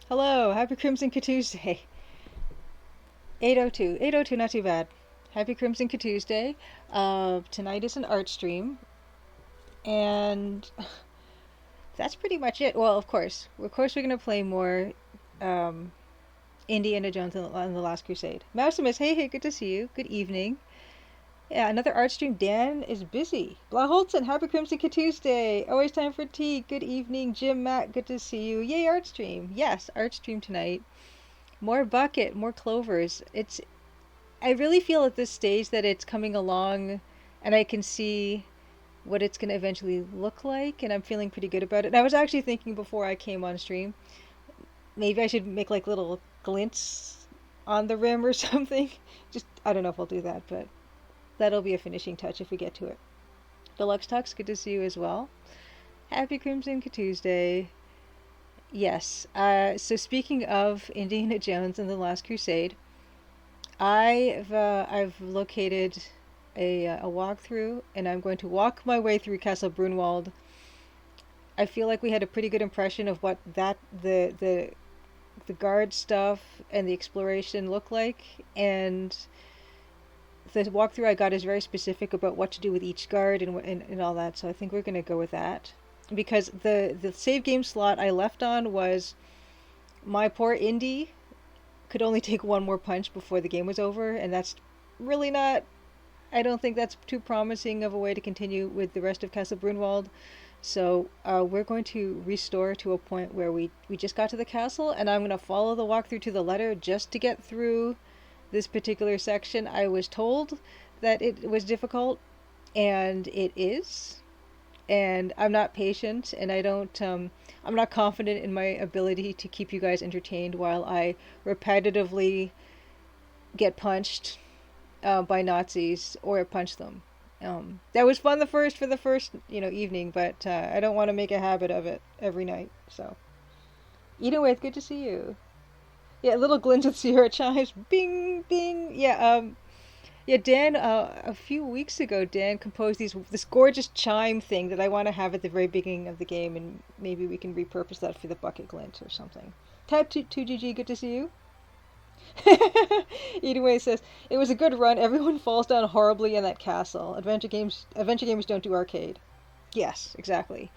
Hello, happy Crimson Tuesday. 8:02. 8:02, not too bad. Happy Crimson Tuesday. Tonight is an art stream, and that's pretty much it. Well, of course, we're gonna play more um, Indiana Jones and the Last Crusade. Mousimus, hey, good to see you. Good evening. Yeah, another art stream. Dan is busy. Blah Holtzen, happy Crimson Tuesday. Always time for tea. Good evening, Jim, Matt. Good to see you. Yay, art stream. Yes, art stream tonight. More bucket, more clovers. I really feel at this stage that it's coming along and I can see what it's going to eventually look like, and I'm feeling pretty good about it. And I was actually thinking before I came on stream, maybe I should make like little glints on the rim or something. Just, I don't know if I'll do that, but that'll be a finishing touch if we get to it. Deluxe Tux, good to see you as well. Happy Crimson Tuesday. Yes, so speaking of Indiana Jones and the Last Crusade, I've located a walkthrough, and I'm going to walk my way through Castle Brunwald. I feel like we had a pretty good impression of what the guard stuff and the exploration look like, and the walkthrough I got is very specific about what to do with each guard and all that. So I think we're gonna go with that because the save game slot I left on was my poor Indy could only take one more punch before the game was over, and that's really not. I don't think that's too promising of a way to continue with the rest of Castle Brunwald. So we're going to restore to a point where we just got to the castle, and I'm going to follow the walkthrough to the letter just to get through this particular section. I was told that it was difficult, and it is. And I'm not patient, and I'm not confident in my ability to keep you guys entertained while I repetitively get punched by Nazis or punch them. That was fun for the first evening, but I don't want to make a habit of it every night. So, Edith, good to see you. Yeah, little glints with Sierra chimes. Bing, bing. Yeah, Dan. A few weeks ago, Dan composed this gorgeous chime thing that I want to have at the very beginning of the game, and maybe we can repurpose that for the bucket glint or something. Type 2GG, good to see you. Edway says it was a good run. Everyone falls down horribly in that castle. Adventure games don't do arcade. Yes, exactly.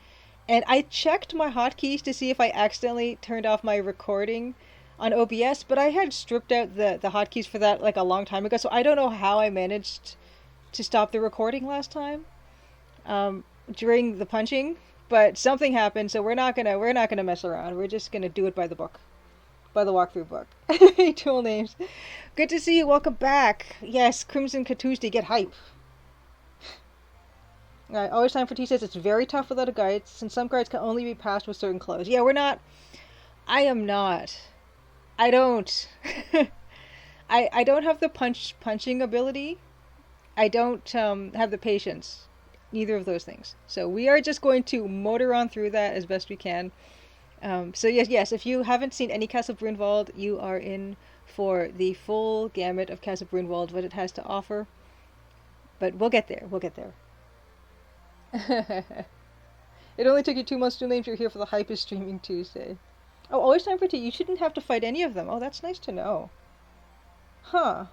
And I checked my hotkeys to see if I accidentally turned off my recording on OBS, but I had stripped out the hotkeys for that like a long time ago, so I don't know how I managed to stop the recording last time during the punching, but something happened, so we're not gonna mess around. We're just gonna do it by the book, by the walkthrough book. Tool names. Good to see you. Welcome back. Yes, Crimson Tuesday. Get hype. Always time for T says it's very tough without a guide, since some guards can only be passed with certain clothes. Yeah, we're not. I am not. I don't. I don't have the punching ability. I don't have the patience. Neither of those things. So we are just going to motor on through that as best we can. So yes. If you haven't seen any Castle Brunwald, you are in for the full gamut of Castle Brunwald, what it has to offer. But we'll get there. We'll get there. It only took you 2 months to name you're here for the hype is streaming Tuesday. Oh, always time for tea. You shouldn't have to fight any of them. Oh, that's nice to know. Huh.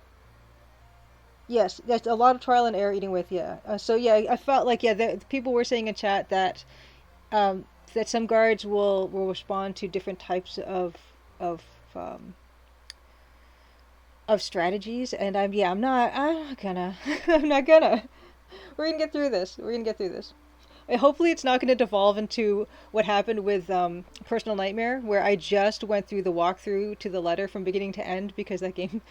Yes, that's a lot of trial and error eating with, yeah. So yeah, I felt like, yeah, the people were saying in chat um, that some guards will respond to different types of um, of strategies, and I'm not gonna, I'm not gonna. We're gonna get through this. We're gonna get through this. Hopefully, it's not going to devolve into what happened with Personal Nightmare, where I just went through the walkthrough to the letter from beginning to end because that game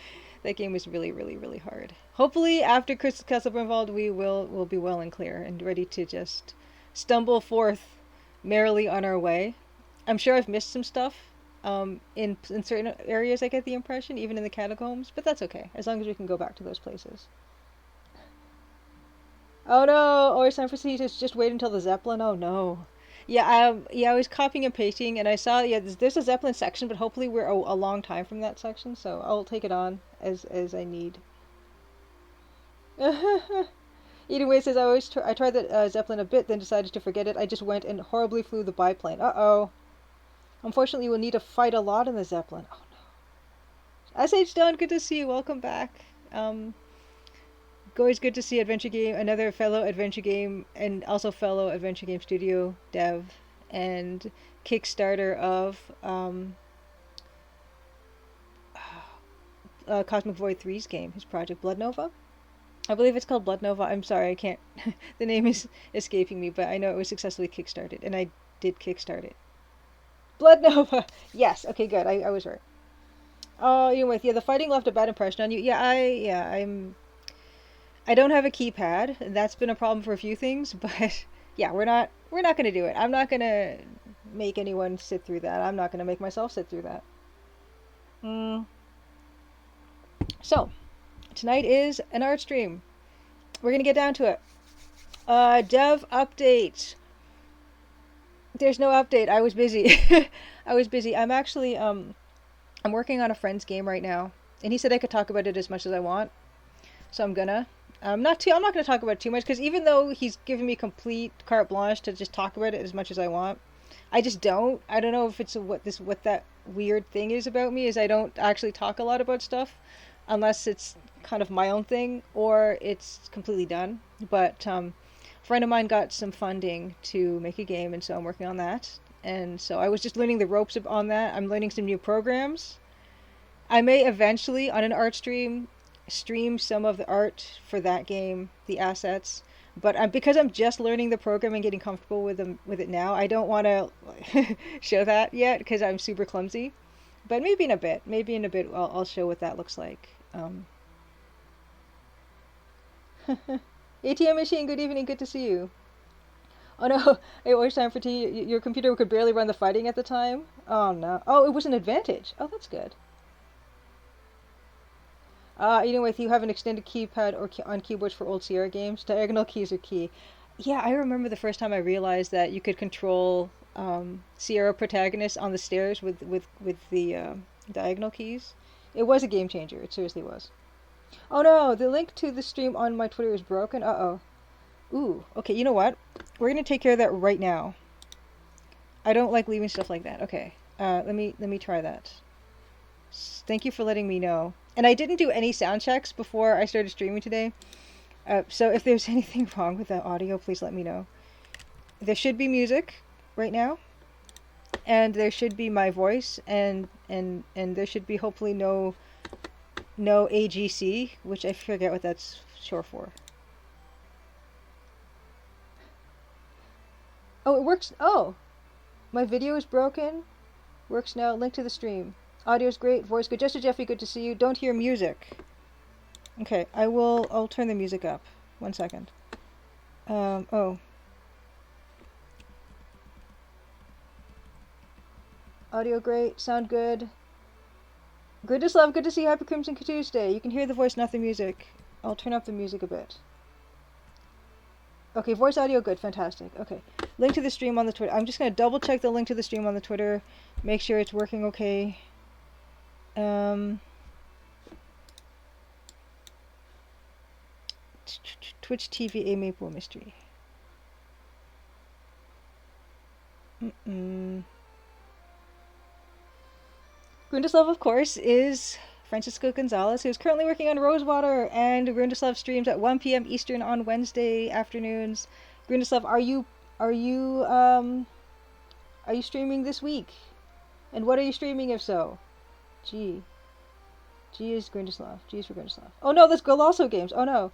was really, really, really hard. Hopefully, after Castle Brunwald, will be well and clear and ready to just stumble forth merrily on our way. I'm sure I've missed some stuff in certain areas. I get the impression, even in the catacombs, but that's okay as long as we can go back to those places. Oh no! Always time for Cetus. Just wait until the Zeppelin. Oh no. Yeah, I was copying and pasting, and I saw there's a Zeppelin section, but hopefully we're a long time from that section, so I'll take it on as I need. Eden Way says I tried the Zeppelin a bit, then decided to forget it. I just went and horribly flew the biplane. Uh oh. Unfortunately, we'll need to fight a lot in the Zeppelin. Oh no. SH Stone, good to see you. Welcome back. Always good to see Adventure Game, another fellow Adventure Game, and also fellow Adventure Game Studio dev and Kickstarter of Cosmic Void 3's game, his project Blood Nova. I believe it's called Blood Nova. I'm sorry, I can't. The name is escaping me, but I know it was successfully kickstarted, and I did kickstart it. Blood Nova. Yes. Okay. Good. I was right. Oh, you're with. Yeah, the fighting left a bad impression on you. I don't have a keypad, and that's been a problem for a few things. But yeah, we're not gonna do it. I'm not gonna make anyone sit through that. I'm not gonna make myself sit through that. Mm. So tonight is an art stream. We're gonna get down to it. Dev update. There's no update. I was busy. I was busy. I'm actually I'm working on a friend's game right now, and he said I could talk about it as much as I want. So I'm gonna. I'm not gonna talk about it too much because even though he's giving me complete carte blanche to just talk about it as much as I want, I just don't. I don't know if it's what that weird thing is about me is I don't actually talk a lot about stuff unless it's kind of my own thing or it's completely done. But a friend of mine got some funding to make a game, and so I'm working on that. And so I was just learning the ropes on that. I'm learning some new programs. I may eventually, on an art stream some of the art for that game, the assets. But because I'm just learning the program and getting comfortable with it now, I don't want to show that yet because I'm super clumsy. But maybe in a bit, I'll show what that looks like. ATM machine, good evening, good to see you. Oh no, it was time for tea. Your computer could barely run the fighting at the time. Oh no. Oh, it was an advantage. Oh, that's good. With you have an extended keypad or on keyboards for old Sierra games. Diagonal keys are key. Yeah, I remember the first time I realized that you could control Sierra protagonists on the stairs with the diagonal keys. It was a game changer. It seriously was. Oh no, the link to the stream on my Twitter is broken. Uh-oh. Ooh, okay, you know what? We're gonna take care of that right now. I don't like leaving stuff like that. Okay, let me try that. Thank you for letting me know. And I didn't do any sound checks before I started streaming today. So if there's anything wrong with the audio, please let me know. There should be music right now, and there should be my voice, and there should be hopefully no AGC, which I forget what that's short for. Oh, it works. Oh, my video is broken. Works now. Link to the stream. Audio's great. Voice good. Jester Jeffy, good to see you. Don't hear music. Okay, I'll turn the music up. 1 second. Oh. Audio great. Sound good. Greatest love. Good to see you. Happy Crimson Tuesday. You can hear the voice, not the music. I'll turn up the music a bit. Okay, voice audio good. Fantastic. Okay. Link to the stream on the Twitter. I'm just going to double check the link to the stream on the Twitter. Make sure it's working okay. Twitch TV A Maple Mystery. Grundislav, of course, is Francisco Gonzalez, who is currently working on Rosewater, and Grundislav streams at 1 p.m. Eastern on Wednesday afternoons. Grundislav, are you streaming this week? And what are you streaming if so? G is Grundislav. G is for Grundislav. Oh no, that's Goloso Games. Oh no.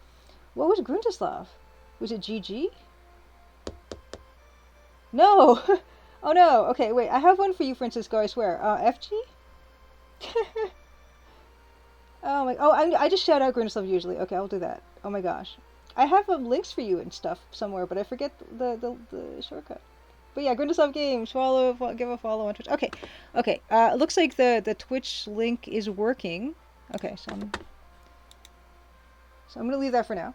What was Grundislav? Was it GG? No! Oh no. Okay, wait. I have one for you, Francisco, I swear. FG? Oh my. Oh, I just shout out Grundislav usually. Okay, I'll do that. Oh my gosh. I have links for you and stuff somewhere, but I forget the shortcut. But yeah, Grundislav Games, give a follow on Twitch. Okay. It looks like the Twitch link is working. Okay, so I'm gonna leave that for now.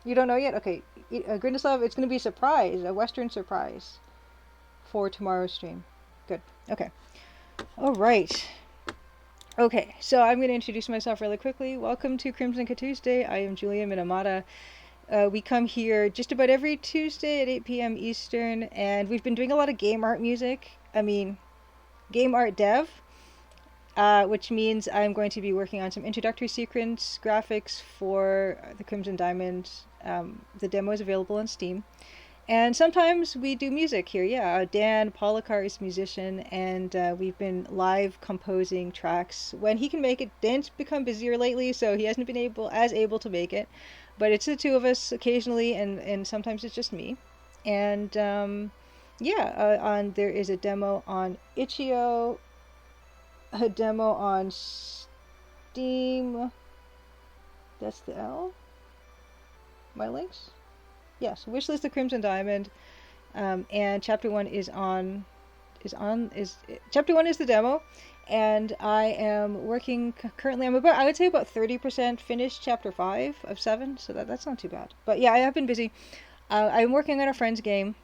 You don't know yet? Okay, Grundislav, it's gonna be a surprise, a Western surprise for tomorrow's stream. Good. Okay. All right. Okay, so I'm gonna introduce myself really quickly. Welcome to Crimson Tuesday. I am Julia Minamata. We come here just about every Tuesday at 8 p.m. Eastern, and we've been doing a lot of game art music. I mean, game art dev, which means I'm going to be working on some introductory sequence graphics for the Crimson Diamond. The demo is available on Steam. And sometimes we do music here. Yeah, Dan Polakar is a musician, and we've been live composing tracks when he can make it. Dan's become busier lately, so he hasn't been able to make it. But it's the two of us occasionally, and sometimes it's just me. And yeah, on there is a demo on Itch.io, a demo on Steam. That's the L. My links. Yes, Wishlist the Crimson Diamond, and Chapter 1 Chapter 1 is the demo, and I am working currently. I would say about 30% finished Chapter 5 of 7, so that's not too bad. But yeah, I have been busy. I'm working on a friend's game,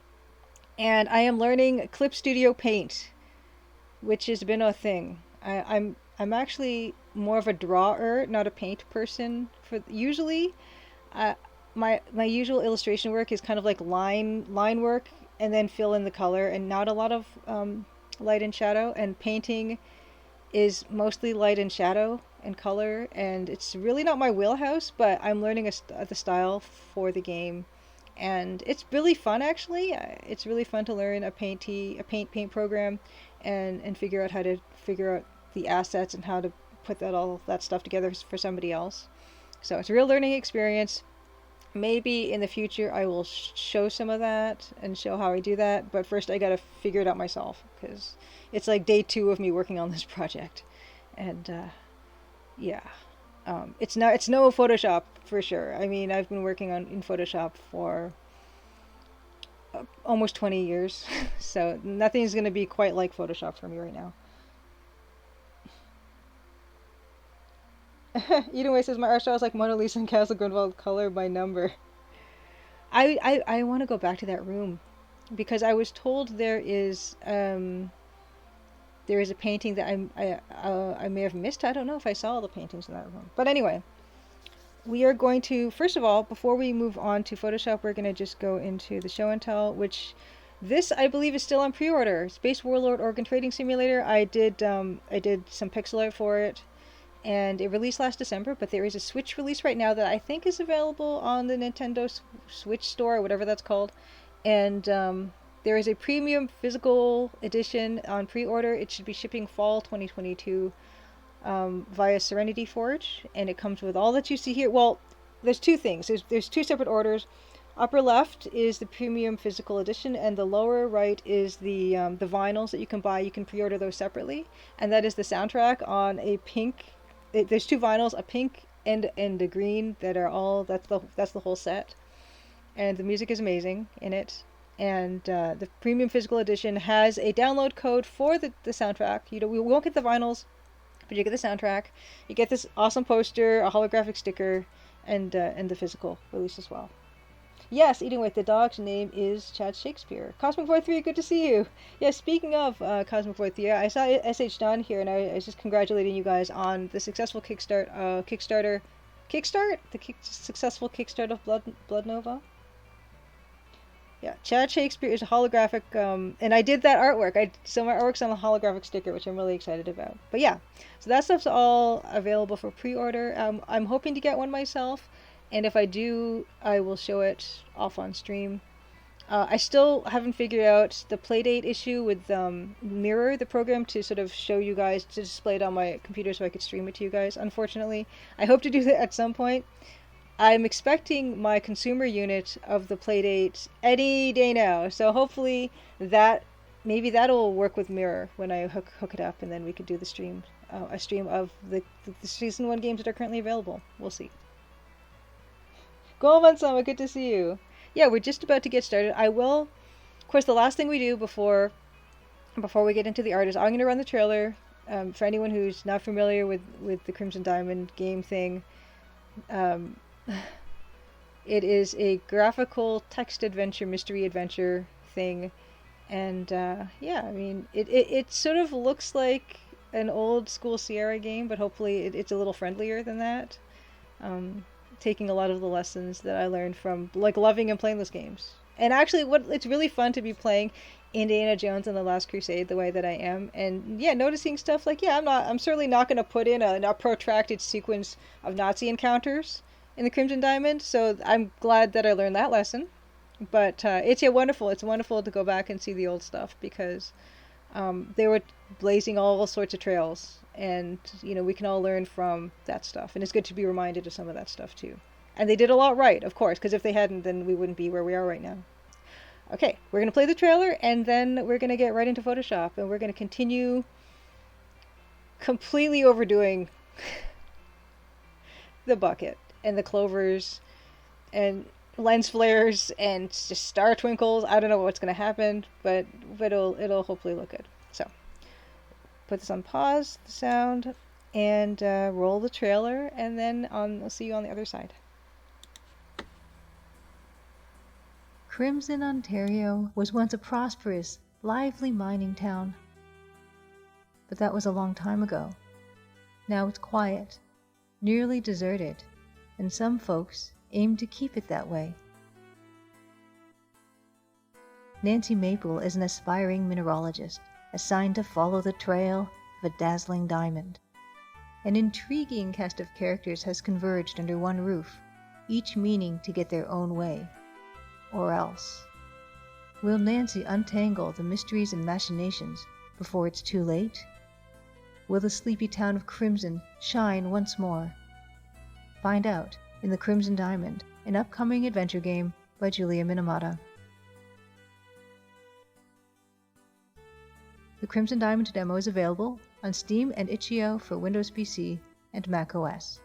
and I am learning Clip Studio Paint, which has been a thing. I'm actually more of a drawer, not a paint person. For usually, uh, my usual illustration work is kind of like line work and then fill in the color and not a lot of light and shadow. And painting is mostly light and shadow and color, and it's really not my wheelhouse. But I'm learning the style for the game, and it's really fun actually. It's really fun to learn a paint program, and figure out how to figure out the assets and how to put all that stuff together for somebody else. So it's a real learning experience. Maybe in the future I will show some of that and show how I do that, but first I gotta figure it out myself because it's like day 2 of me working on this project, and yeah, it's no Photoshop for sure. I mean, I've been working in Photoshop for almost 20 years, so nothing's gonna be quite like Photoshop for me right now. Eden Way says my art style is like Mona Lisa and Castle Grunwald, color by number. I want to go back to that room because I was told there is a painting that I may have missed. I don't know if I saw all the paintings in that room. But anyway, we are going to, first of all, before we move on to Photoshop, we're going to just go into the show and tell, which this I believe is still on pre-order. Space Warlord Organ Trading Simulator. I did some pixel art for it, and it released last December, but there is a Switch release right now that I think is available on the Nintendo Switch store, or whatever that's called. And there is a premium physical edition on pre-order. It should be shipping fall 2022 via Serenity Forge, and it comes with all that you see here. Well, there's two things. There's two separate orders. Upper left is the premium physical edition, and the lower right is the vinyls that you can buy. You can pre-order those separately, and that is the soundtrack on a pink. There's two vinyls, a pink and a green, that are all that's the whole set, and the music is amazing in it. And the premium physical edition has a download code for the soundtrack. We won't get the vinyls, but you get the soundtrack. You get this awesome poster, a holographic sticker, and the physical release as well. Yes, eating with the dog's name is Chad Shakespeare. Cosmic Void 3, good to see you. Yeah, speaking of Cosmic Void 3, I saw SH Don here, and I was just congratulating you guys on the successful successful kickstart of Blood Nova. Yeah, Chad Shakespeare is a holographic, and I did that artwork. So my artwork's on a holographic sticker, which I'm really excited about. But yeah, so that stuff's all available for pre-order. I'm hoping to get one myself, and if I do, I will show it off on stream. I still haven't figured out the Playdate issue with Mirror, the program to sort of show you guys, to display it on my computer so I could stream it to you guys, unfortunately. I hope to do that at some point. I'm expecting my consumer unit of the Playdate any day now, so hopefully maybe that'll work with Mirror when I hook it up, and then we could do the stream, a stream of the Season 1 games that are currently available. We'll see. Coleman-sama, good to see you. Yeah, we're just about to get started. I will, of course, the last thing we do before we get into the art is I'm going to run the trailer. For anyone who's not familiar with the Crimson Diamond game thing, it is a graphical text adventure, mystery adventure thing, and yeah, I mean, it sort of looks like an old school Sierra game, but hopefully it's a little friendlier than that. taking a lot of the lessons that I learned from like loving and playing those games. And actually, what it's really fun to be playing Indiana Jones and the Last Crusade the way that I am, and yeah, noticing stuff like I'm certainly not going to put in a protracted sequence of Nazi encounters in the Crimson Diamond. So I'm glad that I learned that lesson. But it's wonderful. It's wonderful to go back and see the old stuff because they were blazing all sorts of trails, and we can all learn from that stuff, and it's good to be reminded of some of that stuff too. And they did a lot right, of course, because if they hadn't, then we wouldn't be where we are right now. Okay, we're gonna play the trailer, and then we're gonna get right into Photoshop, and we're gonna continue completely overdoing the bucket and the clovers and lens flares and just star twinkles. I don't know what's gonna happen, but it'll hopefully look good. So put this on pause, the sound, and roll the trailer, and then I'll see you on the other side. Crimson, Ontario was once a prosperous, lively mining town. But that was a long time ago. Now it's quiet, nearly deserted, and some folks aim to keep it that way. Nancy Maple is an aspiring mineralogist assigned to follow the trail of a dazzling diamond. An intriguing cast of characters has converged under one roof, each meaning to get their own way. Or else. Will Nancy untangle the mysteries and machinations before it's too late? Will the sleepy town of Crimson shine once more? Find out in The Crimson Diamond, an upcoming adventure game by Julia Minamata. The Crimson Diamond demo is available on Steam and itch.io for Windows PC and Mac OS.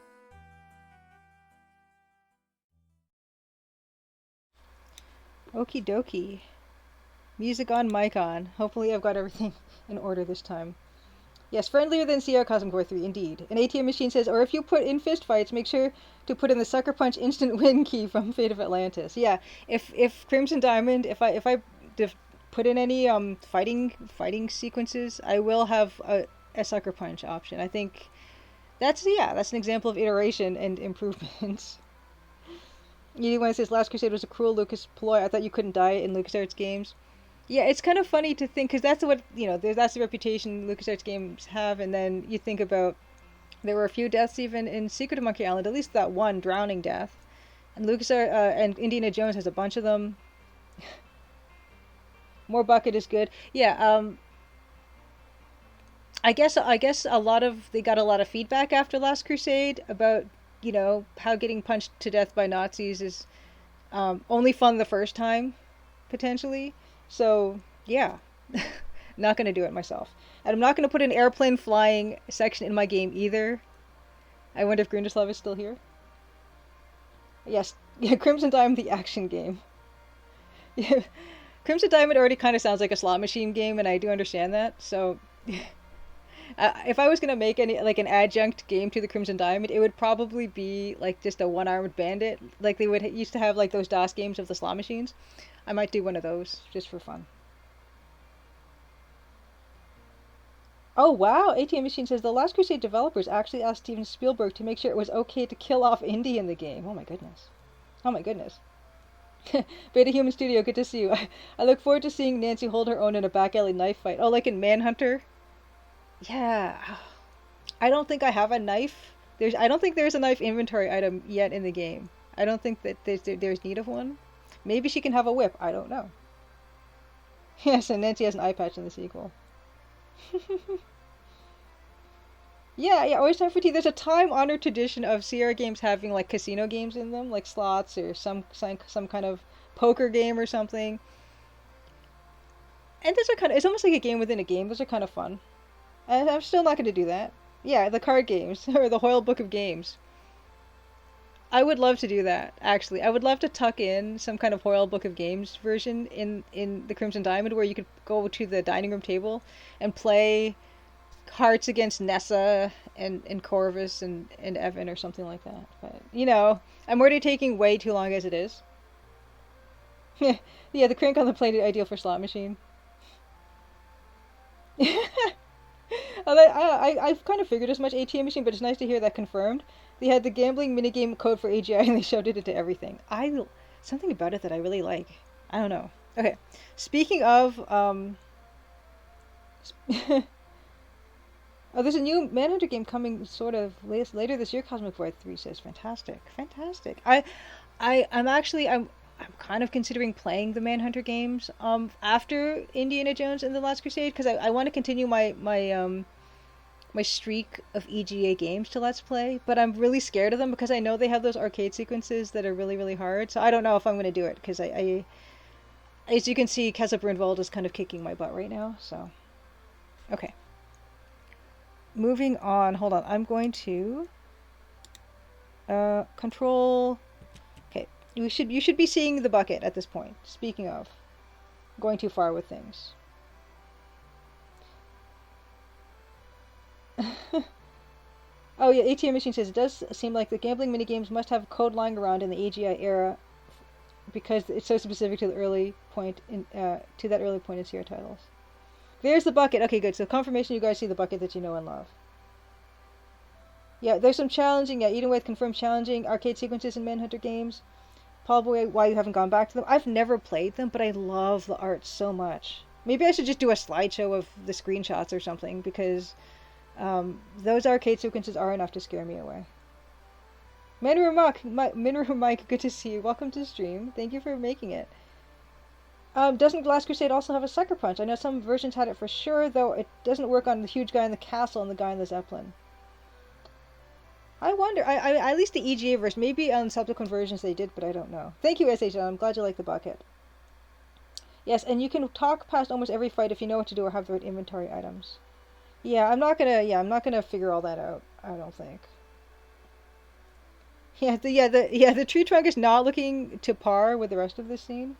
Okie dokie. Music on, mic on. Hopefully I've got everything in order this time. Yes, friendlier than Sierra Cosmic War 3, indeed. An ATM machine says, or if you put in fist fights, make sure to put in the Sucker Punch instant win key from Fate of Atlantis. Yeah, if Crimson Diamond, if I put in any fighting sequences, I will have a Sucker Punch option. I think that's an example of iteration and improvements. When it says Last Crusade was a cruel Lucas ploy, I thought you couldn't die in LucasArts games. Yeah, it's kind of funny to think, because that's what, that's the reputation LucasArts games have, and then you think about, there were a few deaths even in Secret of Monkey Island, at least that one drowning death. And LucasArts, and Indiana Jones has a bunch of them. More bucket is good. Yeah, I guess they got a lot of feedback after Last Crusade about how getting punched to death by Nazis is only fun the first time, potentially. So, yeah. Not going to do it myself. And I'm not going to put an airplane flying section in my game either. I wonder if Grundislav is still here. Yes, Crimson Diamond, the action game. Yeah. Crimson Diamond already kind of sounds like a slot machine game, and I do understand that, so... if I was going to make an adjunct game to the Crimson Diamond, it would probably be just a one-armed bandit. They would used to have those DOS games of the slot machines. I might do one of those just for fun. Oh wow, ATM Machine says the Last Crusade developers actually asked Steven Spielberg to make sure it was okay to kill off Indy in the game. Oh my goodness. Oh my goodness. Beta Human Studio, good to see you. I look forward to seeing Nancy hold her own in a back alley knife fight. Oh, like in Manhunter? Yeah, I don't think I have a knife. I don't think there's a knife inventory item yet in the game. I don't think that there's need of one. Maybe she can have a whip. I don't know. Yes, and Nancy has an eye patch in the sequel. Yeah, always time for tea. There's a time-honored tradition of Sierra games having casino games in them, like slots or some kind of poker game or something. And those are it's almost like a game within a game. Those are kind of fun. And I'm still not going to do that. Yeah, the card games, or the Hoyle Book of Games. I would love to do that, actually. I would love to tuck in some kind of Hoyle Book of Games version in the Crimson Diamond, where you could go to the dining room table and play Hearts against Nessa and Corvus and Evan or something like that. But, I'm already taking way too long as it is. Yeah, the crank on the plate is ideal for slot machine. I've kind of figured as much ATM machine, but it's nice to hear that confirmed. They had the gambling minigame code for AGI and they showed it into everything. Something about it that I really like. I don't know. Okay, speaking of, oh, there's a new Manhunter game coming sort of later this year. Cosmic Void 3 says fantastic, fantastic. I'm kind of considering playing the Manhunter games after Indiana Jones and the Last Crusade because I want to continue my streak of EGA games to Let's Play, but I'm really scared of them because I know they have those arcade sequences that are really, really hard. So I don't know if I'm going to do it because as you can see, Casa Brunwald is kind of kicking my butt right now. So, okay. Moving on. Hold on. I'm going to control. Okay, you should be seeing the bucket at this point. Speaking of, going too far with things. Oh yeah, ATM Machine says it does seem like the gambling minigames must have code lying around in the AGI era because it's so specific to the early point in to that early point in Sierra titles. There's the bucket. Okay, good. So confirmation you guys see the bucket that you know and love. Yeah, there's some challenging. Yeah, Edenwith confirmed challenging arcade sequences in Manhunter games. Probably why you haven't gone back to them. I've never played them, but I love the art so much. Maybe I should just do a slideshow of the screenshots or something because those arcade sequences are enough to scare me away. Minru Mike, good to see you. Welcome to the stream. Thank you for making it. Doesn't Last Crusade also have a sucker punch? I know some versions had it for sure, though it doesn't work on the huge guy in the castle and the guy in the Zeppelin. I wonder. At least the EGA version. Maybe on subsequent versions they did, but I don't know. Thank you, SHL. I'm glad you like the bucket. Yes, and you can talk past almost every fight if you know what to do or have the right inventory items. Yeah, I'm not gonna figure all that out. I don't think. The tree trunk is not looking to par with the rest of the scene.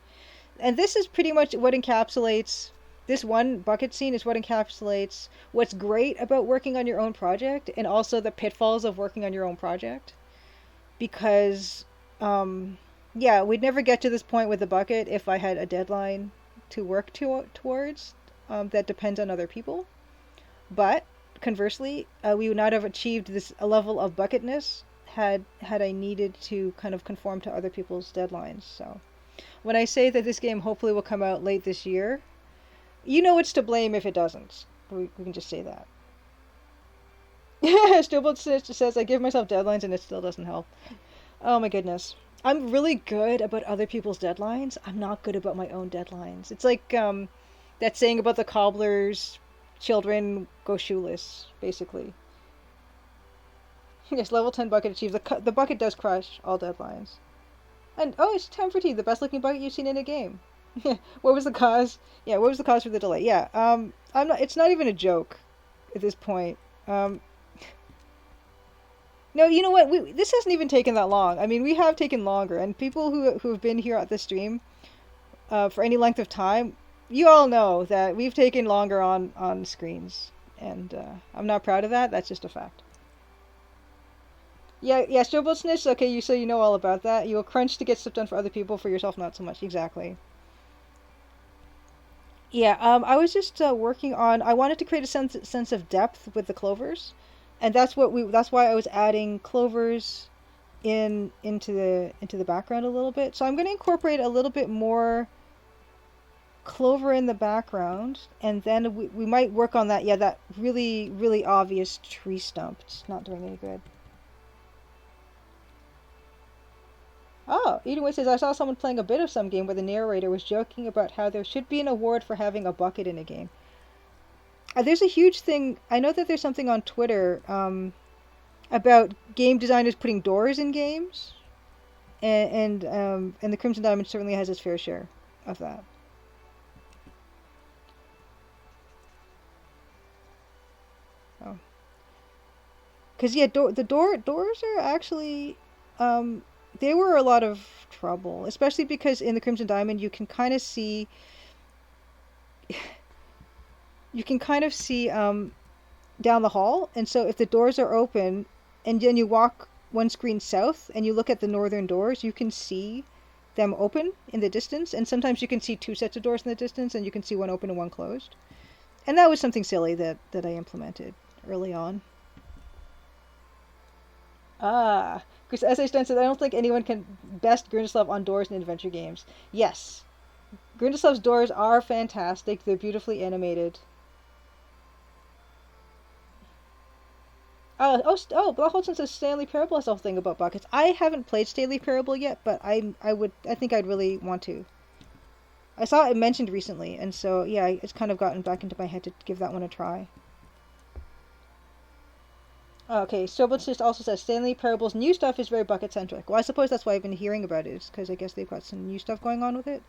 And this is pretty much what encapsulates this one bucket scene is what encapsulates what's great about working on your own project and also the pitfalls of working on your own project. Because we'd never get to this point with the bucket if I had a deadline to work towards that depends on other people. But conversely, we would not have achieved this level of bucketness had I needed to kind of conform to other people's deadlines. So when I say that this game hopefully will come out late this year, you know it's to blame if it doesn't. We can just say that. Stillbolt says, I give myself deadlines and it still doesn't help. Oh my goodness. I'm really good about other people's deadlines. I'm not good about my own deadlines. It's like that saying about the cobbler's children go shoeless, basically. Yes, level 10 bucket achieves. The bucket does crush all deadlines. And, oh, it's time for tea, the best looking bucket you've seen in a game. What was the cause? Yeah, what was the cause for the delay? Yeah, it's not even a joke at this point. No, you know what? This hasn't even taken that long. I mean, we have taken longer, and people who have been here at the stream for any length of time, you all know that we've taken longer on screens, and I'm not proud of that. That's just a fact. Yeah, Showboat Snitch, okay, so you know all about that. You will crunch to get stuff done for other people, for yourself not so much. Exactly. Yeah, I was just working on, I wanted to create a sense of depth with the clovers. And that's why I was adding clovers into the background a little bit. So I'm going to incorporate a little bit more clover in the background, and then we might work on that. Yeah, that really, really obvious tree stump. It's not doing any good. Oh, Edenway says, I saw someone playing a bit of some game where the narrator was joking about how there should be an award for having a bucket in a game. There's a huge thing, I know that there's something on Twitter about game designers putting doors in games, and the Crimson Diamond certainly has its fair share of that. Oh. Because, yeah, the doors are actually... they were a lot of trouble, especially because in the Crimson Diamond you can kind of see down the hall, and so if the doors are open and then you walk one screen south and you look at the northern doors, you can see them open in the distance, and sometimes you can see two sets of doors in the distance and you can see one open and one closed. And that was something silly that I implemented early on. Ah, because as I said, I don't think anyone can best Grindislav on doors in adventure games. Yes, Grindislav's doors are fantastic. They're beautifully animated. Black Holton says Stanley Parable has a whole thing about buckets. I haven't played Stanley Parable yet, but I think I'd really want to. I saw it mentioned recently, and so yeah, it's kind of gotten back into my head to give that one a try. Okay, Strobel just also says Stanley Parable's new stuff is very bucket centric. Well, I suppose that's why I've been hearing about it, because I guess they've got some new stuff going on with it.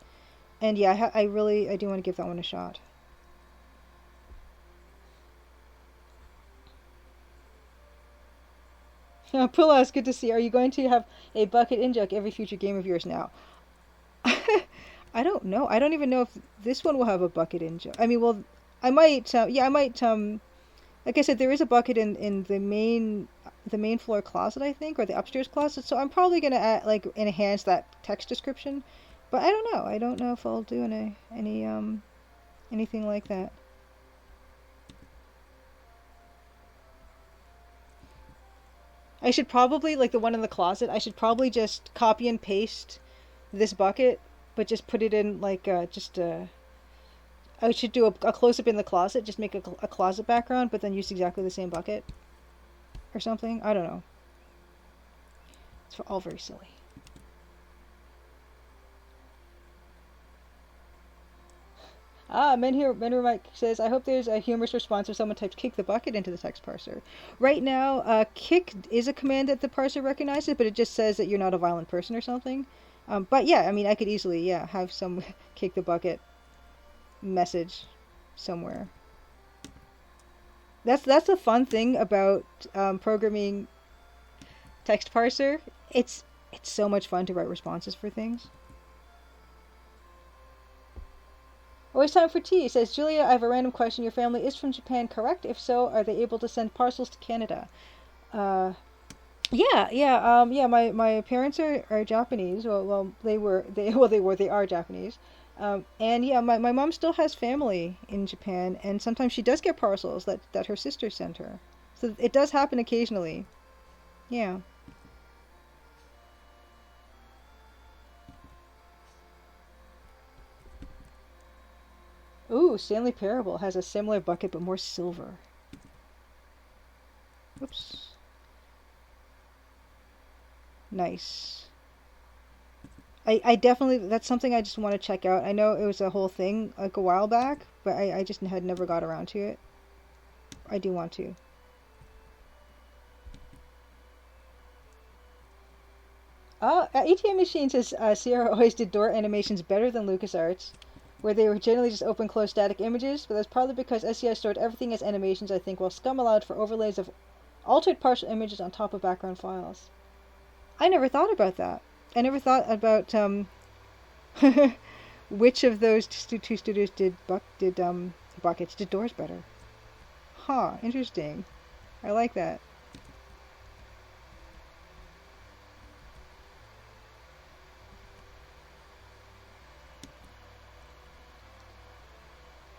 And yeah, I do want to give that one a shot. Pula, it's good to see. Are you going to have a bucket in joke every future game of yours now? I don't know. I don't even know if this one will have a bucket in joke. I mean, well, I might. Yeah, I might. Like I said, there is a bucket in the main floor closet, I think, or the upstairs closet. So I'm probably gonna like enhance that text description. But I don't know. I don't know if I'll do anything like that. I should probably, like the one in the closet, I should probably just copy and paste this bucket, but just put it in like I should do a close up in the closet, just make a closet background, but then use exactly the same bucket or something. I don't know. It's all very silly. Menhir Mike says, I hope there's a humorous response if someone types kick the bucket into the text parser. Right now, kick is a command that the parser recognizes, but it just says that you're not a violent person or something. But yeah, I mean, I could easily, yeah, have some kick the bucket message somewhere. That's the fun thing about programming text parser. It's so much fun to write responses for things. Always time for tea. Says Julia, I have a random question. Your family is from Japan, correct? If so, are they able to send parcels to Canada? Uh, yeah. My parents are Japanese. Well, they are Japanese. And yeah, my mom still has family in Japan, and sometimes she does get parcels that her sister sent her. So it does happen occasionally. Yeah. Ooh, Stanley Parable has a similar bucket but more silver. Whoops. Nice. I definitely, that's something I just want to check out. I know it was a whole thing like a while back, but I just had never got around to it. I do want to. ATM Machine says Sierra always did door animations better than LucasArts, where they were generally just open close static images, but that's probably because SCI stored everything as animations, I think, while Scum allowed for overlays of altered partial images on top of background files. I never thought about that. I never thought about which of those two studios did buckets, did doors better. Huh, interesting. I like that.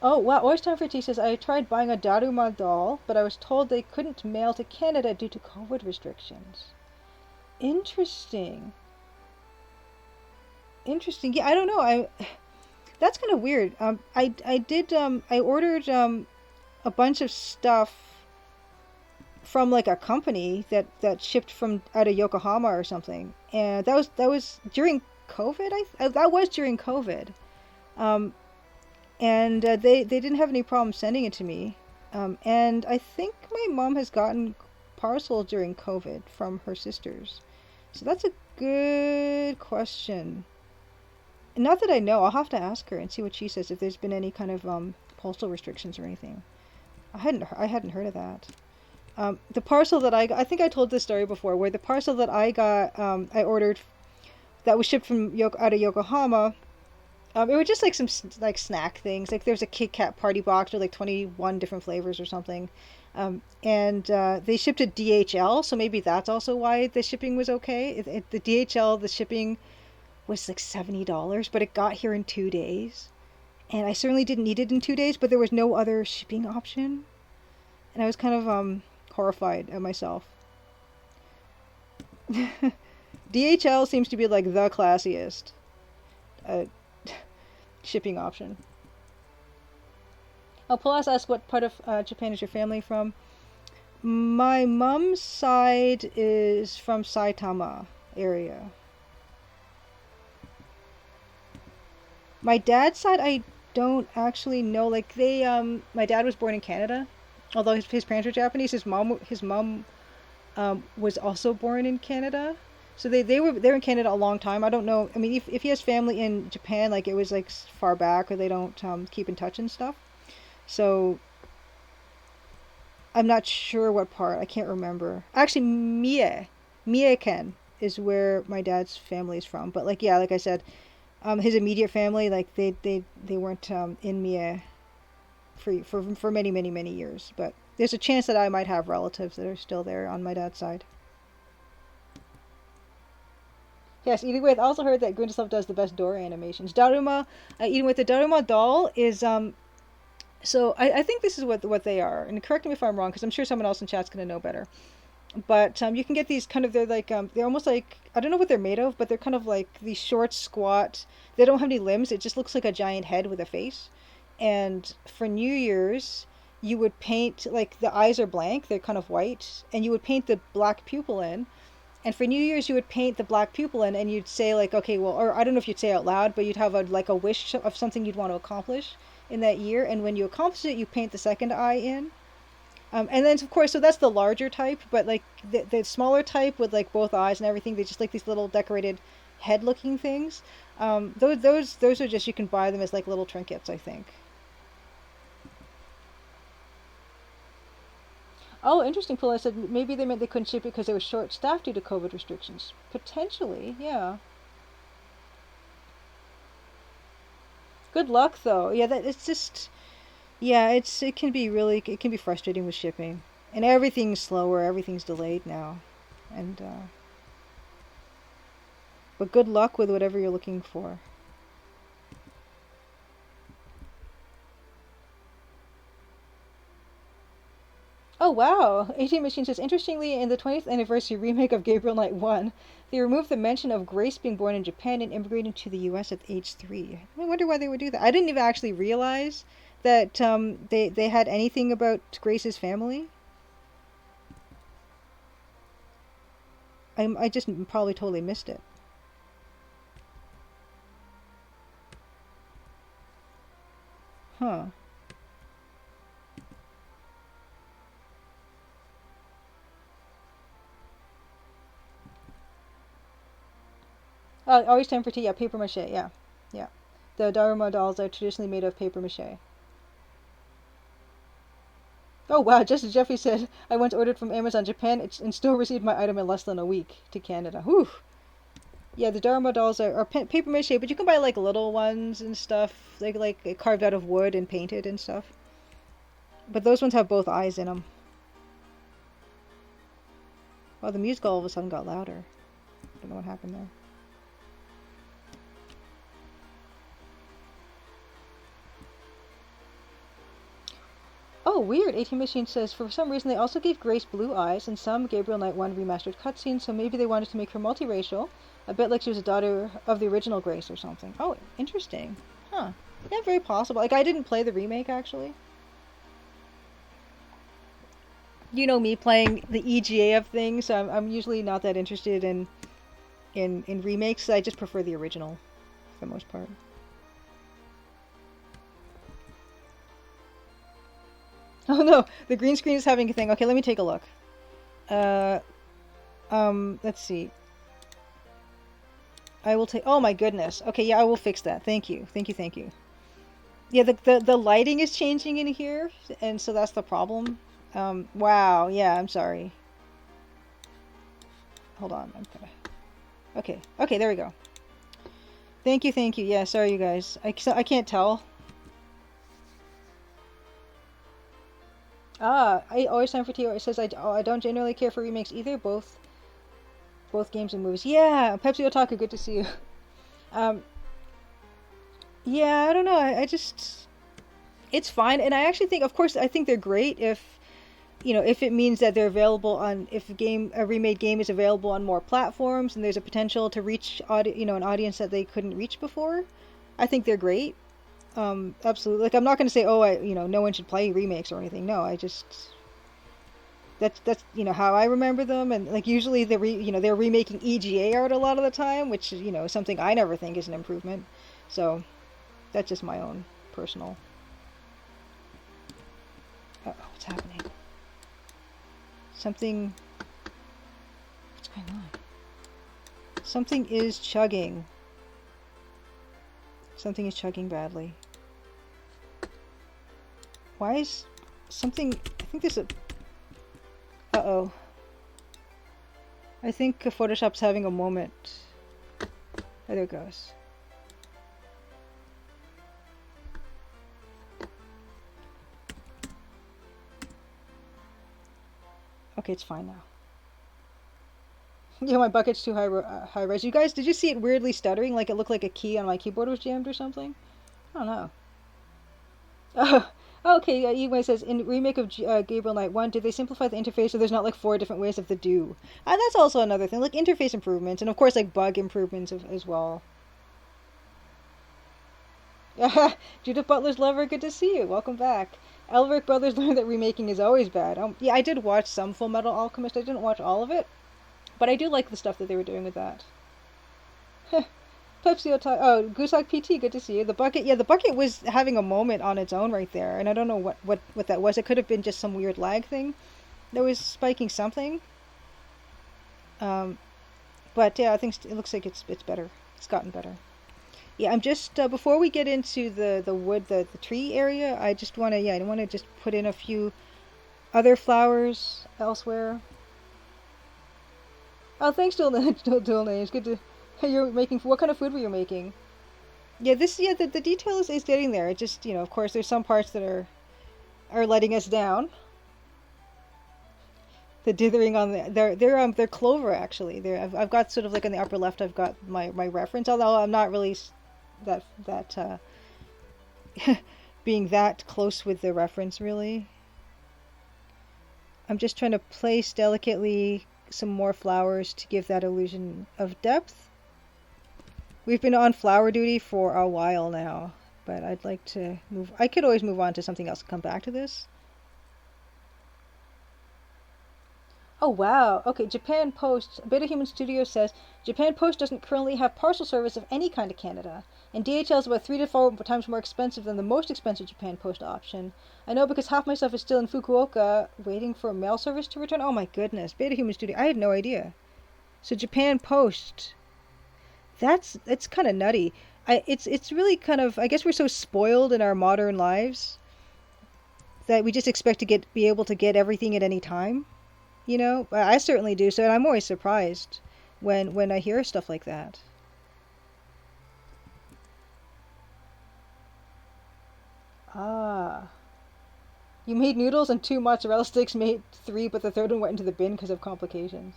Oh, wow. Always Time for Tea says, I tried buying a Daruma doll, but I was told they couldn't mail to Canada due to COVID restrictions. Interesting. Interesting. Yeah, I don't know. That's kind of weird. I ordered a bunch of stuff from like a company that shipped from out of Yokohama or something, and that was during COVID. That was during COVID. Um, and they didn't have any problem sending it to me. And I think my mom has gotten parcels during COVID from her sisters. So that's a good question. Not that I know. I'll have to ask her and see what she says if there's been any kind of postal restrictions or anything. I hadn't heard of that. The parcel that I think I told this story before, where the parcel that I got, I ordered, that was shipped from out of Yokohama. It was just like some like snack things. Like there's a Kit Kat party box with like 21 different flavors or something. And they shipped it DHL, so maybe that's also why the shipping was okay. The DHL, the shipping was like $70, but it got here in 2 days. and I certainly didn't need it in 2 days, but there was no other shipping option, and I was kind of horrified at myself. DHL seems to be like the classiest uh, shipping option. Oh, Palas asks, what part of Japan is your family from? My mom's side is from Saitama area. My dad's side, I don't actually know. Like my dad was born in Canada, although his parents were Japanese. His mom was also born in Canada. So they were in Canada a long time. I don't know. I mean, if he has family in Japan, like it was like far back, or they don't keep in touch and stuff. So I'm not sure what part. I can't remember. Actually, Mie-ken is where my dad's family is from. But like yeah, like I said, his immediate family, like they weren't in Mie for many many many years. But there's a chance that I might have relatives that are still there on my dad's side. Yes, eating with. I also heard that Grindelwald does the best Dora animations. Daruma, eating with the Daruma doll is So I think this is what they are, and correct me if I'm wrong, because I'm sure someone else in chat's gonna know better. But you can get these kind of they're almost like I don't know what they're made of, but they're kind of like these short, squat. They don't have any limbs. It just looks like a giant head with a face. And for New Year's, you would paint like the eyes are blank, they're kind of white, and you would paint the black pupil in. And for New Year's, you would paint the black pupil in, and you'd say like, okay, well, or I don't know if you'd say out loud, but you'd have a wish of something you'd want to accomplish in that year, and when you accomplish it, you paint the second eye in. And then of course, so that's the larger type, but like the smaller type with like both eyes and everything, they just like these little decorated head-looking things. Those are just you can buy them as like little trinkets, I think. Oh, interesting. Paul, I said maybe they meant they couldn't ship it because they were short-staffed due to COVID restrictions. Potentially, yeah. Good luck though. Yeah, that it's just yeah, it can be frustrating with shipping. And everything's slower, everything's delayed now. And but good luck with whatever you're looking for. Oh wow! AT Machine says, interestingly, in the 20th anniversary remake of Gabriel Knight 1, they removed the mention of Grace being born in Japan and immigrating to the US at age 3. I wonder why they would do that. I didn't even actually realize that they had anything about Grace's family. I just probably totally missed it. Huh. Always time for tea. Yeah, paper mache. Yeah, yeah. The Daruma dolls are traditionally made of paper mache. Oh wow, just as Jeffrey said, I once ordered from Amazon Japan and still received my item in less than a week to Canada. Whew. Yeah, the Dharma dolls are paper mache, but you can buy like little ones and stuff, like carved out of wood and painted and stuff. But those ones have both eyes in them. Well, the music all of a sudden got louder. I don't know what happened there. Oh, weird. 18 Machine says, for some reason they also gave Grace blue eyes in some Gabriel Knight 1 remastered cutscenes, so maybe they wanted to make her multiracial, a bit like she was a daughter of the original Grace or something. Oh, interesting. Huh. Yeah, very possible. Like, I didn't play the remake, actually. You know me playing the EGA of things, so I'm usually not that interested in remakes. I just prefer the original, for the most part. Oh no, the green screen is having a thing. Okay, let me take a look. Uh, let's see. I will take. Oh my goodness. Okay, yeah, I will fix that. Thank you, thank you, thank you. Yeah, the lighting is changing in here, and so that's the problem. Wow. Yeah, I'm sorry. Hold on. I'm gonna. Okay. Okay, there we go. Thank you, thank you. Yeah, sorry, you guys. I can't tell. I always time for tea. It says I don't generally care for remakes either. Both games and movies. Yeah, Pepsi Otaku. Good to see you. Um, Yeah, I don't know. I just it's fine, and I actually think, of course, I think they're great if if it means that they're available on if a remade game is available on more platforms and there's a potential to reach an audience that they couldn't reach before. I think they're great. Absolutely. Like I'm not going to say, oh, no one should play remakes or anything. No, I just that's how I remember them, and like usually they're remaking EGA art a lot of the time, which is something I never think is an improvement. So that's just my own personal. What's happening? Something. What's going on? Something is chugging. Something is chugging badly. Why is something? I think this is. Uh-oh. I think Photoshop's having a moment. Oh, there it goes. Okay, it's fine now. Yeah, my bucket's too high res. You guys, did you see it weirdly stuttering? Like it looked like a key on my keyboard was jammed or something? I don't know. Okay, Ewan says, in remake of Gabriel Knight 1, did they simplify the interface so there's not like 4 different ways of the do? That's also another thing, like interface improvements, and of course like bug improvements as well. Judith Butler's lover, good to see you. Welcome back. Elric Brothers learned that remaking is always bad. Yeah, I did watch some Full Metal Alchemist. I didn't watch all of it, but I do like the stuff that they were doing with that. Pepsi oh, Gooselock PT, good to see you. The bucket, yeah, the bucket was having a moment on its own right there, and I don't know what that was. It could have been just some weird lag thing that was spiking something. Um, but yeah, I think it looks like it's better. It's gotten better. Yeah, I'm just before we get into the wood, the tree area, I just want to I want to just put in a few other flowers elsewhere. Oh, thanks, dual names. Good to. You're making. What kind of food were you making? Yeah, the detail is getting there. It just of course there's some parts that are letting us down. The dithering on they're clover actually. I've got sort of like in the upper left I've got my reference, although I'm not really that being that close with the reference really. I'm just trying to place delicately some more flowers to give that illusion of depth. We've been on flower duty for a while now, but I'd like to move. I could always move on to something else and come back to this. Oh wow. Okay, Japan Post, Beta Human Studio says Japan Post doesn't currently have parcel service of any kind to Canada, and DHL is about 3 to 4 times more expensive than the most expensive Japan Post option. I know because half my stuff is still in Fukuoka, waiting for mail service to return. Oh my goodness, Beta Human Studio. I had no idea. So Japan Post. It's kind of nutty. It's really kind of, I guess we're so spoiled in our modern lives that we just expect to be able to get everything at any time. I certainly do. So, and I'm always surprised when I hear stuff like that. Ah, you made noodles and 2 mozzarella sticks, made 3, but the third one went into the bin because of complications.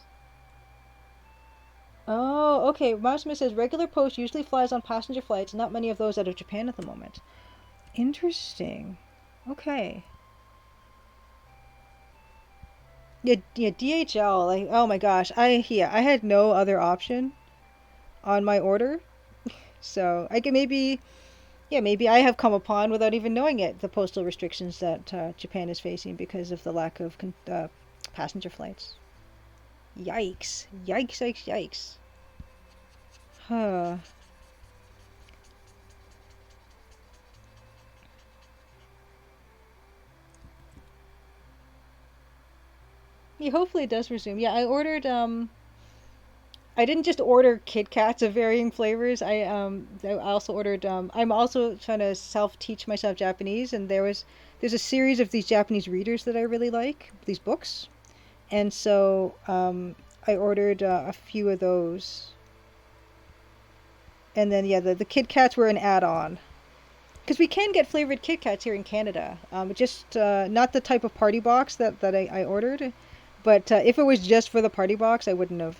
Oh, okay. Mouse says regular post usually flies on passenger flights, not many of those out of Japan at the moment. Interesting. Okay. Yeah, DHL. Like, oh my gosh, I had no other option on my order, so I can maybe I have come upon without even knowing it the postal restrictions that Japan is facing because of the lack of passenger flights. Yikes! Yikes! Yikes! Yikes! Huh. Yeah, hopefully it does resume. Yeah, I ordered I didn't just order Kit Kats of varying flavors. I also ordered I'm also trying to self-teach myself Japanese, and there's a series of these Japanese readers that I really like, these books. And so I ordered a few of those. And then yeah, the Kit Kats were an add-on. Because we can get flavored Kit Kats here in Canada. Just not the type of party box that I ordered. But if it was just for the party box, I wouldn't have,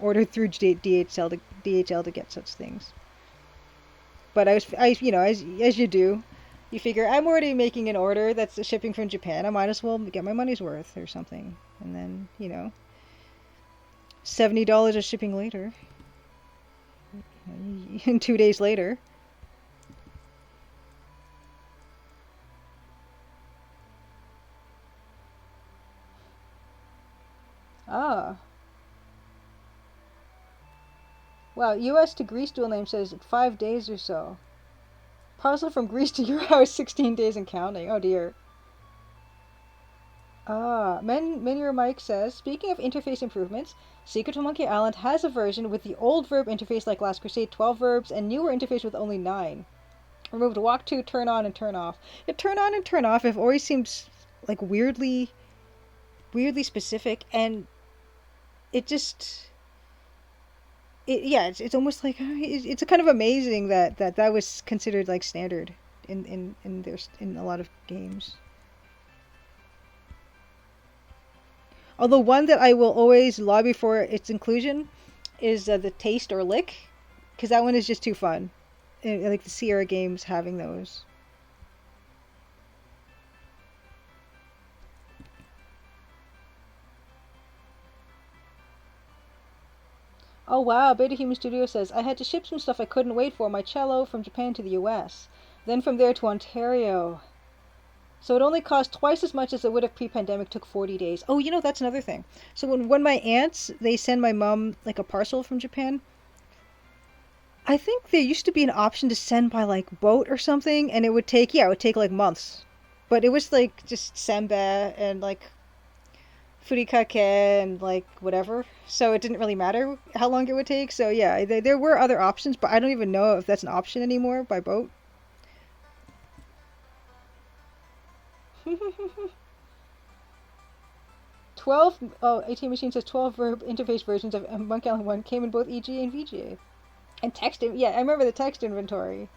ordered through DHL to get such things. But you know, as you do, you figure I'm already making an order that's shipping from Japan. I might as well get my money's worth or something. And then, you know, $70 of shipping later, and 2 days later. Ah, wow. U.S. to Greece dual name says 5 days or so. Parcel from Greece to your house, 16 days and counting. Oh dear. Ah, Menure Mike says, speaking of interface improvements, Secret of Monkey Island has a version with the old verb interface like Last Crusade, 12 verbs, and newer interface with only 9. Removed walk to, turn on, and turn off. The turn on and turn off have always seemed like weirdly specific, and it just, it's almost like it's kind of amazing that was considered like standard in a lot of games. Although one that I will always lobby for its inclusion is the taste or lick, because that one is just too fun. I like the Sierra games having those. Oh wow, Beta Human Studio says, I had to ship some stuff I couldn't wait for, my cello, from Japan to the US. Then from there to Ontario. So it only cost twice as much as it would have pre-pandemic, took 40 days. Oh, you know, that's another thing. So when my aunts, they send my mom like a parcel from Japan, I think there used to be an option to send by like boat or something, and it would take like months. But it was like just senbei and like furikake and like whatever. So it didn't really matter how long it would take. So yeah, there were other options, but I don't even know if that's an option anymore by boat. 12, oh, ATM Machine says 12 verb interface versions of Monkey Island 1 came in both EGA and VGA. And text, yeah, I remember the text inventory.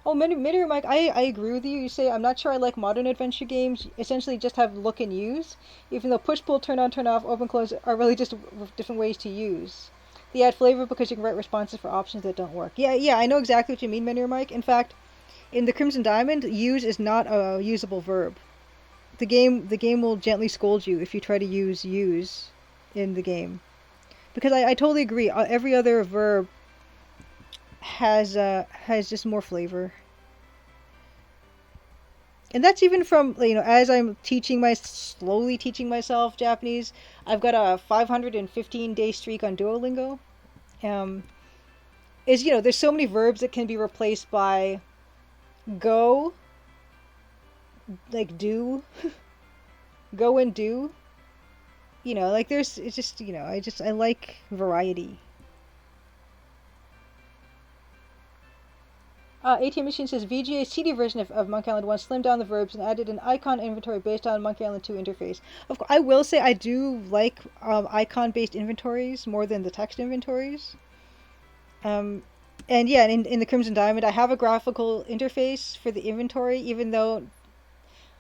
Oh, Mitter Mike, I agree with you. You say, I'm not sure I like modern adventure games, essentially just have look and use, even though push, pull, turn on, turn off, open, close are really just different ways to use. They add flavor because you can write responses for options that don't work. Yeah, I know exactly what you mean, Mitter Mike. In fact, in the Crimson Diamond, use is not a usable verb. The game will gently scold you if you try to use in the game. Because I totally agree. Every other verb has just more flavor. And that's even from, you know, as I'm slowly teaching myself Japanese. I've got a 515-day streak on Duolingo. Um, is, you know, there's so many verbs that can be replaced by go, like do, go and do. You know, like it's just, you know, I like variety. ATM Machine says VGA CD version of Monkey Island 1 slimmed down the verbs and added an icon inventory based on Monkey Island 2 interface. Of course, I will say I do like icon-based inventories more than the text inventories. Um, and yeah, in the Crimson Diamond, I have a graphical interface for the inventory, even though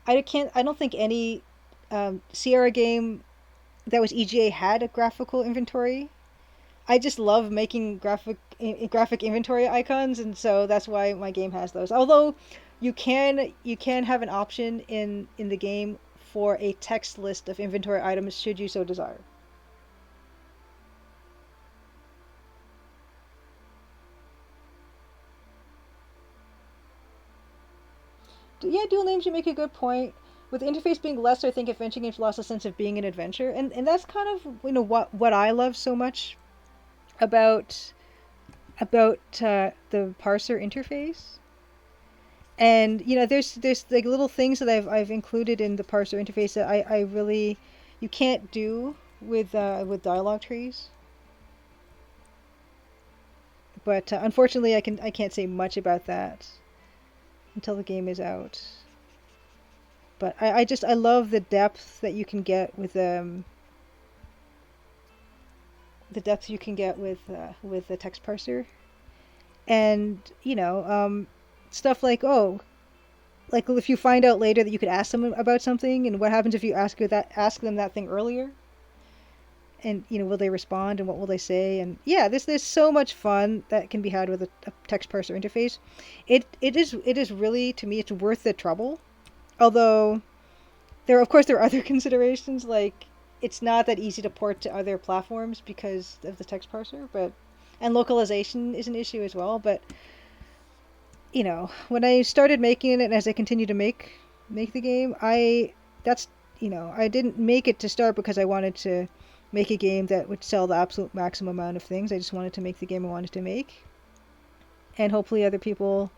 I don't think any Sierra game that was EGA had a graphical inventory. I just love making graphic inventory icons, and so that's why my game has those. Although you can have an option in the game for a text list of inventory items should you so desire. Yeah, dual names, you make a good point. With the interface being less, I think adventure games lost a sense of being an adventure, and that's kind of, you know, what I love so much about the parser interface. And you know, there's like little things that I've included in the parser interface that I really you can't do with dialogue trees. But unfortunately, I can't say much about that until the game is out. But I love the depth that you can get with the text parser. And you know, stuff like, oh, like if you find out later that you could ask them about something, and what happens if you ask them that thing earlier. and will they respond and what will they say? And yeah, there's so much fun that can be had with a text parser interface. It is really, to me, it's worth the trouble. Although there are other considerations, like it's not that easy to port to other platforms because of the text parser, but and localization is an issue as well. But when I started making it and as I continue to make the game, that's I didn't make it to start because I wanted to make a game that would sell the absolute maximum amount of things. I just wanted to make the game I wanted to make, and hopefully other people.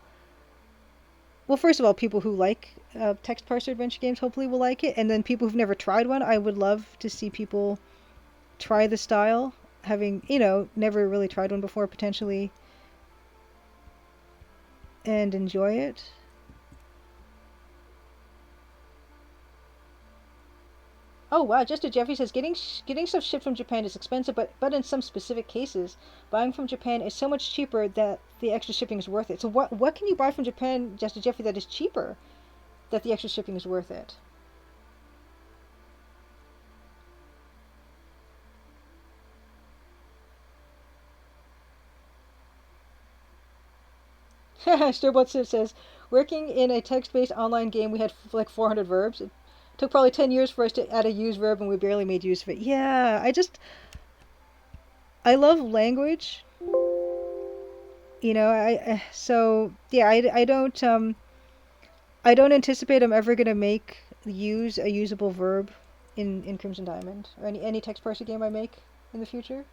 Well, first of all, people who like text parser adventure games hopefully will like it, and then people who've never tried one, I would love to see people try the style, having never really tried one before potentially, and enjoy it. Oh wow, Just a Jeffrey says getting stuff shipped from Japan is expensive, but in some specific cases, buying from Japan is so much cheaper that the extra shipping is worth it. So what can you buy from Japan, Just a Jeffrey, that is cheaper, that the extra shipping is worth it? Sturbot says, working in a text-based online game, we had like 400 verbs. It took probably 10 years for us to add a use verb, and we barely made use of it. Yeah, I love language. So yeah, I don't anticipate I'm ever gonna make use a usable verb in Crimson Diamond or any text parser game I make in the future.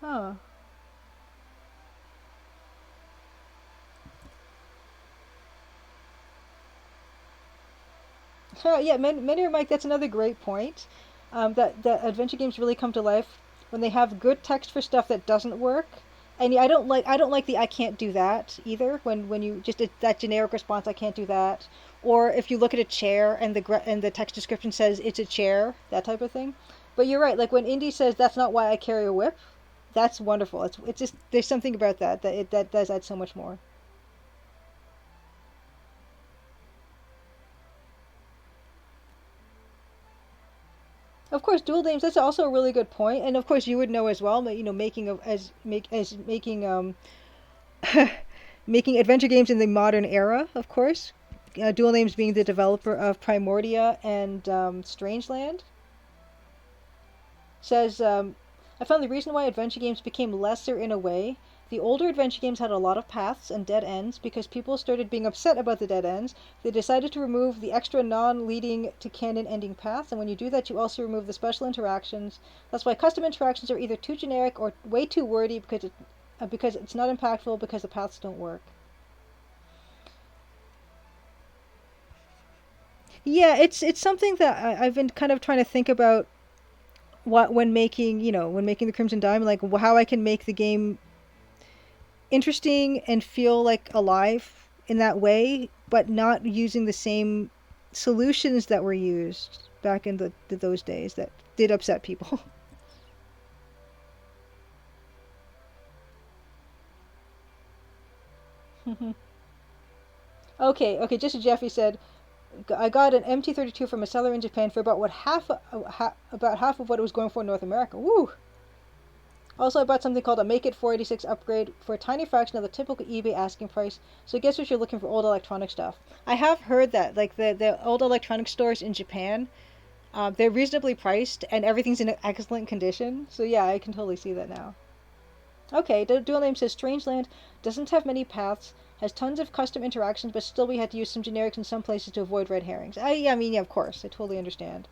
Huh. Yeah, Many Mike, that's another great point. That adventure games really come to life when they have good text for stuff that doesn't work. And yeah, I don't like the I can't do that either. When you just that generic response, I can't do that. Or if you look at a chair and the text description says it's a chair, that type of thing. But you're right. Like when Indy says that's not why I carry a whip, that's wonderful. It's just there's something about that does add so much more. Of course, dual names. That's also a really good point, and of course, you would know as well. Making of as make as making making adventure games in the modern era. Of course, dual names being the developer of Primordia and Strangeland says, I found the reason why adventure games became lesser in a way. The older adventure games had a lot of paths and dead ends because people started being upset about the dead ends. They decided to remove the extra non-leading to canon ending paths, and when you do that, you also remove the special interactions. That's why custom interactions are either too generic or way too wordy because it's not impactful because the paths don't work. Yeah, it's something that I've been kind of trying to think about what when making the Crimson Diamond, like how I can make the game interesting and feel like alive in that way, but not using the same solutions that were used back in those days that did upset people. Okay, just as Jeffy said, I got an MT32 from a seller in Japan for about half of what it was going for in North America. Woo! Also, I bought something called a Make It 486 upgrade for a tiny fraction of the typical eBay asking price. So I guess if you're looking for old electronic stuff, I have heard that like the old electronic stores in Japan, they're reasonably priced and everything's in excellent condition. So yeah, I can totally see that now. Okay, the dual name says Strangeland doesn't have many paths, has tons of custom interactions, but still we had to use some generics in some places to avoid red herrings. I mean, yeah, of course, I totally understand.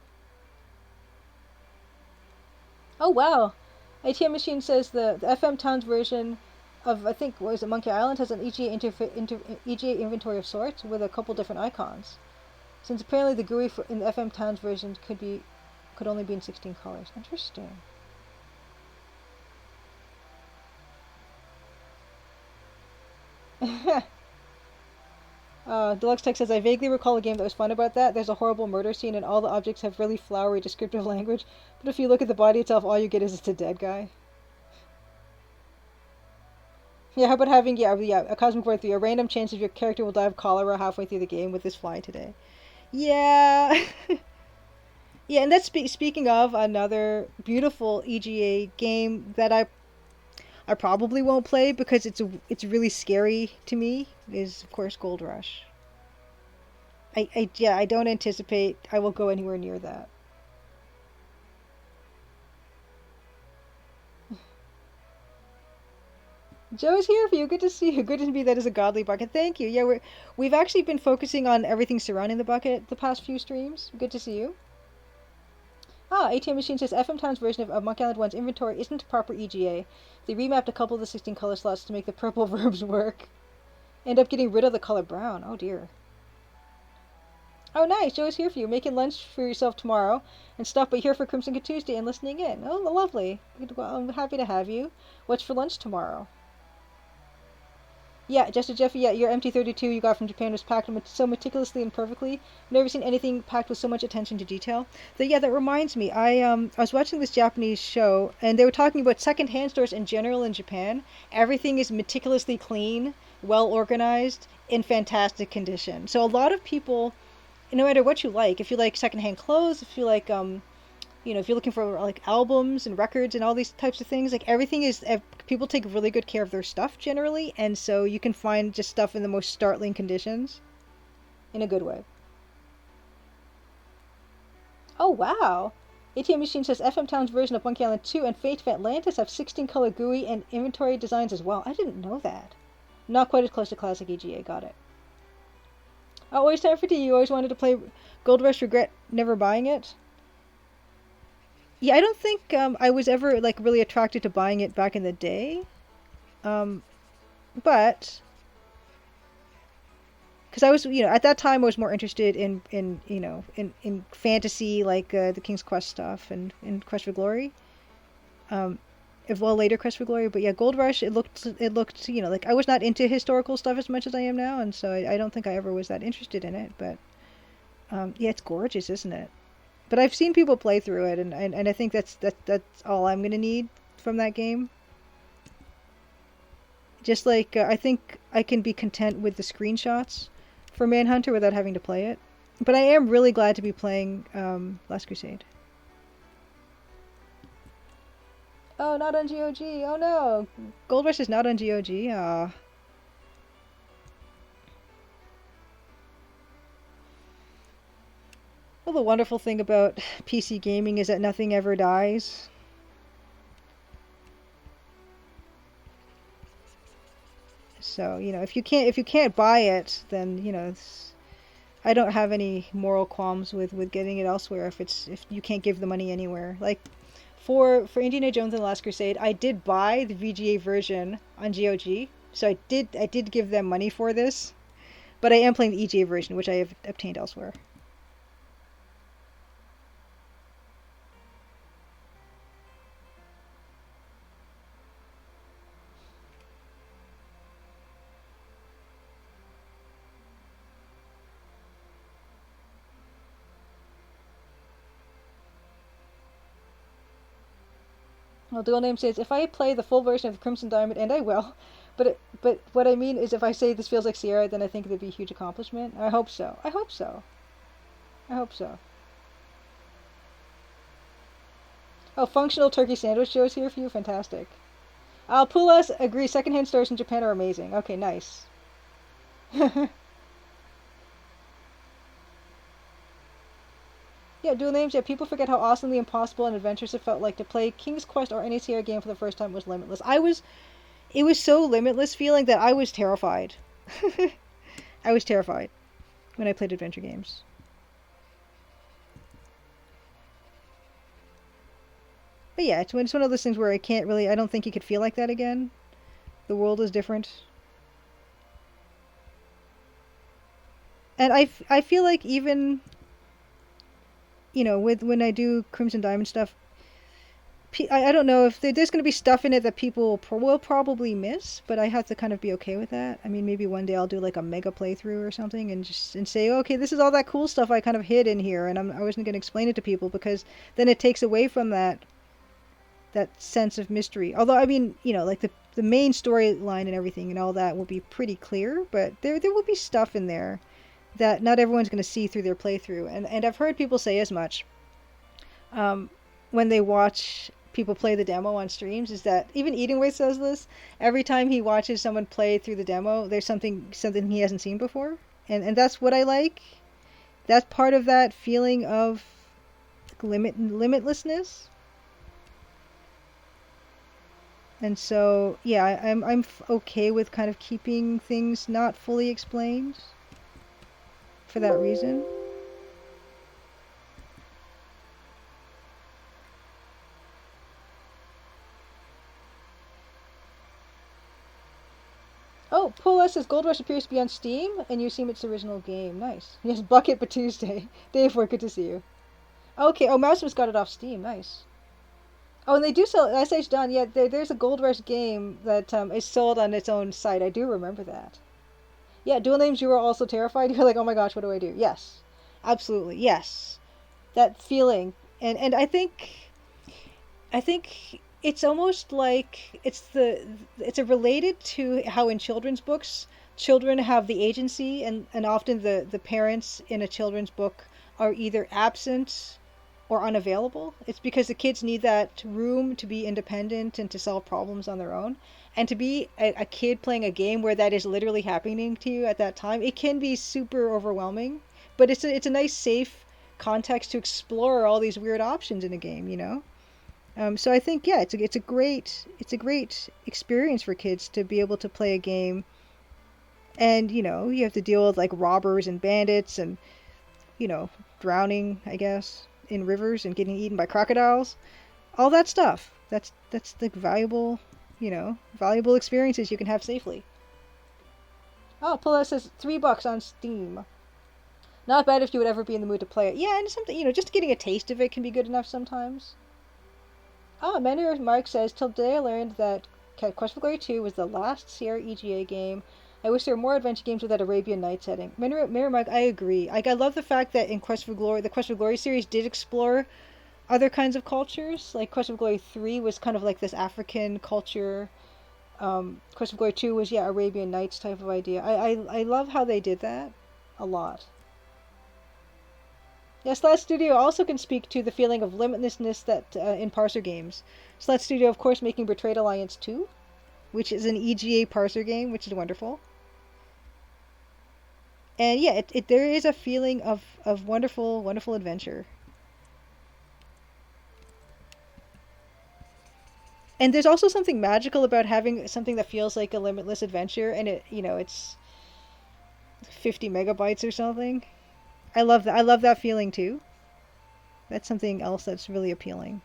Oh wow, ATM Machine says the FM Towns version of I think what is it Monkey Island has an EGA inventory of sorts with a couple different icons. Since apparently the GUI in the FM Towns version could only be in 16 colors. Interesting. Deluxe Tech says, I vaguely recall a game that was fun about that. There's a horrible murder scene and all the objects have really flowery descriptive language, but if you look at the body itself, all you get is it's a dead guy. Yeah, how about having, a Cosmic War 3, a random chance of your character will die of cholera halfway through the game with this fly today. Yeah. Yeah, and that's speaking of another beautiful EGA game that I probably won't play because it's really scary to me. Is of course Gold Rush. I don't anticipate I will go anywhere near that. Joe's here for you. Good to see you. Good to be that is a godly bucket. Thank you. Yeah, we've actually been focusing on everything surrounding the bucket the past few streams. Good to see you. Ah, ATM Machine says FM Town's version of Monkey Island 1's inventory isn't proper EGA. They remapped a couple of the 16 color slots to make the purple verbs work. End up getting rid of the color brown. Oh dear. Oh, nice. Joe's here for you. Making lunch for yourself tomorrow and stuff, but here for Crimson Tuesday and listening in. Oh, lovely. Well, I'm happy to have you. What's for lunch tomorrow? Yeah, Jester Jeffy, yeah, your MT-32 you got from Japan was packed so meticulously and perfectly. I've never seen anything packed with so much attention to detail. So yeah, that reminds me. I was watching this Japanese show, and they were talking about second-hand stores in general in Japan. Everything is meticulously clean, well organized, in fantastic condition. So a lot of people, no matter what you like, if you like second-hand clothes, if you like if you're looking for like albums and records and all these types of things, like everything is people take really good care of their stuff generally, and so you can find just stuff in the most startling conditions in a good way. Oh wow. ATM Machine says FM Town's version of Monkey Island 2 and Fate of Atlantis have 16 color GUI and inventory designs as well. I didn't know that. Not quite as close to classic EGA, got it. Oh, always time for tea. You always wanted to play Gold Rush, regret never buying it? Yeah, I don't think I was ever like really attracted to buying it back in the day. Um, but because I was, at that time I was more interested in fantasy like the King's Quest stuff and Quest for Glory. Um, if well later Quest for Glory, but yeah, Gold Rush it looked like I was not into historical stuff as much as I am now, and so I don't think I ever was that interested in it. But yeah, it's gorgeous, isn't it? But I've seen people play through it, and I think that's all I'm gonna need from that game. Just like I think I can be content with the screenshots for Manhunter without having to play it. But I am really glad to be playing Last Crusade. Oh, not on GOG. Oh no, Gold Rush is not on GOG. Ah. Well, the wonderful thing about PC gaming is that nothing ever dies. So, if you can't buy it, then, I don't have any moral qualms with getting it elsewhere if you can't give the money anywhere. Like for Indiana Jones and the Last Crusade, I did buy the VGA version on GOG. So I did give them money for this, but I am playing the EGA version, which I have obtained elsewhere. Well, dual name says if I play the full version of Crimson Diamond, and I will, but what I mean is if I say this feels like Sierra, then I think it'd be a huge accomplishment. I hope so. I hope so. I hope so. Oh, functional turkey sandwich shows here for you. Fantastic. Pulas agree. Secondhand stores in Japan are amazing. Okay, nice. Yeah, dual names. Yeah, people forget how awesomely impossible and adventurous it felt like to play King's Quest or any Sierra game for the first time was limitless. It was so limitless feeling that I was terrified. I was terrified when I played adventure games. But yeah, it's one of those things where I don't think you could feel like that again. The world is different. And I feel like even, with when I do Crimson Diamond stuff, I don't know if there's going to be stuff in it that people will probably miss, but I have to kind of be okay with that. I mean, maybe one day I'll do like a mega playthrough or something and say, okay, this is all that cool stuff I kind of hid in here, and I wasn't going to explain it to people because then it takes away from that sense of mystery. Although, I mean, like the main storyline and everything and all that will be pretty clear, but there will be stuff in there that not everyone's going to see through their playthrough, and I've heard people say as much. um, when they watch people play the demo on streams is that even Eatingway says this. Every time he watches someone play through the demo, there's something he hasn't seen before, and that's what I like. That's part of that feeling of limitlessness. And so, yeah, I'm okay with kind of keeping things not fully explained for that reason. Oh, Pull S says Gold Rush appears to be on Steam, and you seem its original game. Nice. Yes, Bucket but Tuesday. Dave, we're good to see you. Okay, oh, Mousemas got it off Steam. Nice. Oh, and they do sell SH Done. Yeah, there's a Gold Rush game that is sold on its own site. I do remember that. Yeah, Dual Names, you were also terrified. You're like, oh my gosh, what do I do? Yes, absolutely, yes. That feeling, and I think it's almost like it's a related to how in children's books children have the agency, and often the parents in a children's book are either absent or unavailable. It's because the kids need that room to be independent and to solve problems on their own. And to be a kid playing a game where that is literally happening to you at that time, it can be super overwhelming. But it's a nice safe context to explore all these weird options in a game, you know. So I think yeah, it's a great experience for kids to be able to play a game, and you have to deal with like robbers and bandits and drowning, I guess, in rivers and getting eaten by crocodiles, all that stuff. That's the valuable experiences you can have safely. Oh, Paula says $3 on Steam. Not bad if you would ever be in the mood to play it. Yeah, and something just getting a taste of it can be good enough sometimes. Oh, Menor Mark says, till today I learned that Quest for Glory 2 was the last Sierra EGA game. I wish there were more adventure games with that Arabian Night setting. Menor Mark, I agree. I love the fact that in Quest for Glory, the Quest for Glory series did explore other kinds of cultures. Like Quest of Glory 3 was kind of like this African culture. Quest of Glory 2 was, yeah, Arabian Nights type of idea. I love how they did that a lot. Yeah, Slat Studio also can speak to the feeling of limitlessness that in parser games. Slat Studio, of course, making Betrayed Alliance 2, which is an EGA parser game, which is wonderful. And yeah, there is a feeling of wonderful, wonderful adventure. And there's also something magical about having something that feels like a limitless adventure, and it's 50 megabytes or something. I love that. I love that feeling too. That's something else that's really appealing.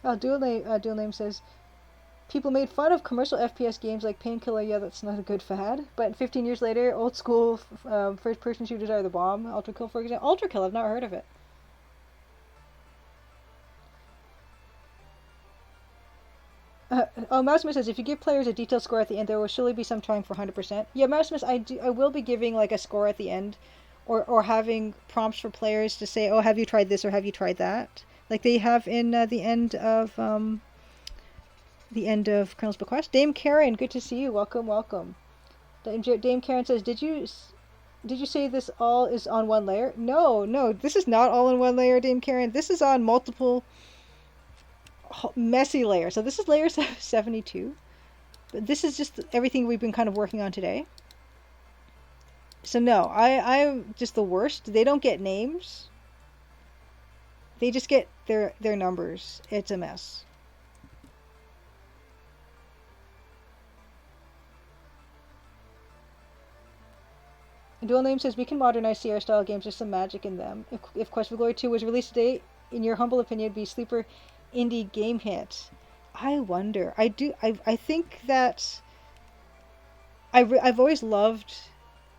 Oh, Dual Name says people made fun of commercial FPS games like Painkiller. Yeah, that's not a good fad. But 15 years later, old school first-person shooters are the bomb. Ultra Kill, for example. Ultra Kill, I've not heard of it. Oh, Mouse says if you give players a detailed score at the end, there will surely be some trying for 100%. Yeah, Mouse I will be giving like a score at the end, or having prompts for players to say, oh, have you tried this or have you tried that, like they have in the end of Colonel's Bequest. Dame Karen, good to see you. Welcome, welcome. Dame Karen says, did you say this all is on one layer? No, no, this is not all in one layer, Dame Karen. This is on multiple messy layers. So this is layer 72. But this is just everything we've been kind of working on today. So no, I'm just the worst. They don't get names. They just get their numbers. It's a mess. Dual Name says we can modernize Sierra style games. There's some magic in them. If Quest for Glory 2 was released today, in your humble opinion, it'd be sleeper indie game hit. I wonder. I think that I've always loved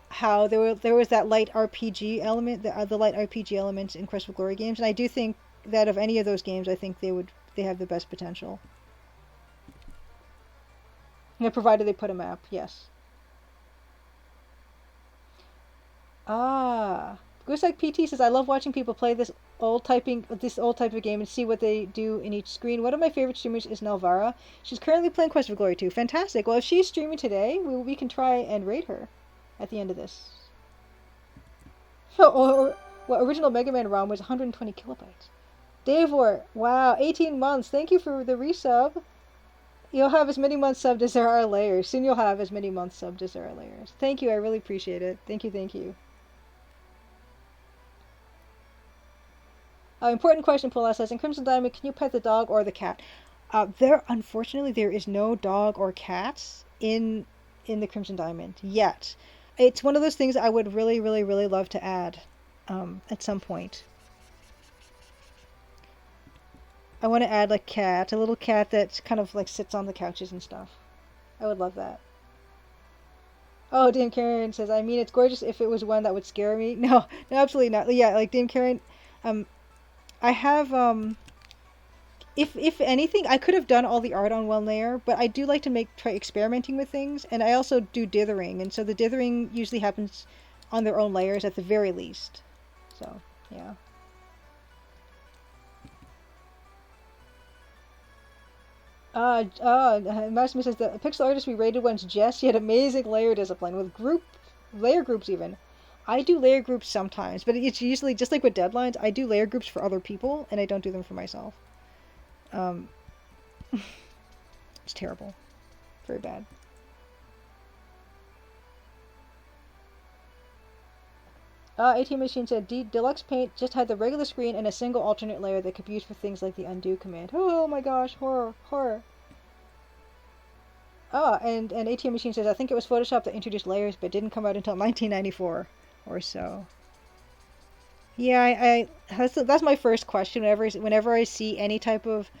how there was that light RPG element, the light RPG elements in Quest for Glory games, and I do think that of any of those games, I think they have the best potential. Provided they put a map, yes. Ah. Gooseegg PT says, I love watching people play this old type of game and see what they do in each screen. One of my favorite streamers is Nelvara. She's currently playing Quest of Glory 2. Fantastic. Well, if she's streaming today, we can try and raid her at the end of this. Well, original Mega Man ROM was 120 kilobytes. Davor, wow, 18 months. Thank you for the resub. You'll have as many months subbed as there are layers. Soon you'll have as many months subbed as there are layers. Thank you, I really appreciate it. Thank you, thank you. Important question, Paula says, in Crimson Diamond, can you pet the dog or the cat? Unfortunately, there is no dog or cats in the Crimson Diamond yet. It's one of those things I would really, really, really love to add at some point. I want to add a cat, a little cat that kind of like sits on the couches and stuff. I would love that. Oh, Dame Karen says, I mean, it's gorgeous if it was one that would scare me. No, no, absolutely not. Yeah, like Dame Karen, um, I have if anything, I could have done all the art on one layer, but I do like to try experimenting with things, and I also do dithering, and so the dithering usually happens on their own layers at the very least. So, yeah. Maximus says the pixel artist we rated once Jess. She had amazing layer discipline with layer groups even. I do layer groups sometimes, but it's usually just like with deadlines. I do layer groups for other people, and I don't do them for myself. Um, it's terrible, very bad. ATM Machine said Deluxe Paint just had the regular screen and a single alternate layer that could be used for things like the undo command. Oh my gosh, horror, horror. And ATM Machine says, I think it was Photoshop that introduced layers, but didn't come out until 1994 or so. Yeah, that's my first question. Whenever I see any type of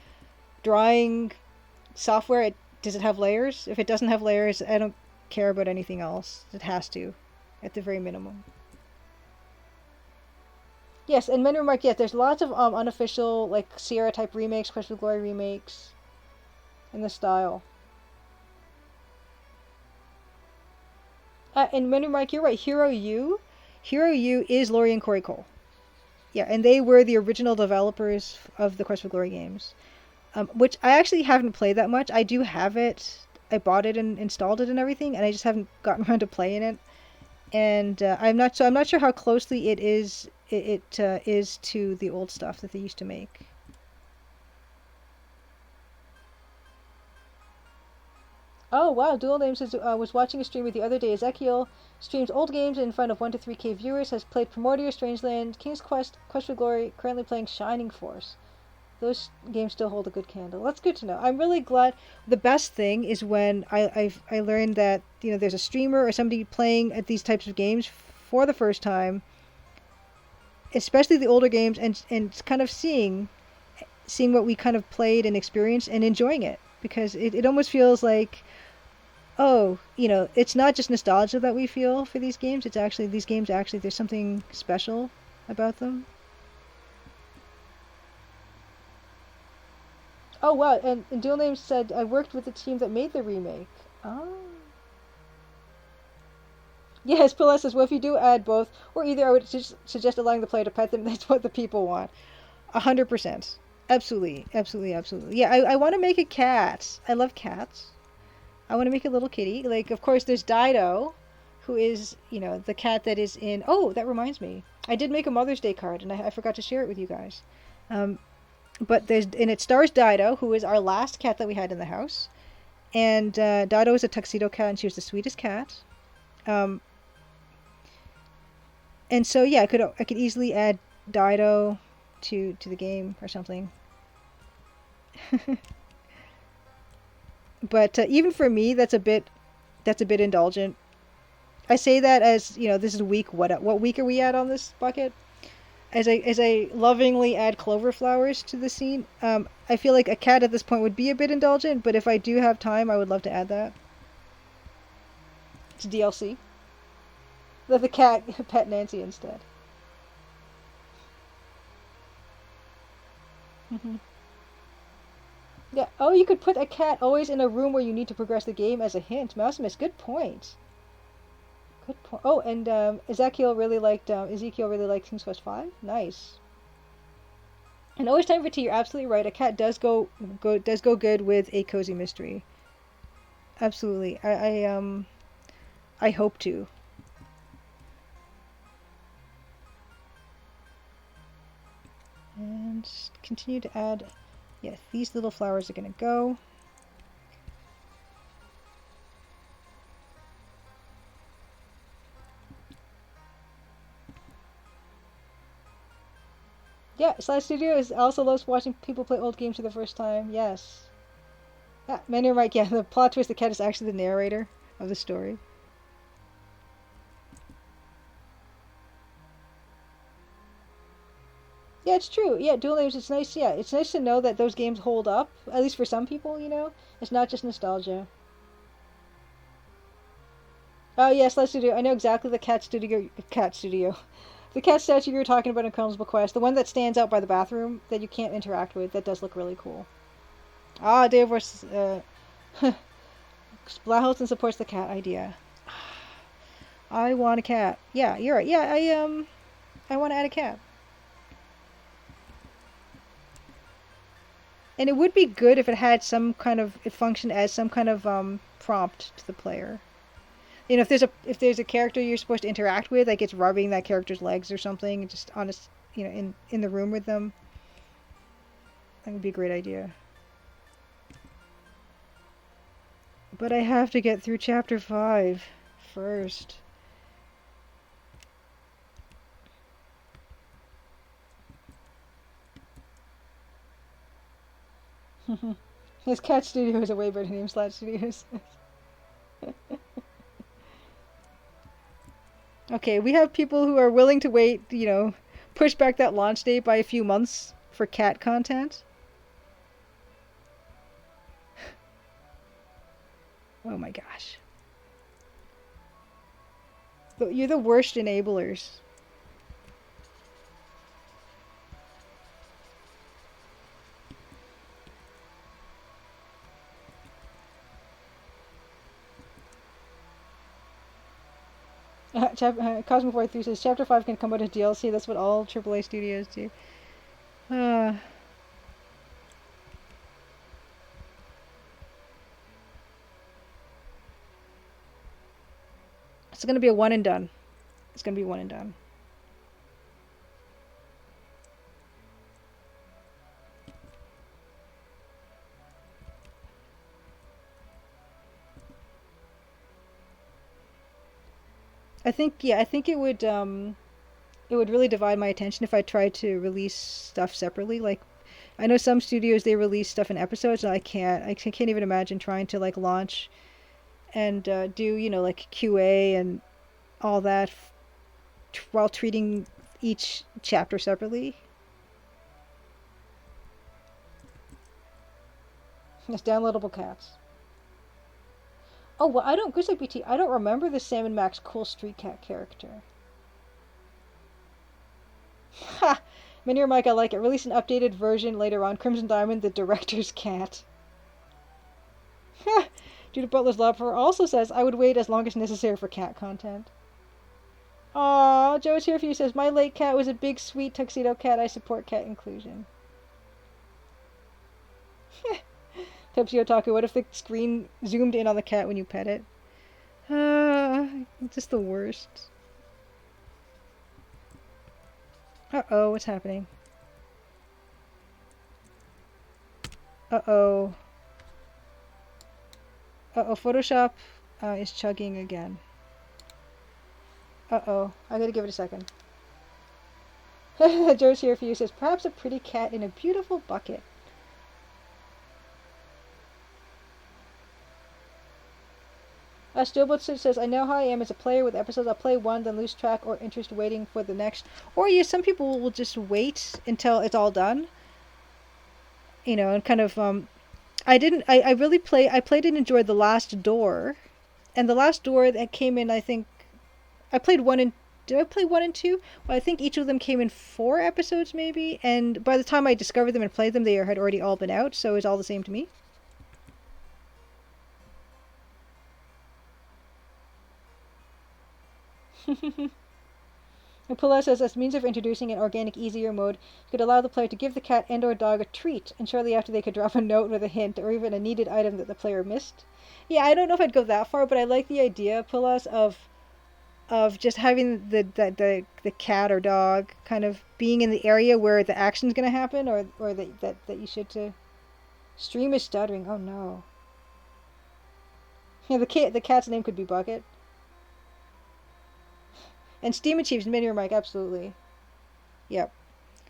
drawing software, does it have layers? If it doesn't have layers, I don't care about anything else. It has to, at the very minimum. Yes, and many remark, yes, there's lots of unofficial, like, Sierra type remakes, Quest of Glory remakes, in the style. And many remark, you're right, Hero U is Laurie and Corey Cole. Yeah, and they were the original developers of the Quest of Glory games. Which I actually haven't played that much. I do have it. I bought it and installed it and everything, and I just haven't gotten around to playing it. And I'm not sure how closely it is is to the old stuff that they used to make. Oh wow, Dual Names says, was watching a stream with the other day. Ezekiel streams old games in front of 1 to 3K viewers, has played Primordia, Strangeland, King's Quest, Quest for Glory, currently playing Shining Force. Those games still hold a good candle. That's good to know. I'm really glad. The best thing is when I learned that there's a streamer or somebody playing at these types of games for the first time, especially the older games, and kind of seeing what we kind of played and experienced and enjoying it, because it almost feels like, oh, it's not just nostalgia that we feel for these games. It's actually these games there's something special about them. Oh wow, and Dual Name said, I worked with the team that made the remake. Oh. Yes, Pilla says, well, if you do add both, or either, I would suggest allowing the player to pet them. That's what the people want. 100%. Absolutely, absolutely, absolutely. Yeah, I want to make a cat. I love cats. I want to make a little kitty. Like, of course, there's Dido, who is, the cat that is in... Oh, that reminds me. I did make a Mother's Day card, and I forgot to share it with you guys. But it stars Dido, who is our last cat that we had in the house. And Dido is a tuxedo cat, and she was the sweetest cat. And so yeah, I could easily add Dido to the game or something. But even for me, that's a bit indulgent. I say that as this is week. What week are we at on this bucket? As I lovingly add clover flowers to the scene, I feel like a cat at this point would be a bit indulgent, but if I do have time, I would love to add that. It's DLC. Let the cat pet Nancy instead. Yeah. Oh, you could put a cat always in a room where you need to progress the game as a hint. Mousemas, good point. Good point. Oh, and Ezekiel really liked King's Quest 5. Nice. And always time for tea. You're absolutely right. A cat does go good with a cozy mystery. Absolutely. I hope to. And continue to add. Yes, these little flowers are gonna go. Yeah, Slash Studios also loves watching people play old games for the first time. Yes. Yeah, many are right. Yeah, the plot twist: the cat is actually the narrator of the story. Yeah, it's true. Yeah, Dual Names. It's nice. Yeah, it's nice to know that those games hold up. At least for some people, it's not just nostalgia. Oh yes, Slash Studio. I know exactly the cat studio. Cat studio. The cat statue you were talking about in Column's Bequest, the one that stands out by the bathroom that you can't interact with, that does look really cool. Ah, Dave versus Splahilton supports the cat idea. I want a cat. Yeah, you're right. Yeah, I want to add a cat. And it would be good if it had it functioned as some kind of prompt to the player. If there's a character you're supposed to interact with, like it's rubbing that character's legs or something, just honest, in the room with them, that would be a great idea. But I have to get through chapter 5 first. His cat studio is a way better name, Slat Studios. Okay, we have people who are willing to wait, push back that launch date by a few months for cat content. Oh my gosh. You're the worst enablers. Cosmo43 says Chapter 5 can come out as DLC. That's what all AAA studios do. It's going to be a one and done. It's going to be one and done. I think it would really divide my attention if I tried to release stuff separately. Like, I know some studios, they release stuff in episodes, and I can't even imagine trying to like launch and do like QA and all that while treating each chapter separately. It's downloadable cats. Oh well, Goose Lake BT. I don't remember the Sam and Max cool street cat character. Ha! Mini or Mike, I like it. Release an updated version later on. Crimson Diamond, the director's cat. Judith Butler's Lover also says, I would wait as long as necessary for cat content. Aww, Joe's here for you says, my late cat was a big, sweet tuxedo cat. I support cat inclusion. Pepsi Otaku, what if the screen zoomed in on the cat when you pet it? It's just the worst. Uh-oh, what's happening? Uh-oh. Uh-oh, Photoshop is chugging again. Uh-oh, I gotta give it a second. Joe's here for you says, perhaps a pretty cat in a beautiful bucket. Stillbot says, I know how I am as a player with episodes. I'll play one, then lose track or interest waiting for the next. Or some people will just wait until it's all done. And kind of, I played and enjoyed The Last Door. And The Last Door that came in, I think, I played one and, did I play 1 and 2? Well, I think each of them came in 4 episodes maybe. And by the time I discovered them and played them, they had already all been out. So it's all the same to me. Pula says, as means of introducing an organic easier mode, could allow the player to give the cat and or dog a treat, and shortly after they could drop a note with a hint or even a needed item that the player missed. Yeah, I don't know if I'd go that far, but I like the idea, Pulas, of just having the cat or dog kind of being in the area where the action's gonna happen, or that you should to. Stream is stuttering. Oh no. Yeah, the cat's name could be Bucket. And Steam achieves mini Mike, absolutely. Yep.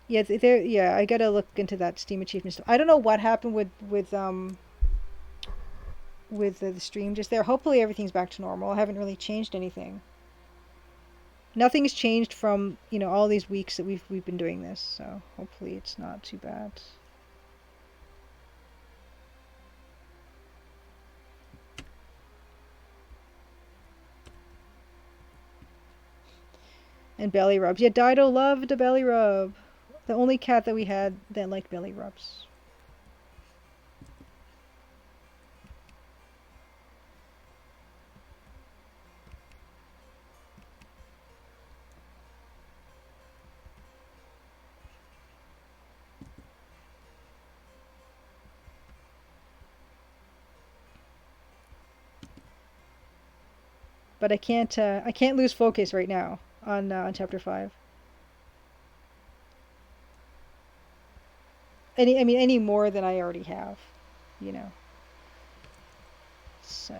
Yeah, there. Yeah, I gotta look into that Steam achievement stuff. I don't know what happened with the stream just there. Hopefully everything's back to normal. I haven't really changed anything. Nothing's changed from all these weeks that we've been doing this. So hopefully it's not too bad. And belly rubs. Yeah, Dido loved a belly rub. The only cat that we had that liked belly rubs. But I can't lose focus right now on chapter 5. Any more than I already have, you know. So.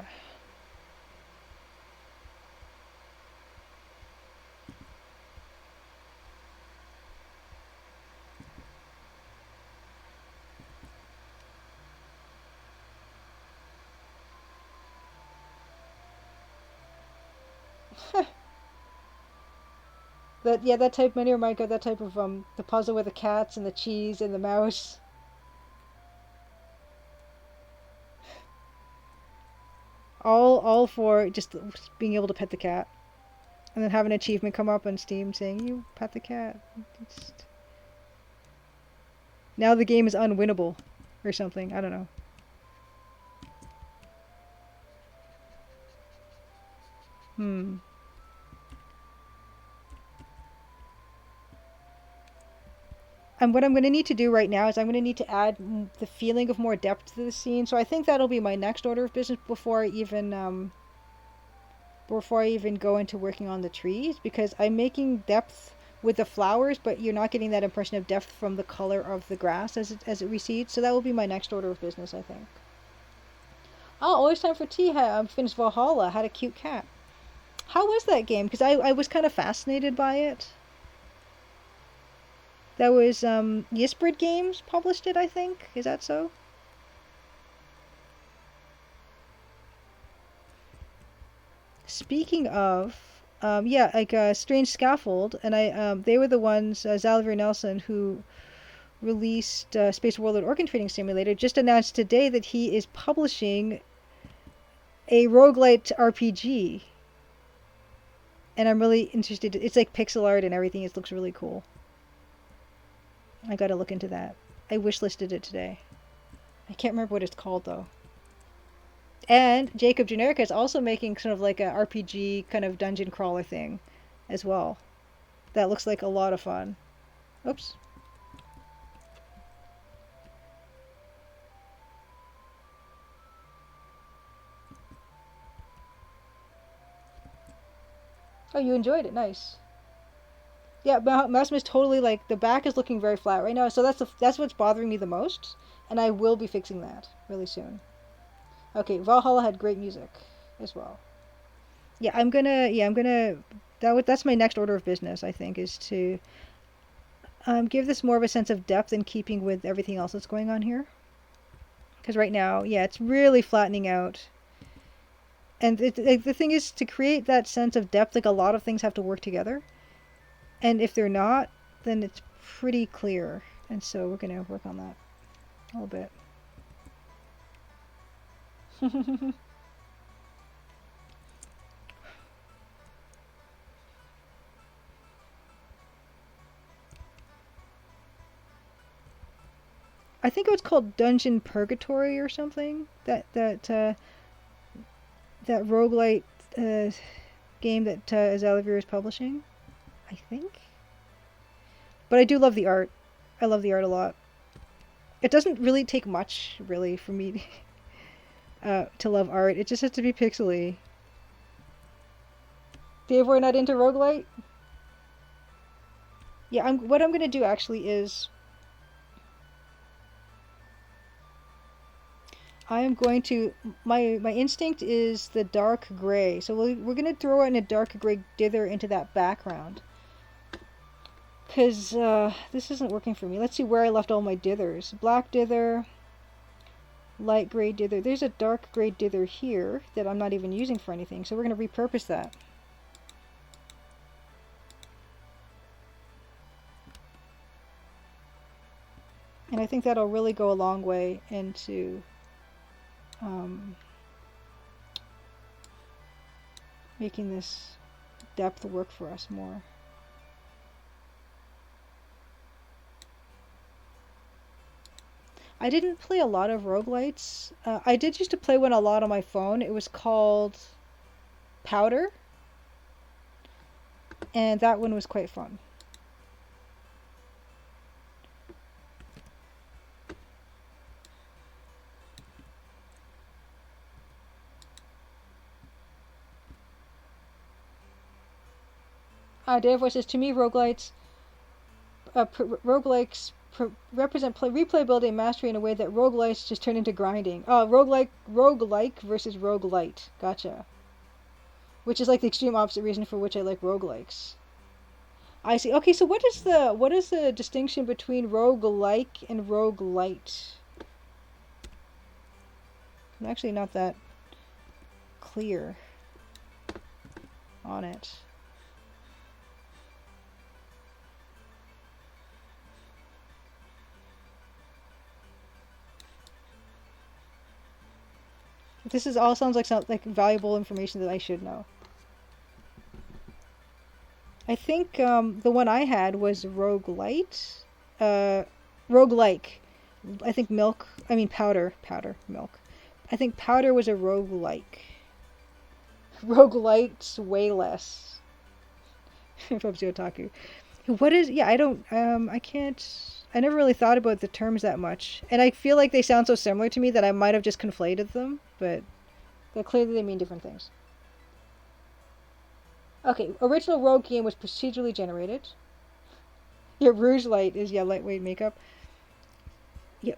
That type many or might go that type of the puzzle with the cats and the cheese and the mouse. All for just being able to pet the cat. And then have an achievement come up on Steam saying you pet the cat. Now the game is unwinnable or something. I don't know. And what I'm going to need to do right now is I'm going to need to add the feeling of more depth to the scene. So I think that'll be my next order of business before I even go into working on the trees, because I'm making depth with the flowers, but you're not getting that impression of depth from the color of the grass as it recedes. So that will be my next order of business, I think. Oh, always time for tea. I finished Valhalla. Had a cute cat. How was that game? Because I was kind of fascinated by it. That was Yisbrid Games published it, I think. Is that so? Speaking of, yeah, like Strange Scaffold, and they were the ones, Xalavier Nelson, who released Space Warlord Organ Trading Simulator, just announced today that he is publishing a roguelite RPG. And I'm really interested. It's like pixel art and everything. It looks really cool. I gotta look into that. I wishlisted it today. I can't remember what it's called though. And Jacob Generica is also making sort of like a RPG kind of dungeon crawler thing as well. That looks like a lot of fun. Oops. Oh, you enjoyed it. Nice. Yeah, Mousem is totally like the back is looking very flat right now, so that's what's bothering me the most, and I will be fixing that really soon. Okay, Valhalla had great music as well. I'm gonna that's my next order of business, I think, is to give this more of a sense of depth in keeping with everything else that's going on here. Because right now, yeah, it's really flattening out. And the thing is, to create that sense of depth, like a lot of things have to work together. And if they're not, then it's pretty clear. And so we're going to work on that a little bit. I think it was called Dungeon Purgatory or something. That roguelite game that Azalivir is publishing, I think. But I do love the art. I love the art a lot. It doesn't really take much, really, for me to love art. It just has to be pixely. Dave, we're not into roguelite? Yeah, what I'm gonna do actually is I am going to my instinct is the dark gray, so we're gonna throw in a dark gray dither into that background, because this isn't working for me. Let's see where I left all my dithers. Black dither, light gray dither. There's a dark gray dither here that I'm not even using for anything, so we're gonna repurpose that. And I think that'll really go a long way into making this depth work for us more. I didn't play a lot of roguelites. I did used to play one a lot on my phone. It was called Powder, and that one was quite fun. Dave says, to me, roguelites represent replayability and mastery in a way that roguelites just turn into grinding. Oh, roguelike versus roguelite. Gotcha. Which is like the extreme opposite reason for which I like roguelikes. I see. Okay, so what is the distinction between roguelike and roguelite? I'm actually not that clear on it. This is all sounds like valuable information that I should know. I think the one I had was roguelite, roguelike. I think powder, milk. I think powder was a roguelike. Roguelite's way less. From Otaku. What is? Yeah, I don't. I can't. I never really thought about the terms that much, and I feel like they sound so similar to me that I might have just conflated them, but clearly they mean different things. Okay, original Rogue game was procedurally generated. Yeah, Rouge Light is lightweight makeup. Yeah,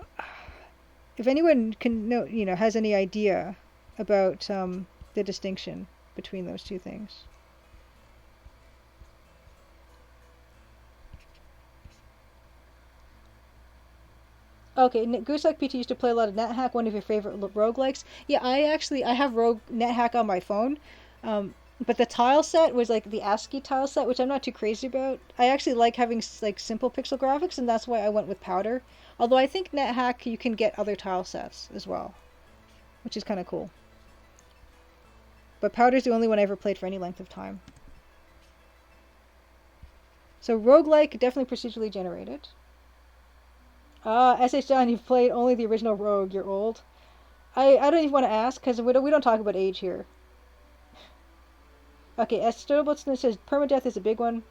if anyone can know, has any idea about the distinction between those two things. Okay, Gooseluck PT used to play a lot of NetHack, one of your favorite roguelikes. Yeah, I have NetHack on my phone, but the tile set was like the ASCII tile set, which I'm not too crazy about. I actually like having like simple pixel graphics, and that's why I went with Powder. Although I think NetHack you can get other tile sets as well, which is kind of cool. But Powder's the only one I ever played for any length of time. So roguelike, definitely procedurally generated. S.H. John, you've played only the original Rogue. You're old. I don't even want to ask, because we don't talk about age here. Okay, Estrobotsna says permadeath is a big one.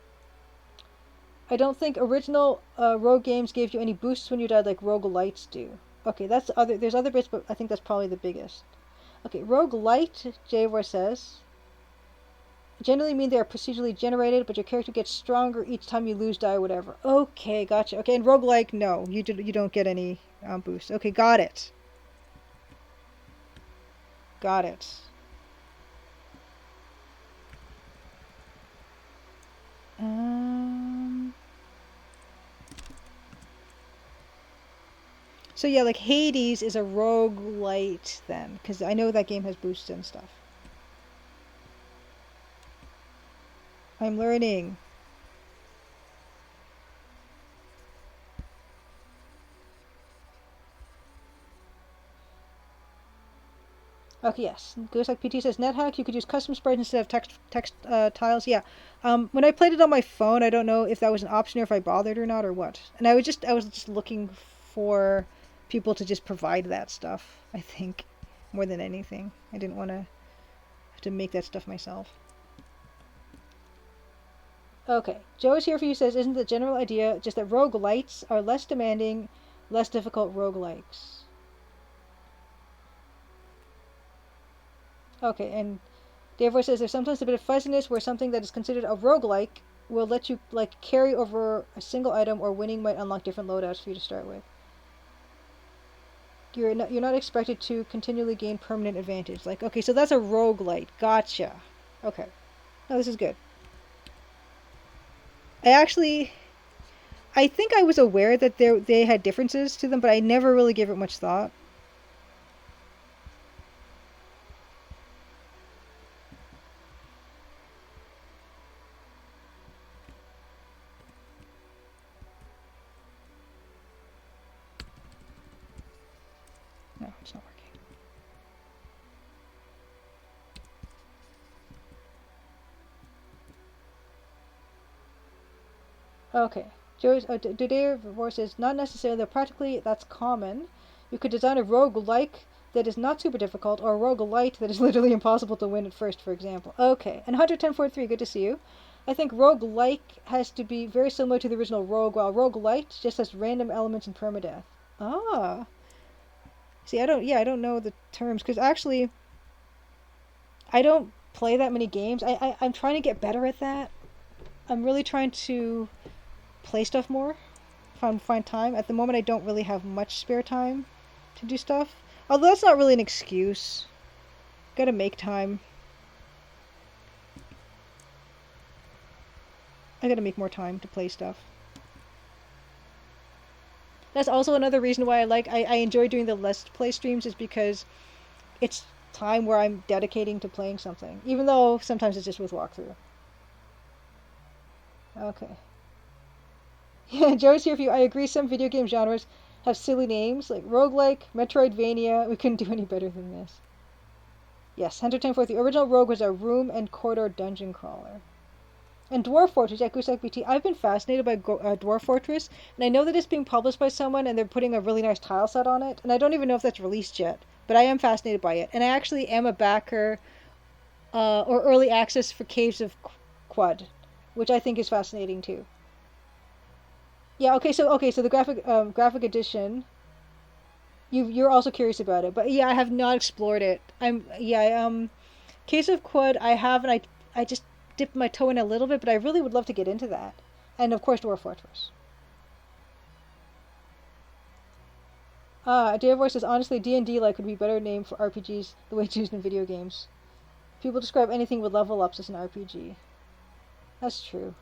I don't think original Rogue games gave you any boosts when you died like roguelites do. Okay, there's other bits, but I think that's probably the biggest. Okay, roguelite, Javor says, generally mean they are procedurally generated, but your character gets stronger each time you lose, die, whatever. Okay, gotcha. Okay, and roguelike, no, you don't get any boost. Okay, got it. Got it. So yeah, like Hades is a roguelite then, because I know that game has boosts and stuff. I'm learning. Okay, yes. Goes like PT says, NetHack, you could use custom sprites instead of text tiles. Yeah. When I played it on my phone, I don't know if that was an option or if I bothered or not or what. And I was just looking for people to just provide that stuff, I think, more than anything. I didn't want to have to make that stuff myself. Okay, Joe is here for you says, isn't the general idea just that roguelites are less demanding, less difficult roguelikes? Okay, and Davor says there's sometimes a bit of fuzziness where something that is considered a roguelike will let you like carry over a single item, or winning might unlock different loadouts for you to start with. You're not expected to continually gain permanent advantage. Like, okay, so that's a roguelite. Gotcha. Okay. No, this is good. I think I was aware that they had differences to them, but I never really gave it much thought. No, it's not working. Okay. Joe's Today Divorce is not necessarily, practically that's common. You could design a roguelike that is not super difficult, or a roguelite that is literally impossible to win at first, for example. Okay. And 11043, good to see you. I think roguelike has to be very similar to the original Rogue, while roguelite just has random elements and permadeath. Ah. See, I don't know the terms, because actually, I don't play that many games. I'm trying to get better at that. I'm really trying to play stuff more, find time. At the moment, I don't really have much spare time to do stuff. Although that's not really an excuse. Gotta make time. I gotta make more time to play stuff. That's also another reason why I enjoy doing the Let's Play streams, is because it's time where I'm dedicating to playing something, even though sometimes it's just with walkthrough. Okay. Yeah, Joe's here for you. I agree, some video game genres have silly names, like roguelike, Metroidvania. We couldn't do any better than this. Yes, Hunter 10 the original Rogue was a room and corridor dungeon crawler. And Dwarf Fortress, Yakuza BT. I've been fascinated by Dwarf Fortress, and I know that it's being published by someone, and they're putting a really nice tile set on it, and I don't even know if that's released yet, but I am fascinated by it. And I actually am a backer, or early access for Caves of Quad, which I think is fascinating too. Yeah, so the graphic edition, you're also curious about it, but yeah, I have not explored it. Case of Quad I have, and I just dipped my toe in a little bit, but I really would love to get into that. And of course, Dwarf Fortress. Dear Voice says, honestly, D&D like would be a better name for RPGs the way it's used in video games. People describe anything with level ups as an RPG. That's true.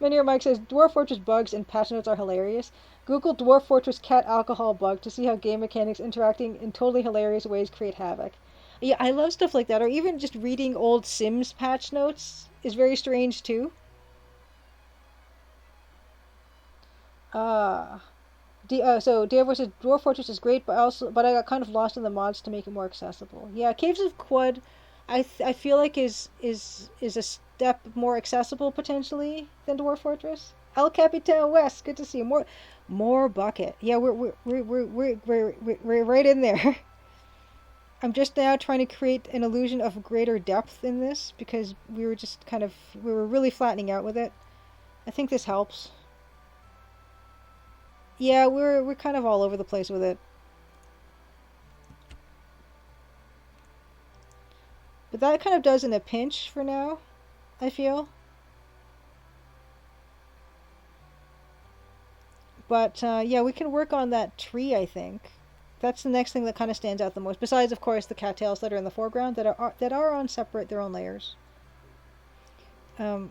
Many Mike says, Dwarf Fortress bugs and patch notes are hilarious. Google Dwarf Fortress cat alcohol bug to see how game mechanics interacting in totally hilarious ways create havoc. Yeah, I love stuff like that. Or even just reading old Sims patch notes is very strange too. Uh, so Davor says Dwarf Fortress is great, but I got kind of lost in the mods to make it more accessible. Yeah, Caves of Quad, I feel like is a step more accessible potentially than Dwarf Fortress. El Capitan West, good to see you. More bucket. Yeah, we're right in there. I'm just now trying to create an illusion of greater depth in this, because we were just we were really flattening out with it. I think this helps. Yeah, we're kind of all over the place with it. But that kind of does in a pinch for now, I feel. But yeah, we can work on that tree, I think. That's the next thing that kind of stands out the most. Besides, of course, the cattails that are in the foreground that are on separate their own layers. But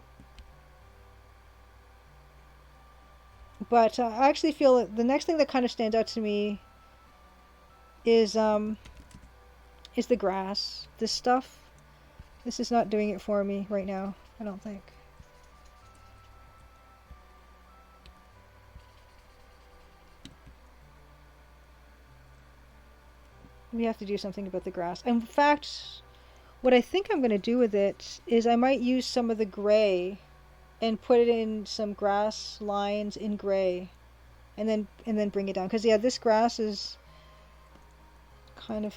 I actually feel that the next thing that kind of stands out to me is the grass. This stuff. This is not doing it for me right now, I don't think. We have to do something about the grass. In fact, what I think I'm going to do with it is I might use some of the gray and put it in some grass lines in gray, and then bring it down. Because yeah, this grass is kind of...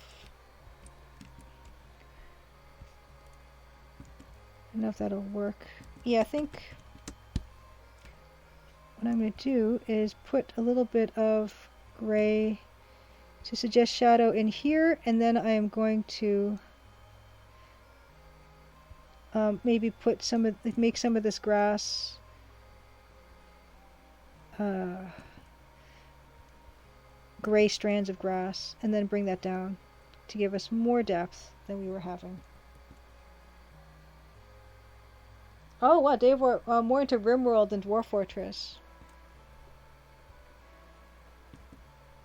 don't know if that'll work. Yeah, I think what I'm going to do is put a little bit of gray to suggest shadow in here, and then I am going to maybe put make some of this grass gray strands of grass, and then bring that down to give us more depth than we were having. Oh wow, Dave, we're more into Rimworld than Dwarf Fortress.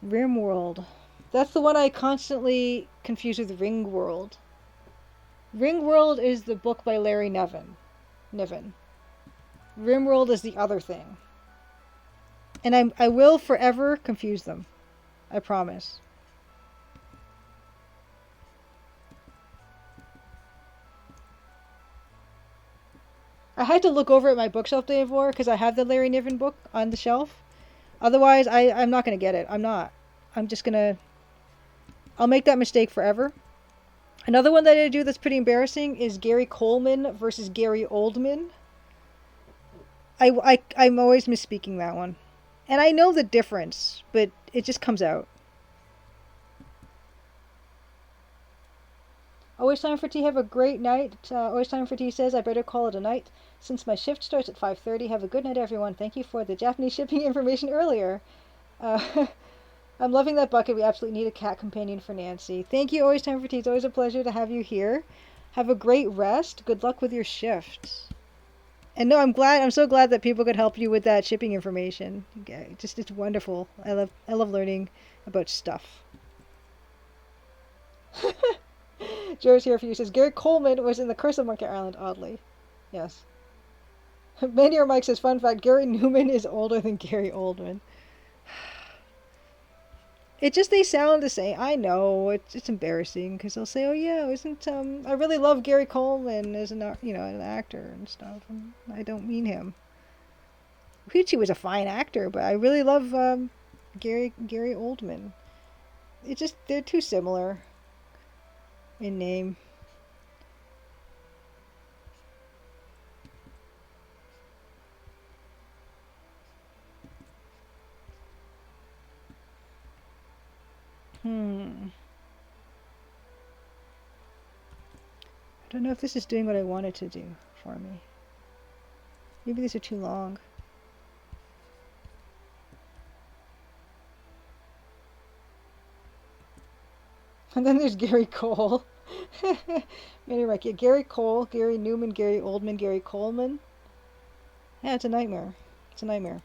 Rimworld. That's the one I constantly confuse with Ringworld. Ringworld is the book by Larry Niven. Rimworld is the other thing. And I will forever confuse them. I promise. I had to look over at my bookshelf, Dave War, because I have the Larry Niven book on the shelf. Otherwise, I'm not going to get it. I'm not. I'm just going to... I'll make that mistake forever. Another one that I do that's pretty embarrassing is Gary Coleman versus Gary Oldman. I'm always misspeaking that one. And I know the difference, but it just comes out. Always Time for Tea, have a great night. Always Time for Tea says, I better call it a night. Since my shift starts at 5:30, have a good night, everyone. Thank you for the Japanese shipping information earlier. I'm loving that bucket. We absolutely need a cat companion for Nancy. Thank you, Always Time for Tea. It's always a pleasure to have you here. Have a great rest. Good luck with your shift. And no, I'm so glad that people could help you with that shipping information. It's wonderful. I love learning about stuff. Joe's here for you. Says Gary Coleman was in The Curse of Monkey Island. Oddly, yes. Manier Mike says, fun fact: Gary Newman is older than Gary Oldman. They sound the same. I know it's embarrassing because they'll say, "Oh yeah, isn't I really love Gary Coleman as an actor and stuff." And I don't mean him. Pucci was a fine actor, but I really love Gary Oldman. They're too similar in name. I don't know if this is doing what I want it to do for me. Maybe these are too long. And then there's Gary Cole. Maybe right. Yeah, Gary Cole, Gary Newman, Gary Oldman, Gary Coleman. Yeah, it's a nightmare. It's a nightmare.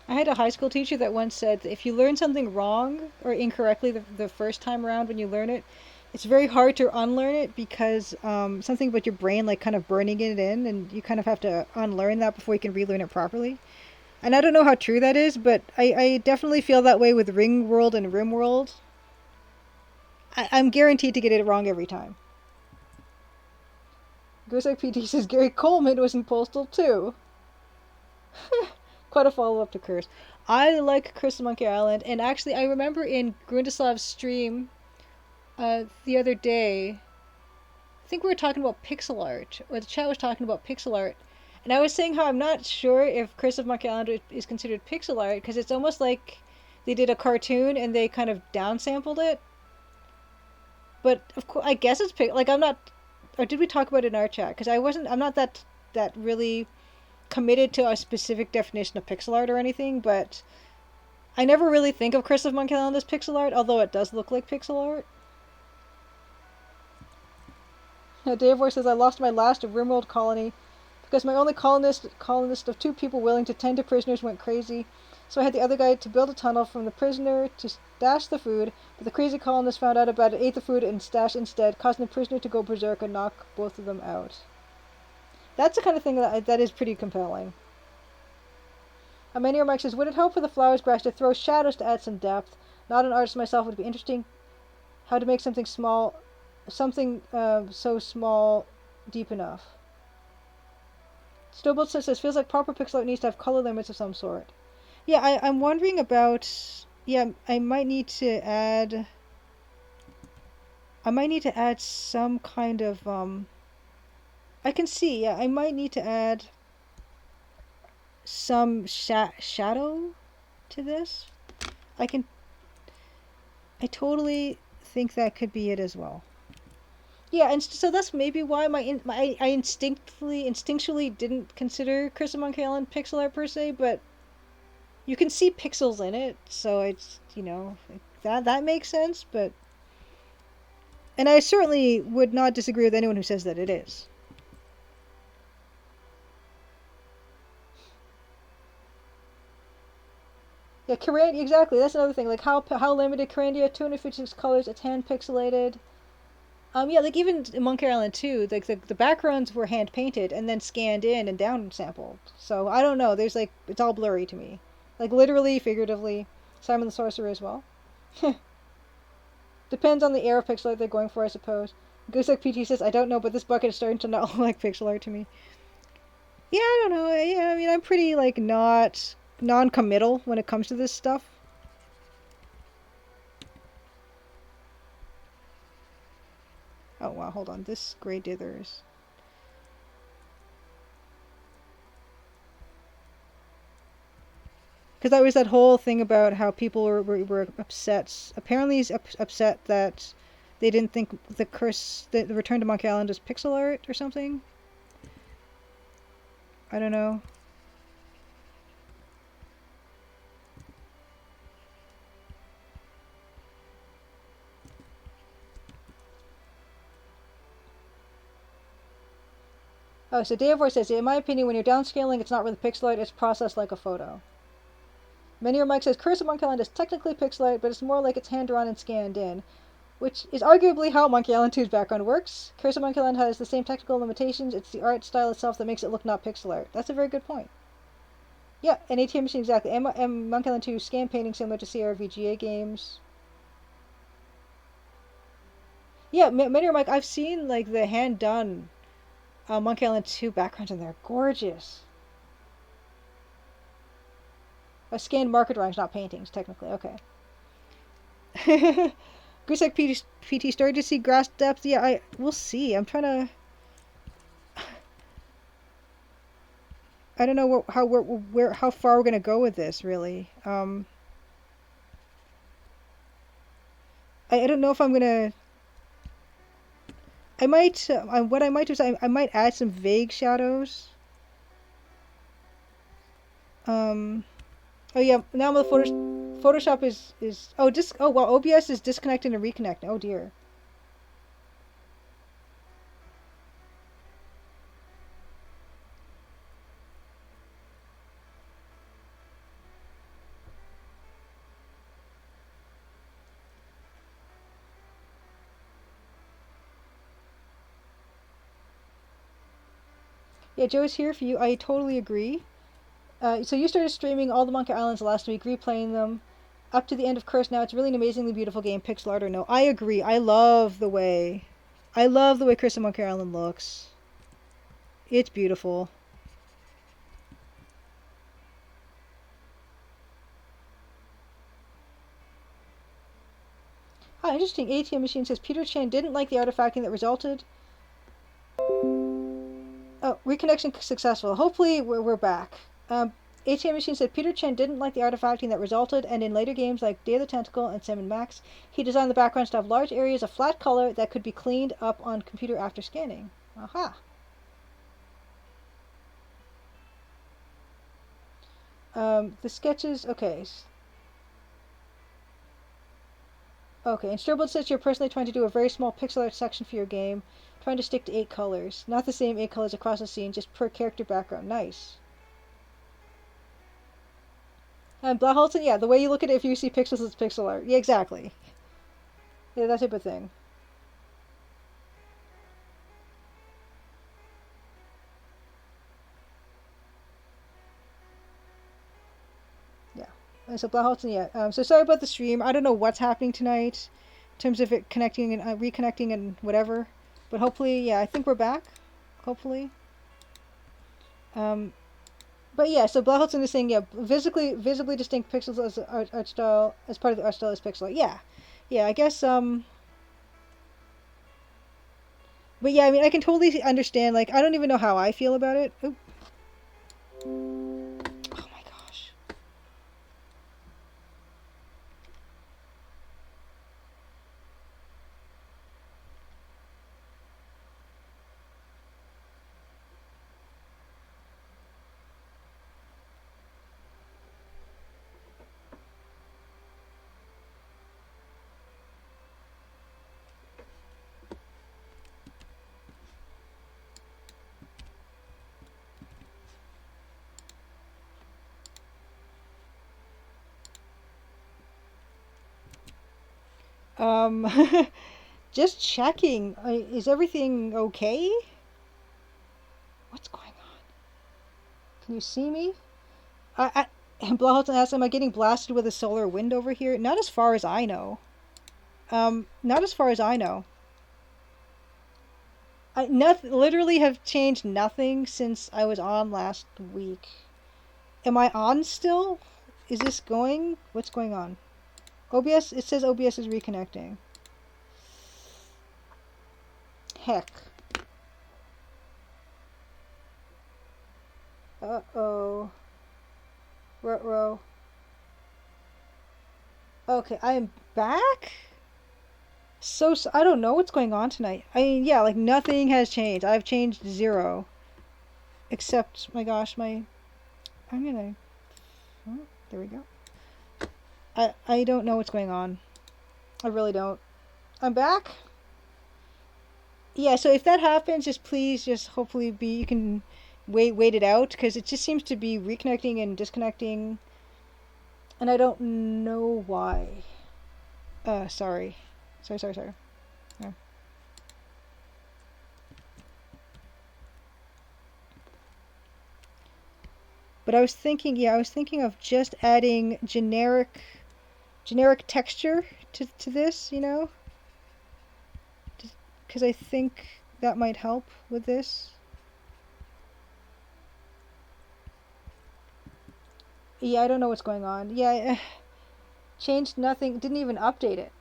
I had a high school teacher that once said that if you learn something wrong or incorrectly the first time around when you learn it, it's very hard to unlearn it because something about your brain like kind of burning it in, and you kind of have to unlearn that before you can relearn it properly. And I don't know how true that is, but I definitely feel that way with Ringworld and Rimworld. I'm guaranteed to get it wrong every time. Grizzly PD says Gary Coleman was in Postal too. Quite a follow-up to Curse. I like Curse of Monkey Island, and actually I remember in Grundislav's stream the other day, I think we were talking about pixel art, or the chat was talking about pixel art, and I was saying how I'm not sure if Curse of Monkey Island is considered pixel art, because it's almost like they did a cartoon and they kind of downsampled it. But of course, I guess it's like I'm not. Or did we talk about it in our chat? Because I'm not that really committed to a specific definition of pixel art or anything, but I never really think of Curse of Monkey Island as pixel art, although it does look like pixel art. Dave Voice says, I lost my last Rimworld colony because my only colonist of 2 people willing to tend to prisoners went crazy, so I had the other guy to build a tunnel from the prisoner to stash the food, but the crazy colonist found out about it, ate the food, and stashed instead, causing the prisoner to go berserk and knock both of them out. That's the kind of thing that is pretty compelling. Amanier Mike says, would it help for the flowers grass to throw shadows to add some depth? Not an artist myself, would be interesting how to make something small, something so small, deep enough. Snowbolt says feels like proper pixel art needs to have color limits of some sort. Yeah, I'm wondering about. Yeah, I might need to add. I might need to add some kind of I can see. Yeah, I might need to add some shadow to this. I can. I totally think that could be it as well. Yeah, and so that's maybe why I instinctually didn't consider Curse of Monkey Island pixel art per se, but you can see pixels in it, so it's that makes sense. But and I certainly would not disagree with anyone who says that it is. Yeah, Carandia, exactly. That's another thing. Like how limited Carandia, 256 colors, it's hand pixelated. Yeah, like even in Monkey Island 2, like the backgrounds were hand painted and then scanned in and down sampled. So I don't know. There's like it's all blurry to me, like literally, figuratively. Simon the Sorcerer as well. Depends on the era of pixel art they're going for, I suppose. Gooseck PT says, I don't know, but this bucket is starting to not look like pixel art to me. Yeah, I don't know. Yeah, I mean, I'm pretty like not non-committal when it comes to this stuff. Oh wow, hold on. This gray dithers. Because that was that whole thing about how people were upset. Apparently, he's upset that they didn't think the Return to Monkey Island was pixel art or something. I don't know. Oh, so Deovor says, in my opinion, when you're downscaling, it's not really pixel art, it's processed like a photo. Many Mike says, Curse of Monkey Island is technically pixel art, but it's more like it's hand-drawn and scanned in, which is arguably how Monkey Island 2's background works. Curse of Monkey Island has the same technical limitations, it's the art style itself that makes it look not pixel art. That's a very good point. Yeah, an ATM machine, exactly. And Monkey Island 2 scan painting similar to CRVGA games. Yeah, many Mike, I've seen like the hand-done Monkey Island 2 backgrounds, and they're gorgeous. Scanned marker drawings, not paintings, technically. Okay. Gooseck PT started to see grass depth. Yeah, we'll see. I'm trying to. I don't know how far we're gonna go with this. Really, I don't know if I'm gonna. I might. What I might do is I might add some vague shadows. Um. Oh yeah. Now the Photoshop is. Oh well. OBS is disconnecting and reconnecting. Oh dear. Yeah, Joe is here for you. I totally agree. So you started streaming all the Monkey Islands last week, replaying them up to the end of Curse. Now it's really an amazingly beautiful game, pixel art or no. I agree. I love the way Curse of Monkey Island looks. It's beautiful. Ah, interesting. ATM Machine says Peter Chan didn't like the artifacting that resulted. Oh, reconnection successful. Hopefully we're back. ATM Machine said Peter Chen didn't like the artifacting that resulted, and in later games like Day of the Tentacle and Sam and Max, he designed the backgrounds to have large areas of flat color that could be cleaned up on computer after scanning. Aha. The sketches, okay. Okay, and Sturbold says you're personally trying to do a very small pixel art section for your game, trying to stick to 8 colors. Not the same 8 colors across the scene, just per character background. Nice. And Blahalton, yeah, the way you look at it, if you see pixels, it's pixel art. Yeah, exactly. Yeah, that type of thing. Yeah. So Blahotzen, yeah. So sorry about the stream. I don't know what's happening tonight in terms of it connecting and reconnecting and whatever. But hopefully, yeah, I think we're back. Hopefully. But yeah, so Blahotzen is saying, yeah, visibly distinct pixels as art style, as part of the art style is pixel. Yeah. Yeah, I guess, but yeah, I mean, I can totally understand, like, I don't even know how I feel about it. Oop. Oh my gosh. Um, just checking. Is everything okay? What's going on? Can you see me? Blahotzen asks, am I getting blasted with a solar wind over here? Not as far as I know. Not as far as I know. Literally have changed nothing since I was on last week. Am I on still? Is this going? What's going on? OBS, it says OBS is reconnecting. Heck. Uh-oh. Ruh-roh. Okay, I am back? So, I don't know what's going on tonight. I mean, yeah, like nothing has changed. I've changed 0. Except, my gosh, I'm gonna... Oh, there we go. I don't know what's going on. I really don't. I'm back? Yeah, so if that happens, just please, just hopefully you can wait it out, because it just seems to be reconnecting and disconnecting, and I don't know why. Sorry. Yeah. But I was thinking of just adding generic texture to this, you know? Because I think that might help with this. Yeah, I don't know what's going on. Yeah, changed nothing, didn't even update it.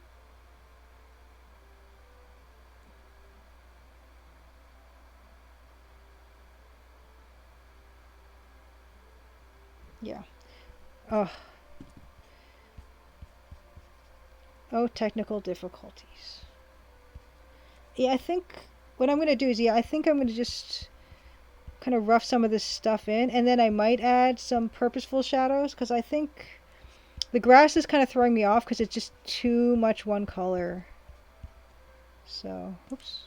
Yeah. Oh. Oh, technical difficulties. Yeah, I think what I'm going to do is, yeah, I think I'm going to just kind of rough some of this stuff in, and then I might add some purposeful shadows, because I think the grass is kind of throwing me off because it's just too much one color. So, oops.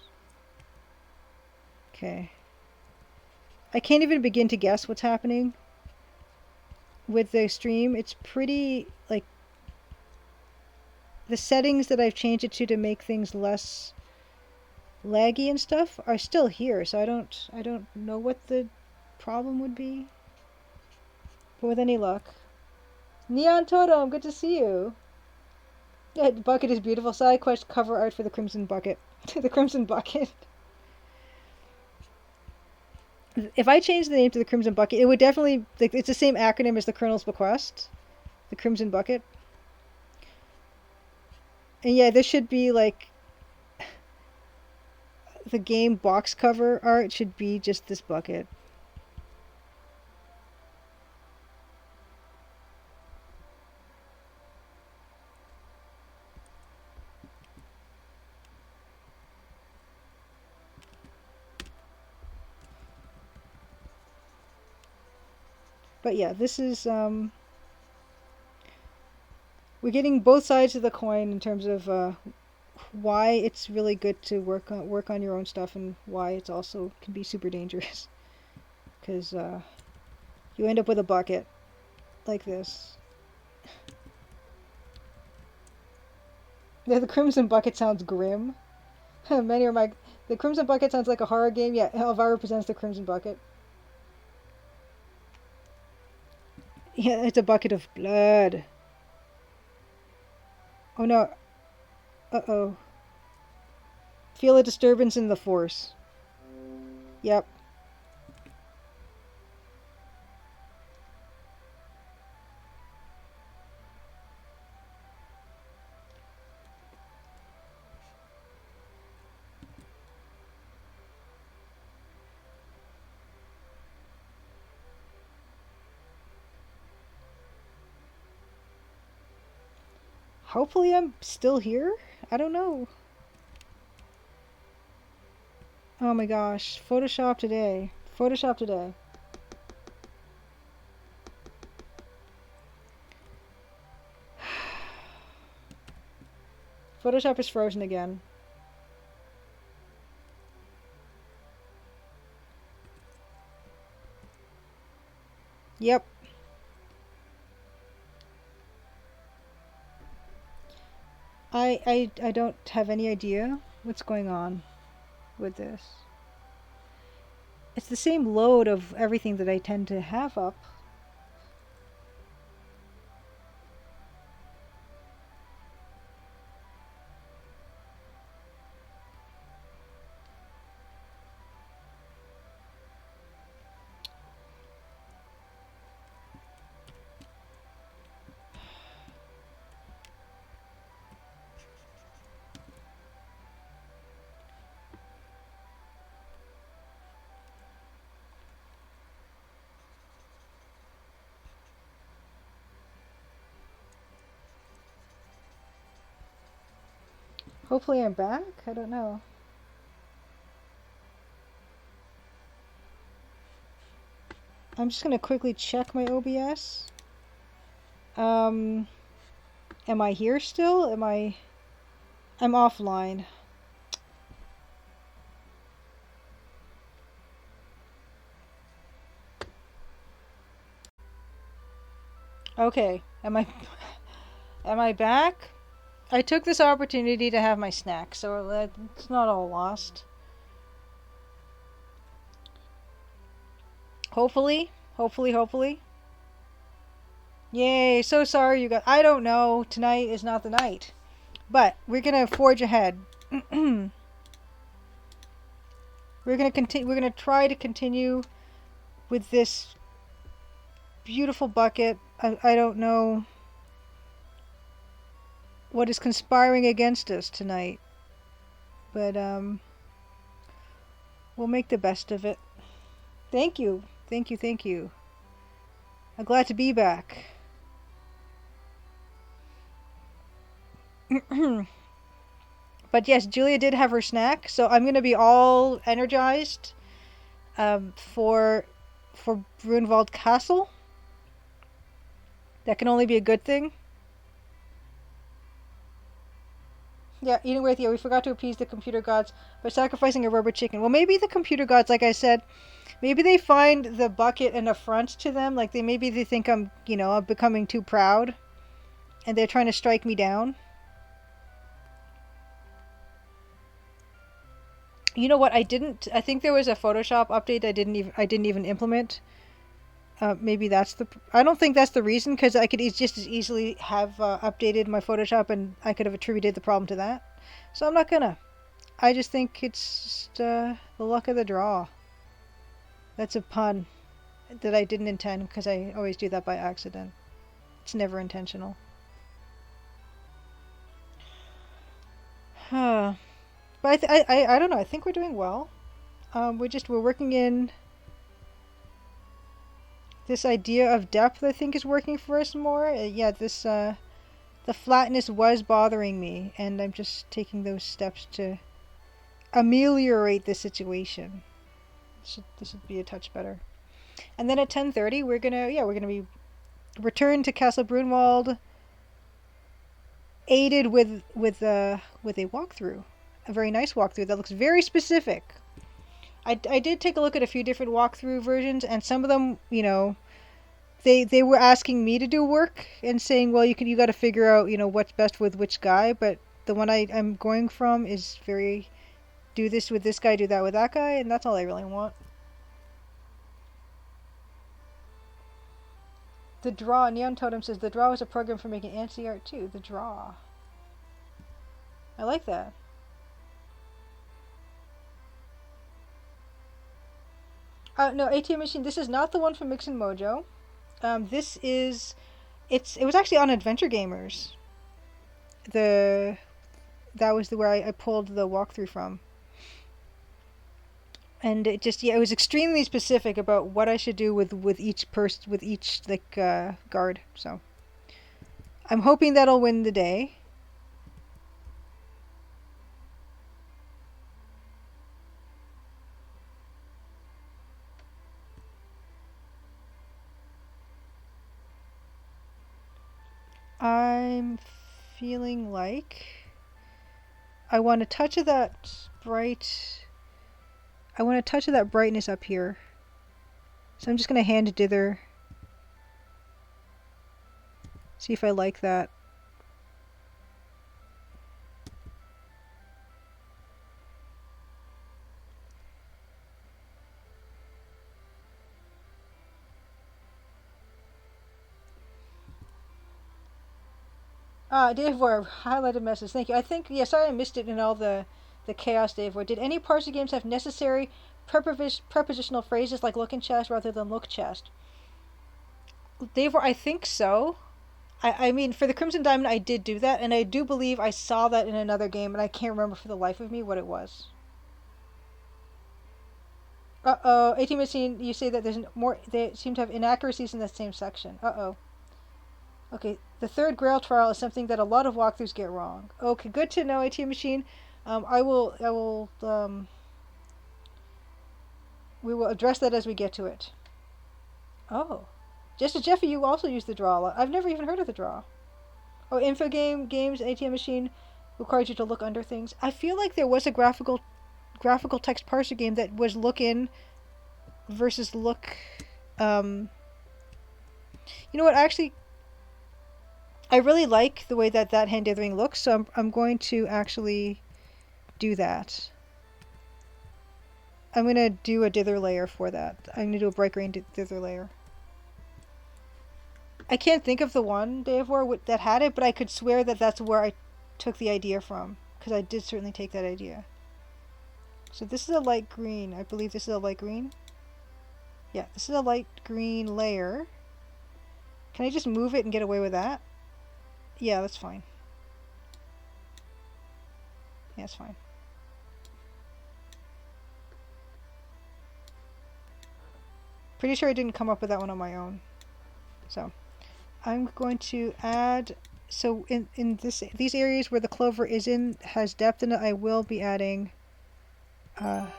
Okay. I can't even begin to guess what's happening with the stream. It's pretty, like, the settings that I've changed it to make things less laggy and stuff are still here, so I don't know what the problem would be. But with any luck. Neon Totem, good to see you. Yeah, the bucket is beautiful. Side quest cover art for the Crimson Bucket. The Crimson Bucket. If I changed the name to the Crimson Bucket, it would definitely, like, it's the same acronym as the Colonel's Bequest. The Crimson Bucket. And yeah, this should be like the game box cover art should be just this bucket. But yeah, this is we're getting both sides of the coin in terms of why it's really good to work on your own stuff, and why it's also can be super dangerous, because you end up with a bucket like this. The Crimson Bucket sounds grim. Many are my the Crimson Bucket sounds like a horror game. Yeah, Elvira presents the Crimson Bucket. Yeah, it's a bucket of blood. Oh no. Uh-oh. Feel a disturbance in the force. Yep. Hopefully I'm still here? I don't know. Oh my gosh. Photoshop today. Photoshop today. Photoshop is frozen again. Yep. I don't have any idea what's going on with this. It's the same load of everything that I tend to have up. Hopefully I'm back? I don't know. I'm just gonna quickly check my OBS. Am I here still? I'm offline. Okay. Am I back? I took this opportunity to have my snack, so it's not all lost. Hopefully. Hopefully. Yay, so sorry you guys. I don't know. Tonight is not the night. But we're gonna forge ahead. We're gonna try to continue with this beautiful bucket. I don't know what is conspiring against us tonight. But we'll make the best of it. Thank you. Thank you. I'm glad to be back. But yes, Julia did have her snack, so I'm gonna be all energized for Brunwald Castle. That can only be a good thing. Yeah, eating with you. We forgot to appease the computer gods by sacrificing a rubber chicken. Well, maybe the computer gods, like I said, maybe they find the bucket an affront to them. Like maybe they think I'm becoming too proud, and they're trying to strike me down. You know what? I didn't. I think there was a Photoshop update I didn't even implement. Maybe that's the. I don't think that's the reason, because I could just as easily have updated my Photoshop, and I could have attributed the problem to that. So I'm not gonna. I just think it's just, the luck of the draw. That's a pun that I didn't intend, because I always do that by accident. It's never intentional. Huh. But I don't know. I think we're doing well. We're working in this idea of depth. I think is working for us more. Yeah, the flatness was bothering me, and I'm just taking those steps to ameliorate the situation. This should be a touch better. And then at 10:30, we're gonna be return to Castle Brunwald, aided with a walkthrough, a very nice walkthrough that looks very specific. I did take a look at a few different walkthrough versions, and some of them, they were asking me to do work and saying, well, you got to figure out, what's best with which guy. But the one I'm going from is very, do this with this guy, do that with that guy, and that's all I really want. The Draw, Neon Totem says, the Draw is a program for making anti art too. The Draw. I like that. No, ATM Machine. This is not the one from Mix and Mojo. This is. It was actually on Adventure Gamers. The that was where I pulled the walkthrough from. And it just, yeah, it was extremely specific about what I should do with each person, with each like guard. So I'm hoping that'll win the day. I'm feeling like I want a touch of that bright. I want a touch of that brightness up here. So I'm just gonna hand dither. See if I like that. Dave War, highlighted message. Thank you. I think, yeah, sorry I missed it in all the chaos, Dave War. Did any parts of games have necessary prepositional phrases like look in chest rather than look chest? Dave War, I think so. I mean, for the Crimson Diamond, I did do that, and I do believe I saw that in another game, and I can't remember for the life of me what it was. Uh-oh, 18 Machine, you say that there's more, they seem to have inaccuracies in the same section. Uh-oh. Okay, the third Grail trial is something that a lot of walkthroughs get wrong. Okay, good to know, ATM Machine. We will address that as we get to it. Oh. Just as Jeffy, you also use the draw. I've never even heard of the draw. Oh, Infogame Games ATM Machine requires you to look under things. I feel like there was a graphical text parser game that was look in versus look. You know what? Actually, I really like the way that hand dithering looks, so I'm going to actually do that. I'm going to do a dither layer for that. I'm going to do a bright green dither layer. I can't think of the one, Dave, that had it, but I could swear that that's where I took the idea from, because I did certainly take that idea. So this is a light green. I believe this is a light green. Yeah, this is a light green layer. Can I just move it and get away with that? Yeah, that's fine. Yeah, it's fine. Pretty sure I didn't come up with that one on my own. So I'm going to add, so in these areas where the clover has depth in it, I will be adding oh,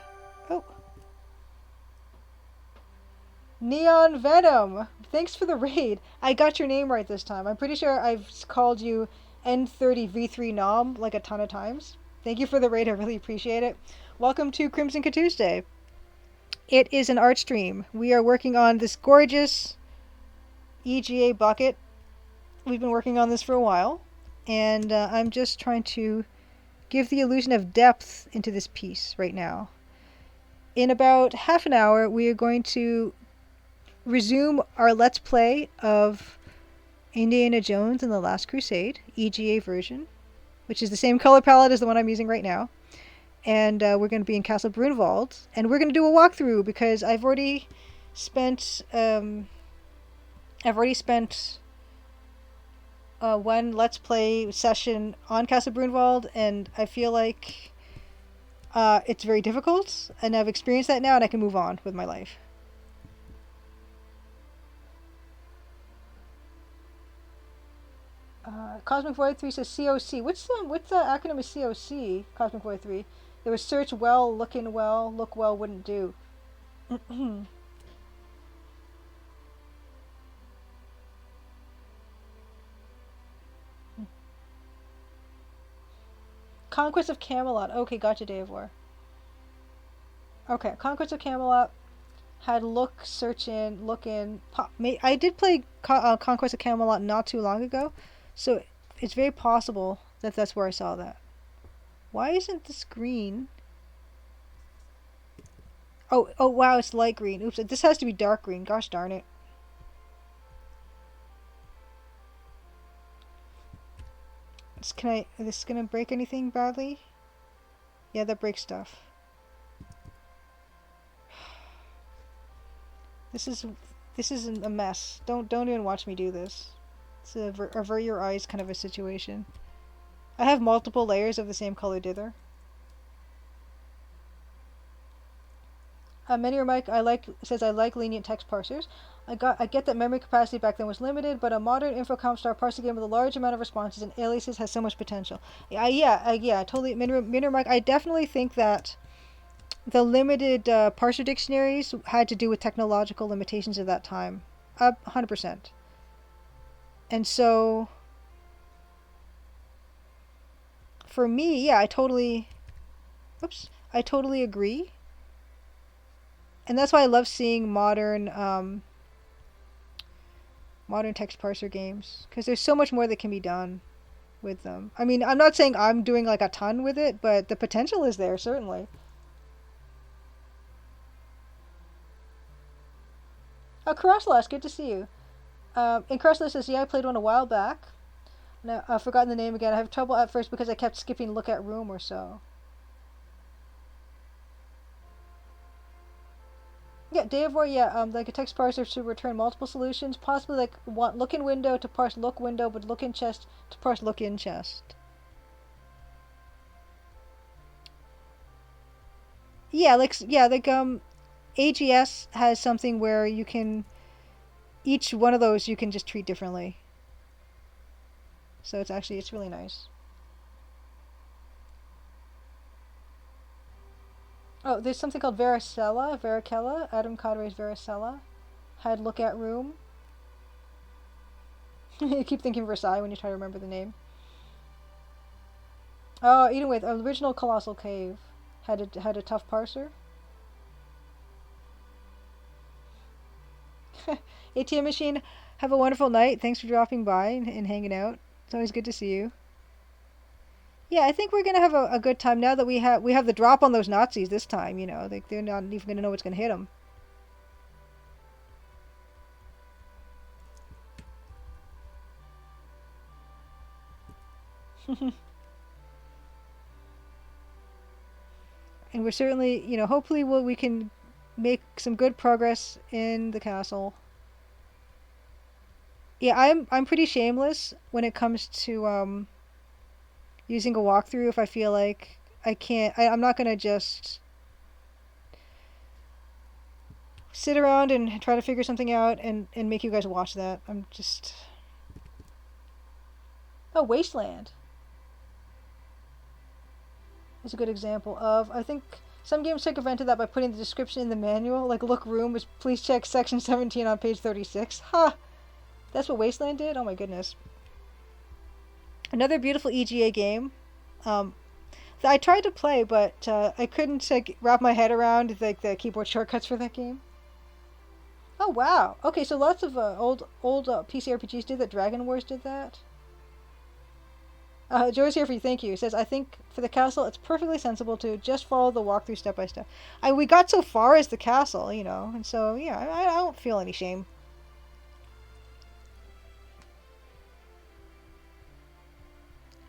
Neon Venom. Thanks for the raid. I got your name right this time. I'm pretty sure I've called you N30V3 Nom like a ton of times. Thank you for the raid. I really appreciate it. Welcome to Crimson Tuesday. It is an art stream. We are working on this gorgeous EGA bucket. We've been working on this for a while, and I'm just trying to give the illusion of depth into this piece right now. In about half an hour, we are going to resume our Let's Play of Indiana Jones and the Last Crusade, EGA version, which is the same color palette as the one I'm using right now. And we're going to be in Castle Brunwald, and we're going to do a walkthrough because I've already spent one Let's Play session on Castle Brunwald, and I feel like it's very difficult, and I've experienced that now, and I can move on with my life. Cosmic Void 3 says COC. What's the acronym of COC? Cosmic Void 3. There was search well, look in well, look well wouldn't do. Conquest of Camelot. Okay, gotcha, Day of War. Okay, Conquest of Camelot had look, search in, look in. I did play Conquest of Camelot not too long ago, so it's very possible that that's where I saw that. Why isn't this green? Oh wow, it's light green. Oops, this has to be dark green. Gosh darn it. can I, is this gonna break anything badly? Yeah, that breaks stuff. This is, this is a mess. Don't even watch me do this. It's a avert your eyes kind of a situation. I have multiple layers of the same color dither. Many Mike says I like lenient text parsers. I get that memory capacity back then was limited, but a modern infocomp star parser game with a large amount of responses and aliases has so much potential. Yeah, totally. Mini Mike, I definitely think that the limited parser dictionaries had to do with technological limitations of that time. 100%. And so, for me, yeah, I totally agree. And that's why I love seeing modern text parser games because there's so much more that can be done with them. I mean, I'm not saying I'm doing like a ton with it, but the potential is there certainly. Oh, Karaslas, good to see you. And Karaslas says, yeah, I played one a while back. Now I've forgotten the name again. I have trouble at first because I kept skipping look at room or so. Yeah, Day of War. Yeah, like a text parser should return multiple solutions, possibly like want look in window to parse look window, but look in chest to parse look in chest. Yeah, like AGS has something where you can each one of those you can just treat differently. So it's really nice. Oh, there's something called Varicella. Adam Cotteray's Varicella had look at room. You keep thinking Versailles when you try to remember the name. Oh, even with original Colossal Cave had a tough parser. ATM machine, have a wonderful night. Thanks for dropping by and hanging out. It's always good to see you. Yeah, I think we're gonna have a good time now that we have the drop on those Nazis this time. You know, they're not even gonna know what's gonna hit them. And we're certainly, hopefully we can make some good progress in the castle. Yeah, I'm pretty shameless when it comes to using a walkthrough if I feel like I can't. I'm not gonna just sit around and try to figure something out and make you guys watch that. I'm just. Oh, Wasteland is a good example of. I think some games circumvented that by putting the description in the manual, like look room is please check section 17 on page 36. Ha! That's what Wasteland did? Oh my goodness. Another beautiful EGA game. Um, that I tried to play, but I couldn't wrap my head around like the keyboard shortcuts for that game. Oh wow. Okay, so lots of old PC RPGs did that. Dragon Wars did that. Joe's here for you. Thank you. He says, I think for the castle, it's perfectly sensible to just follow the walkthrough step by step. We got so far as the castle, and so yeah, I don't feel any shame.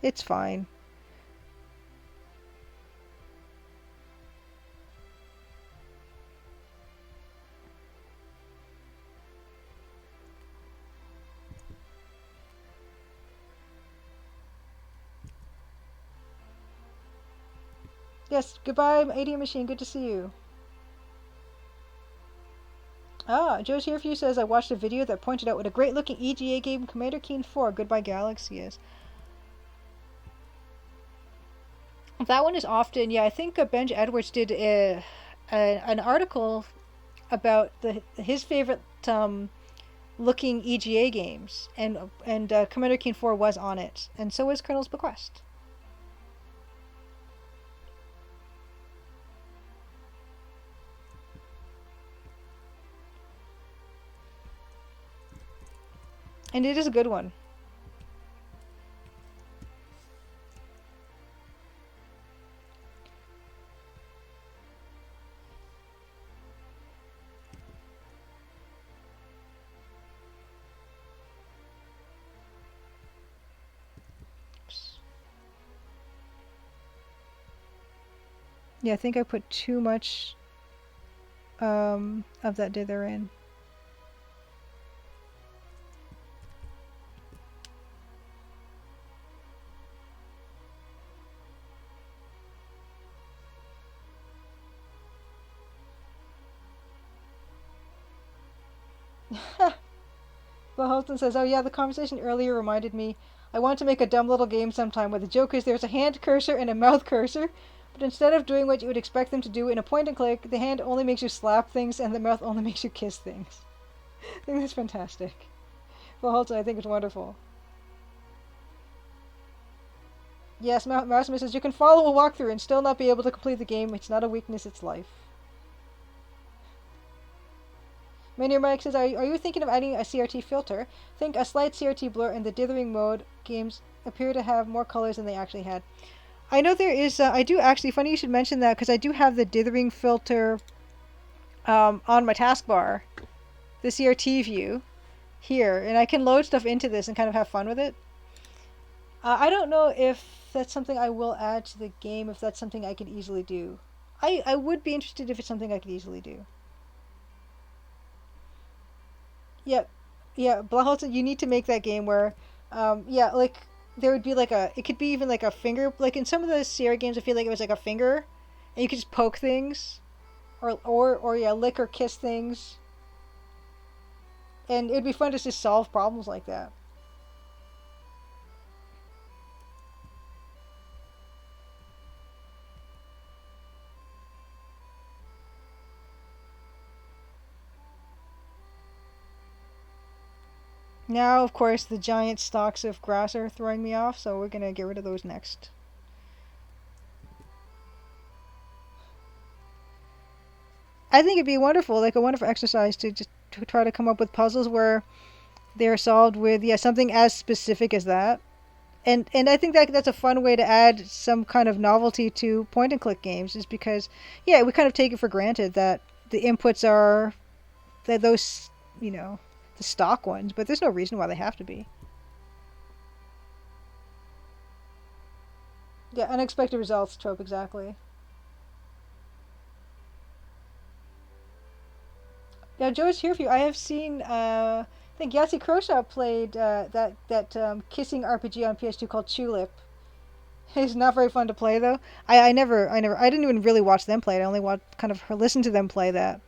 It's fine. Yes, goodbye, ADM Machine. Good to see you. Joe's here for you says I watched a video that pointed out what a great looking EGA game Commander Keen 4 Goodbye Galaxy is. That one is often, yeah, I think Benj Edwards did an article about his favorite looking EGA games, and Commander Keen 4 was on it, and so was Colonel's Bequest. And it is a good one. Yeah, I think I put too much of that dither in. But Halton says, "Oh yeah, the conversation earlier reminded me. I want to make a dumb little game sometime where the joke is there's a hand cursor and a mouth cursor, but instead of doing what you would expect them to do in a point and click, the hand only makes you slap things and the mouth only makes you kiss things." I think that's fantastic. Well, Halton, I think it's wonderful. Yes, Marsman says you can follow a walkthrough and still not be able to complete the game. It's not a weakness, it's life. Manier Mike says, are you thinking of adding a CRT filter? Think a slight CRT blur in the dithering mode games appear to have more colors than they actually had. I know there is, I do actually, funny you should mention that, because I do have the dithering filter on my taskbar, the CRT view here, and I can load stuff into this and kind of have fun with it. I don't know if that's something I will add to the game, if that's something I could easily do. I would be interested if it's something I could easily do. Yeah, yeah, Blahalton, you need to make that game where, yeah, like there would be like it could be even like a finger, like in some of the Sierra games, I feel like it was like a finger, and you could just poke things, or yeah, lick or kiss things, and it'd be fun to just solve problems like that. Now, of course, the giant stalks of grass are throwing me off, so we're gonna get rid of those next. I think it'd be wonderful, like a wonderful exercise to just to try to come up with puzzles where they're solved with something as specific as that. And I think that that's a fun way to add some kind of novelty to point and click games, is because we kind of take it for granted that the inputs are that those the stock ones, but there's no reason why they have to be. Yeah, unexpected results trope, exactly. Now, Joe's here for you. I have seen. I think Yahtzee Croshaw played that kissing RPG on PS2 called Tulip. It's not very fun to play though. I didn't even really watch them play it. I only kind of listened to them play that.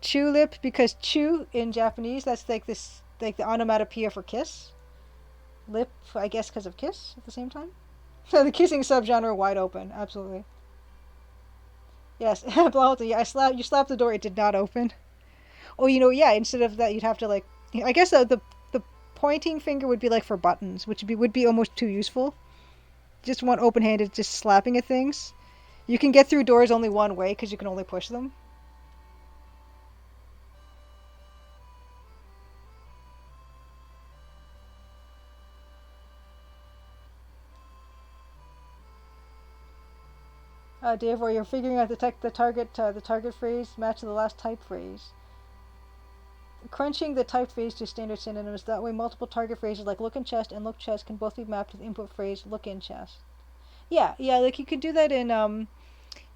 Tulip, because chu in Japanese, that's like this, like the onomatopoeia for kiss. Lip, I guess, because of kiss at the same time. So the kissing subgenre wide open, absolutely. Yes, yeah, you slapped the door, it did not open. Oh, yeah. Instead of that, you'd have to like. I guess the pointing finger would be like for buttons, which would be almost too useful. Just one open-handed, just slapping at things. You can get through doors only one way because you can only push them. Dave, where you're figuring out the target phrase match to the last type phrase. Crunching the type phrase to standard synonyms. That way, multiple target phrases like look in chest and look chest can both be mapped to the input phrase look in chest. Yeah, yeah, like you could do that in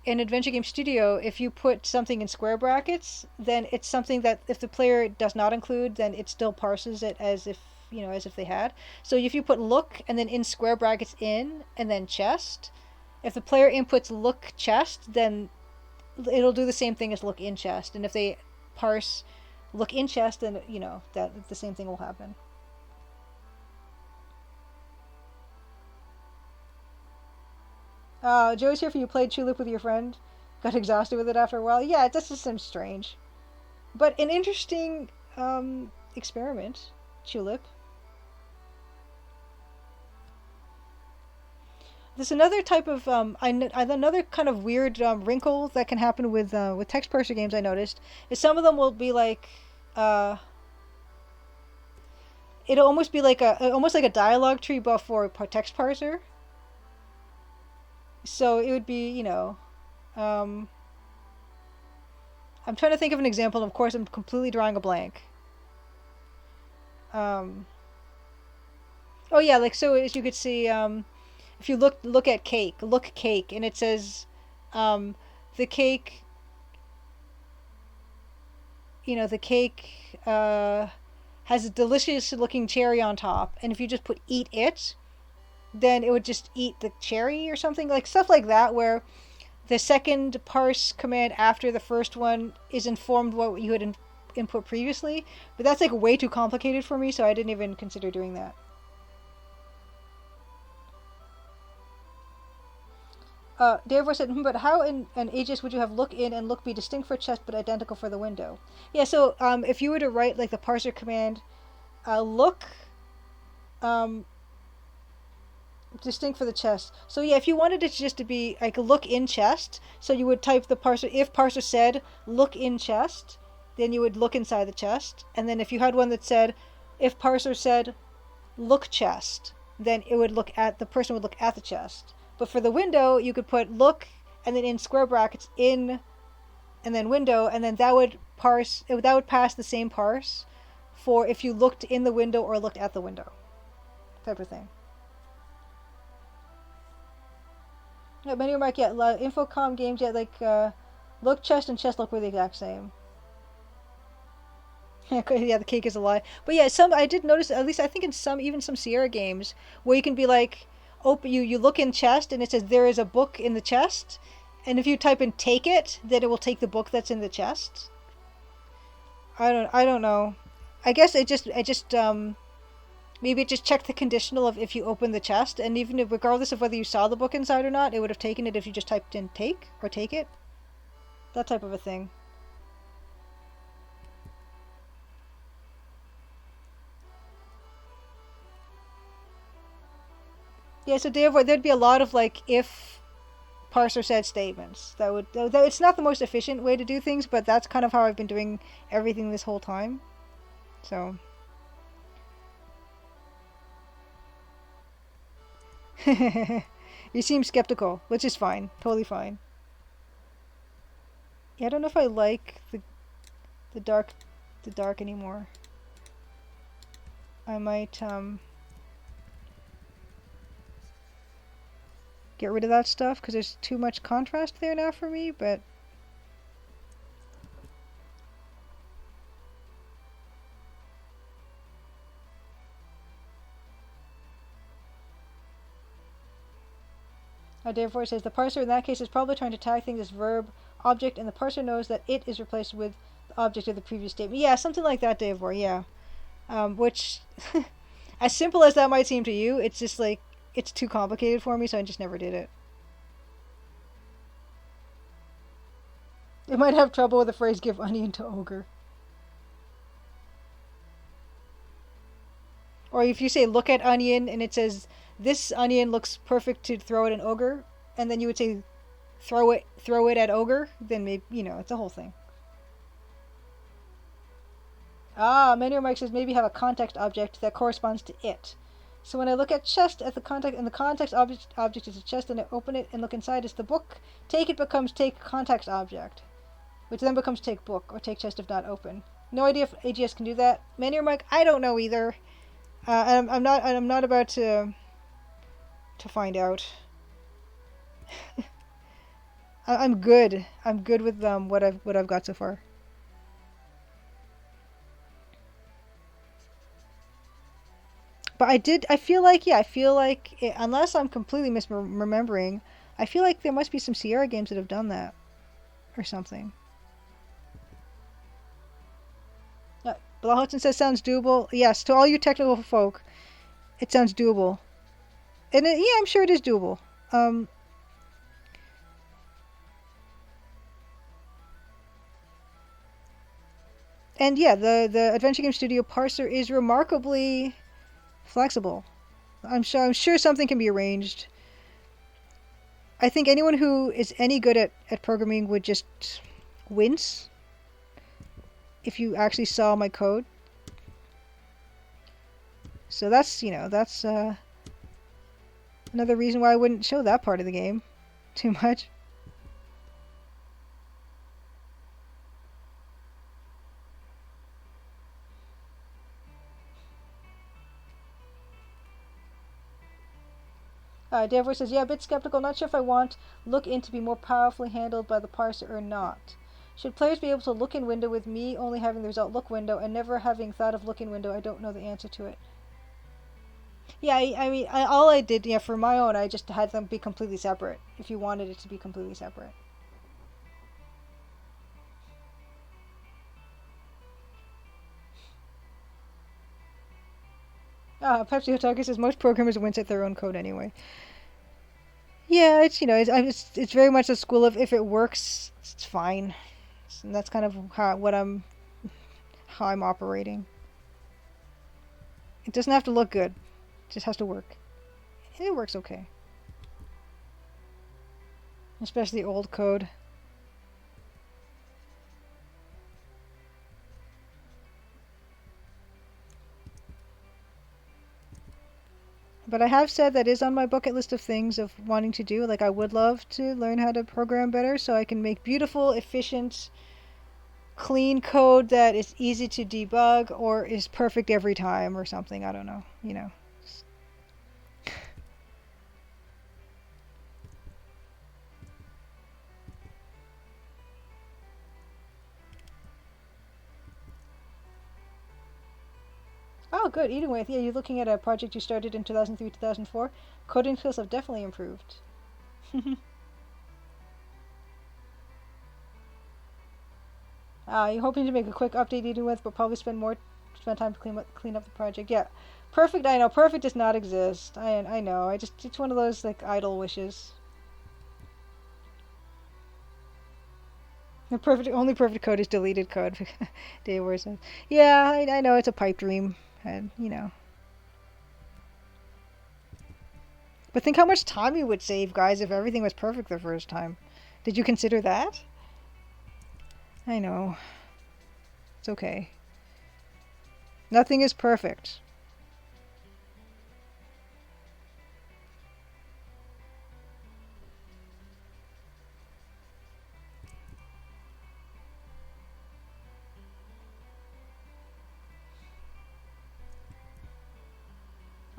Adventure Game Studio. If you put something in square brackets, then it's something that if the player does not include, then it still parses it as if they had. So if you put look and then in square brackets in and then chest, if the player inputs look chest, then it'll do the same thing as look in chest. And if they parse look in chest, then that the same thing will happen. Joey's here for you. Played Tulip with your friend. Got exhausted with it after a while. Yeah, it just seems strange, but an interesting experiment. Tulip. There's another type of another kind of weird wrinkle that can happen with text parser games. I noticed is some of them will be like it'll almost be like a dialogue tree but for text parser. So it would be um, I'm trying to think of an example. And of course, I'm completely drawing a blank. Um, oh yeah, like so as you could see, if you look at cake, and it says Um, the cake, the cake has a delicious looking cherry on top, and if you just put eat it, then it would just eat the cherry or something, like stuff like that, where the second parse command after the first one is informed what you had input previously. But that's like way too complicated for me, so I didn't even consider doing that. Davor said, but how in an Aegis would you have look in and look be distinct for chest but identical for the window? Yeah, so if you were to write like the parser command, look um, distinct for the chest. So yeah, if you wanted it just to be like look in chest, so you would type the parser, if parser said look in chest, then you would look inside the chest. And then if you had one that said, if parser said look chest, then it would look at, the person would look at the chest. But for the window, you could put look and then in square brackets in and then window, and then that would pass the same parse for if you looked in the window or looked at the window, type of thing. Yeah, many remark, yeah, Infocom games, yeah, like look chest and chest look were the exact same. Yeah, the cake is a lie. But yeah, some I did notice, at least I think in some, even some Sierra games, where you can be like, open, you look in chest and it says there is a book in the chest, and if you type in take it, then it will take the book that's in the chest. I don't know. I guess it just maybe it just checked the conditional of if you open the chest, and even if, regardless of whether you saw the book inside or not, it would have taken it if you just typed in take or take it. That type of a thing. Yeah, so therefore there'd be a lot of like if parser said statements. It's not the most efficient way to do things, but that's kind of how I've been doing everything this whole time. So you seem skeptical, which is fine, totally fine. Yeah, I don't know if I like the dark the dark anymore. I might get rid of that stuff because there's too much contrast there now for me, but therefore says the parser in that case is probably trying to tag things as verb object, and the parser knows that it is replaced with the object of the previous statement. Yeah, something like that, Davor. Yeah, which as simple as that might seem to you, it's just like it's too complicated for me, so I just never did it. It might have trouble with the phrase "give onion to ogre," or if you say "look at onion" and it says this onion looks perfect to throw at an ogre, and then you would say throw it at ogre, then maybe it's a whole thing. Manual Mike says maybe have a context object that corresponds to it. So when I look at chest at the context, and the context object is a chest, and I open it and look inside, it's the book. Take it becomes take context object, which then becomes take book or take chest if not open. No idea if AGS can do that. Manual Mike, I don't know either. I'm not about to find out. I'm good. I'm good with what I've got so far. But I feel like, yeah, unless I'm completely misremembering, I feel like there must be some Sierra games that have done that or something. Blahotson says sounds doable. Yes, to all you technical folk, it sounds doable. And yeah, I'm sure it is doable. And yeah, the Adventure Game Studio parser is remarkably flexible. I'm sure something can be arranged. I think anyone who is any good at programming would just wince if you actually saw my code. So that's another reason why I wouldn't show that part of the game too much. Devoy says, yeah, a bit skeptical. Not sure if I want look in to be more powerfully handled by the parser or not. Should players be able to look in window with me only having the result look window and never having thought of look in window? I don't know the answer to it. Yeah, I mean, all I did, yeah, for my own, I just had them be completely separate. If you wanted it to be completely separate. Pepsi Otaku says most programmers wince at their own code anyway. Yeah, it's it's very much a school of if it works, it's fine. And that's kind of how I'm operating. It doesn't have to look good; it just has to work. And it works okay, especially old code. But I have said that is on my bucket list of things of wanting to do. Like I would love to learn how to program better so I can make beautiful, efficient, clean code that is easy to debug or is perfect every time or something. I don't know. Oh, good. Eating with. Yeah, you're looking at a project you started in 2003, 2004. Coding skills have definitely improved. You're hoping to make a quick update eating with, but probably spend time to clean up the project. Yeah, perfect. I know perfect does not exist. I know. It's one of those like idle wishes. The only perfect code is deleted code. Dave says, "Yeah, I know it's a pipe dream, and But think how much time you would save, guys, if everything was perfect the first time. Did you consider that? I know. It's okay. Nothing is perfect.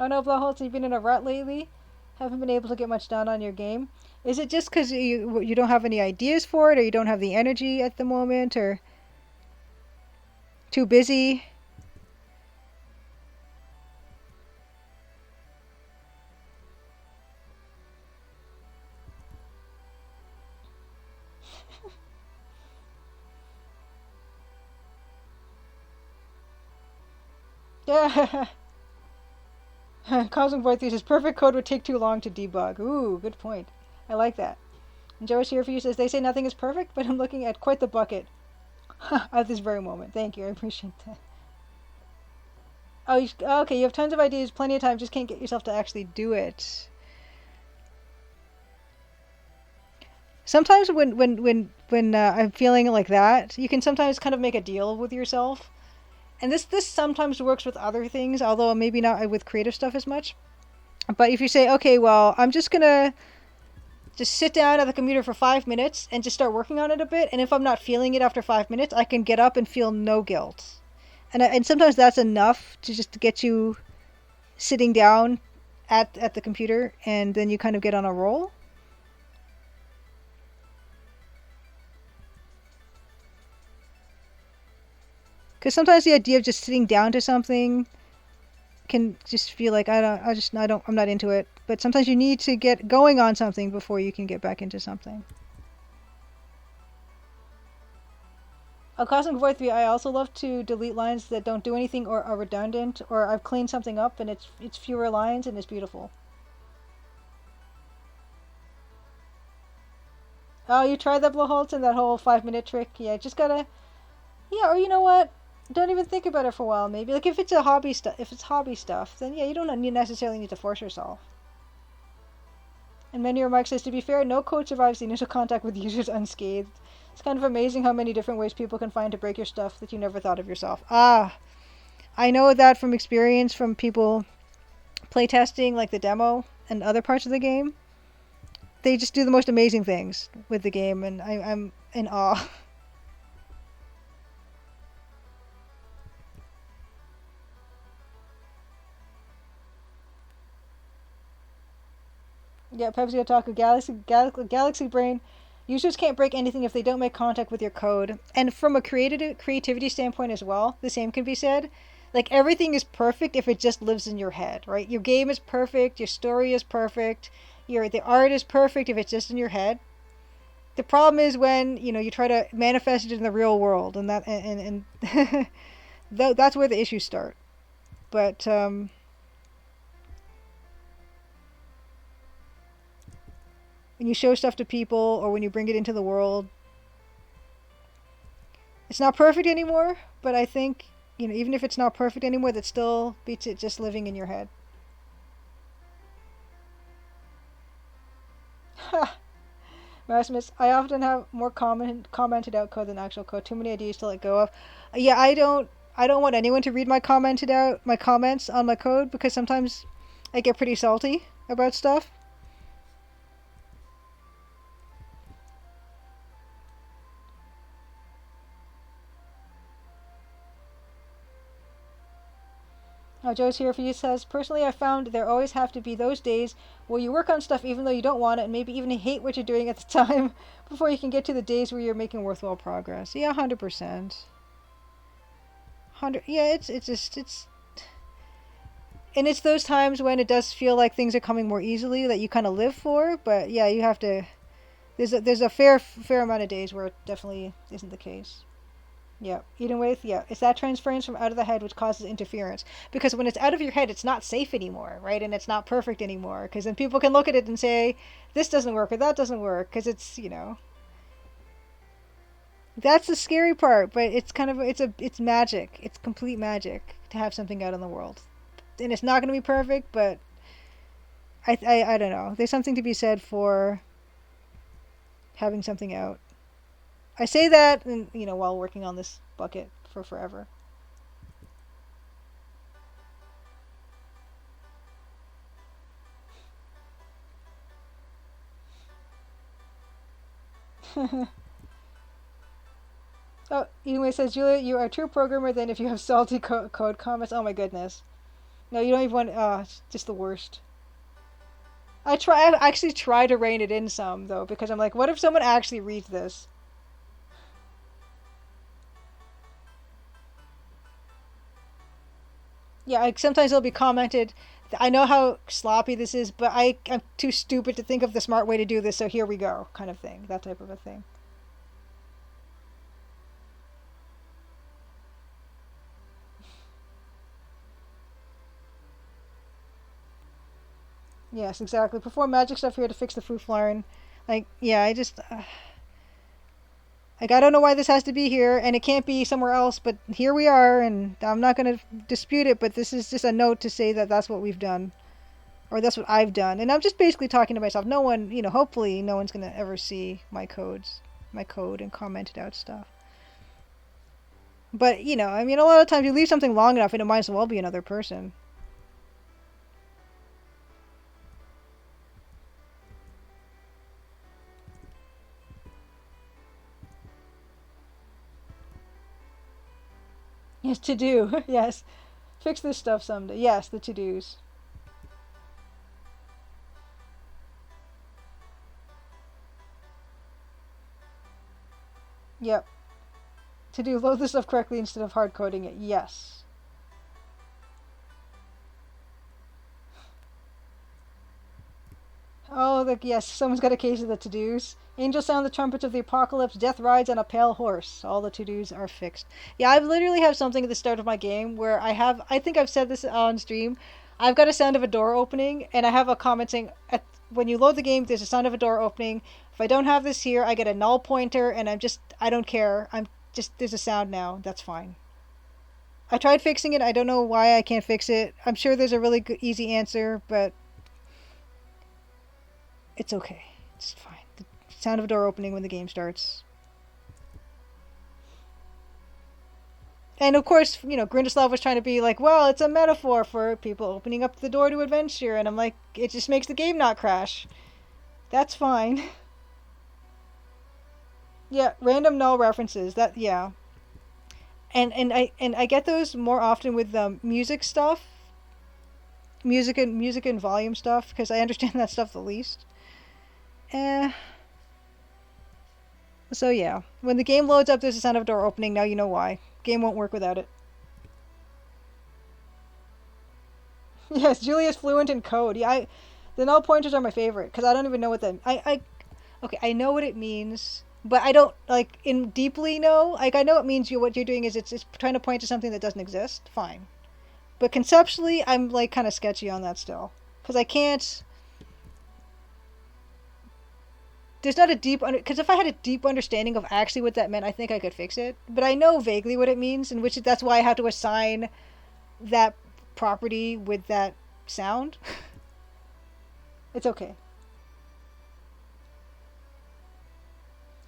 Oh no, Blahholz, you've been in a rut lately? Haven't been able to get much done on your game? Is it just because you don't have any ideas for it, or you don't have the energy at the moment, or too busy? Yeah. Cosmic Void says perfect code would take too long to debug. Ooh, good point. I like that. And Joe's here for you says they say nothing is perfect, but I'm looking at quite the bucket at this very moment. Thank you, I appreciate that. Oh, okay. You have tons of ideas, plenty of time. Just can't get yourself to actually do it. Sometimes when I'm feeling like that, you can sometimes kind of make a deal with yourself, and this sometimes works with other things, although maybe not with creative stuff as much. But if you say, okay, well, I'm just gonna just sit down at the computer for 5 minutes and just start working on it a bit, and if I'm not feeling it after 5 minutes, I can get up and feel no guilt, and sometimes that's enough to just get you sitting down at the computer, and then you kind of get on a roll. Because sometimes the idea of just sitting down to something can just feel like I'm not into it. But sometimes you need to get going on something before you can get back into something. A Cosmic Void 3, I also love to delete lines that don't do anything or are redundant, or I've cleaned something up and it's fewer lines and it's beautiful. Oh, you tried that Blowholz and that whole 5 minute trick? Yeah, just gotta. Yeah, or you know what? Don't even think about it for a while. Maybe like if it's hobby stuff, then yeah, you don't necessarily need to force yourself. And Many Remark says, to be fair, no code survives the initial contact with users unscathed. It's kind of amazing how many different ways people can find to break your stuff that you never thought of yourself. I know that from experience from people playtesting like the demo and other parts of the game. They just do the most amazing things with the game, and I'm in awe. Yeah, Pepsi Otaku Galaxy Brain. Users can't break anything if they don't make contact with your code. And from a creativity standpoint as well, the same can be said. Like everything is perfect if it just lives in your head, right? Your game is perfect, your story is perfect, your the art is perfect if it's just in your head. The problem is when you try to manifest it in the real world, and that's where the issues start. But when you show stuff to people or when you bring it into the world, it's not perfect anymore. But I think even if it's not perfect anymore, that still beats it just living in your head. Maximus, I often have more commented out code than actual code. Too many ideas to let go of. Yeah, I don't want anyone to read my comments on my code because sometimes I get pretty salty about stuff. Joe's here for you says, personally, I found there always have to be those days where you work on stuff even though you don't want it and maybe even hate what you're doing at the time before you can get to the days where you're making worthwhile progress. Yeah, 100%. 100. Yeah, it's and it's those times when it does feel like things are coming more easily that you kind of live for. But yeah, you have to. There's a fair amount of days where it definitely isn't the case. Yeah, eating with, yeah. It's that transference from out of the head which causes interference. Because when it's out of your head, it's not safe anymore, right? And it's not perfect anymore. Because then people can look at it and say, this doesn't work or that doesn't work. Because that's the scary part. But it's kind of, it's magic. It's complete magic to have something out in the world. And it's not going to be perfect, but I don't know. There's something to be said for having something out. I say that, and while working on this bucket for forever. Oh, anyway, says Julia, you are a true programmer then if you have salty code comments. Oh my goodness. No, you don't even want. It's just the worst. I actually try to rein it in some though because I'm like, what if someone actually reads this? Yeah, sometimes it'll be commented. I know how sloppy this is, but I'm too stupid to think of the smart way to do this, so here we go, kind of thing. That type of a thing. Yes, exactly. Perform magic stuff here to fix the fruit flying. Like, yeah, like I don't know why this has to be here, and it can't be somewhere else, but here we are, and I'm not gonna dispute it. But this is just a note to say that that's what we've done, or that's what I've done, and I'm just basically talking to myself. No one, hopefully, no one's gonna ever see my code, and commented out stuff. But I mean, a lot of times you leave something long enough, and it might as well be another person. Yes, to do. Yes, fix this stuff someday. Yes, the to dos. Yep. To do load this stuff correctly instead of hard coding it. Yes. Oh, yes, someone's got a case of the to dos. Angels sound the trumpets of the apocalypse. Death rides on a pale horse. All the to dos are fixed. Yeah, I literally have something at the start of my game where I think I've said this on stream. I've got a sound of a door opening, and I have a comment saying, when you load the game, there's a sound of a door opening. If I don't have this here, I get a null pointer, and I don't care. There's a sound now. That's fine. I tried fixing it. I don't know why I can't fix it. I'm sure there's a really good, easy answer, but it's okay. It's fine. The sound of a door opening when the game starts. And of course, Grindeslav was trying to be like, well, it's a metaphor for people opening up the door to adventure. And I'm like, it just makes the game not crash. That's fine. Yeah, random null references. Yeah. And I get those more often with music stuff, music and volume stuff, because I understand that stuff the least. Eh. So yeah, when the game loads up, there's a sound of a door opening. Now you know why. Game won't work without it. Yes, Julia's fluent in code. Yeah, the null pointers are my favorite because I don't even know what that. Okay, I know what it means, but I don't like in deeply know. Like I know it means what you're doing is it's trying to point to something that doesn't exist. Fine, but conceptually, I'm like kind of sketchy on that still because I can't. There's not a deep because if I had a deep understanding of actually what that meant, I think I could fix it. But I know vaguely what it means, and which that's why I have to assign that property with that sound. It's okay.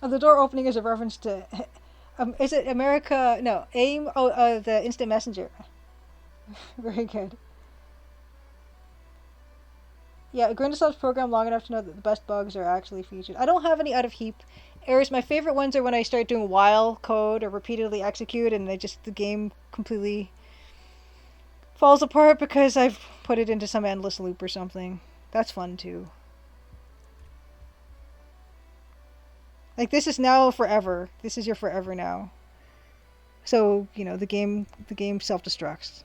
Oh, the door opening is a reference to. Is it America? No, AIM. Oh, the instant messenger. Very good. Yeah, Grindastov's program long enough to know that the best bugs are actually featured. I don't have any out of heap errors. My favorite ones are when I start doing while code or repeatedly execute, and the game completely falls apart because I've put it into some endless loop or something. That's fun too. Like this is now forever. This is your forever now. So the game self destructs.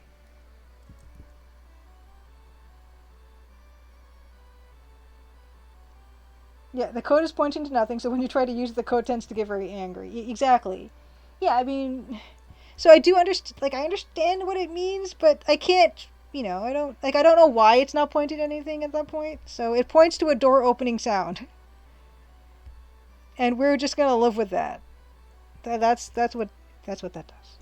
Yeah, the code is pointing to nothing. So when you try to use it, the code tends to get very angry. Exactly. Yeah, I mean, so I do understand. Like I understand what it means, but I can't. I don't like. I don't know why it's not pointing to anything at that point. So it points to a door opening sound, and we're just gonna live with that. That's what that does.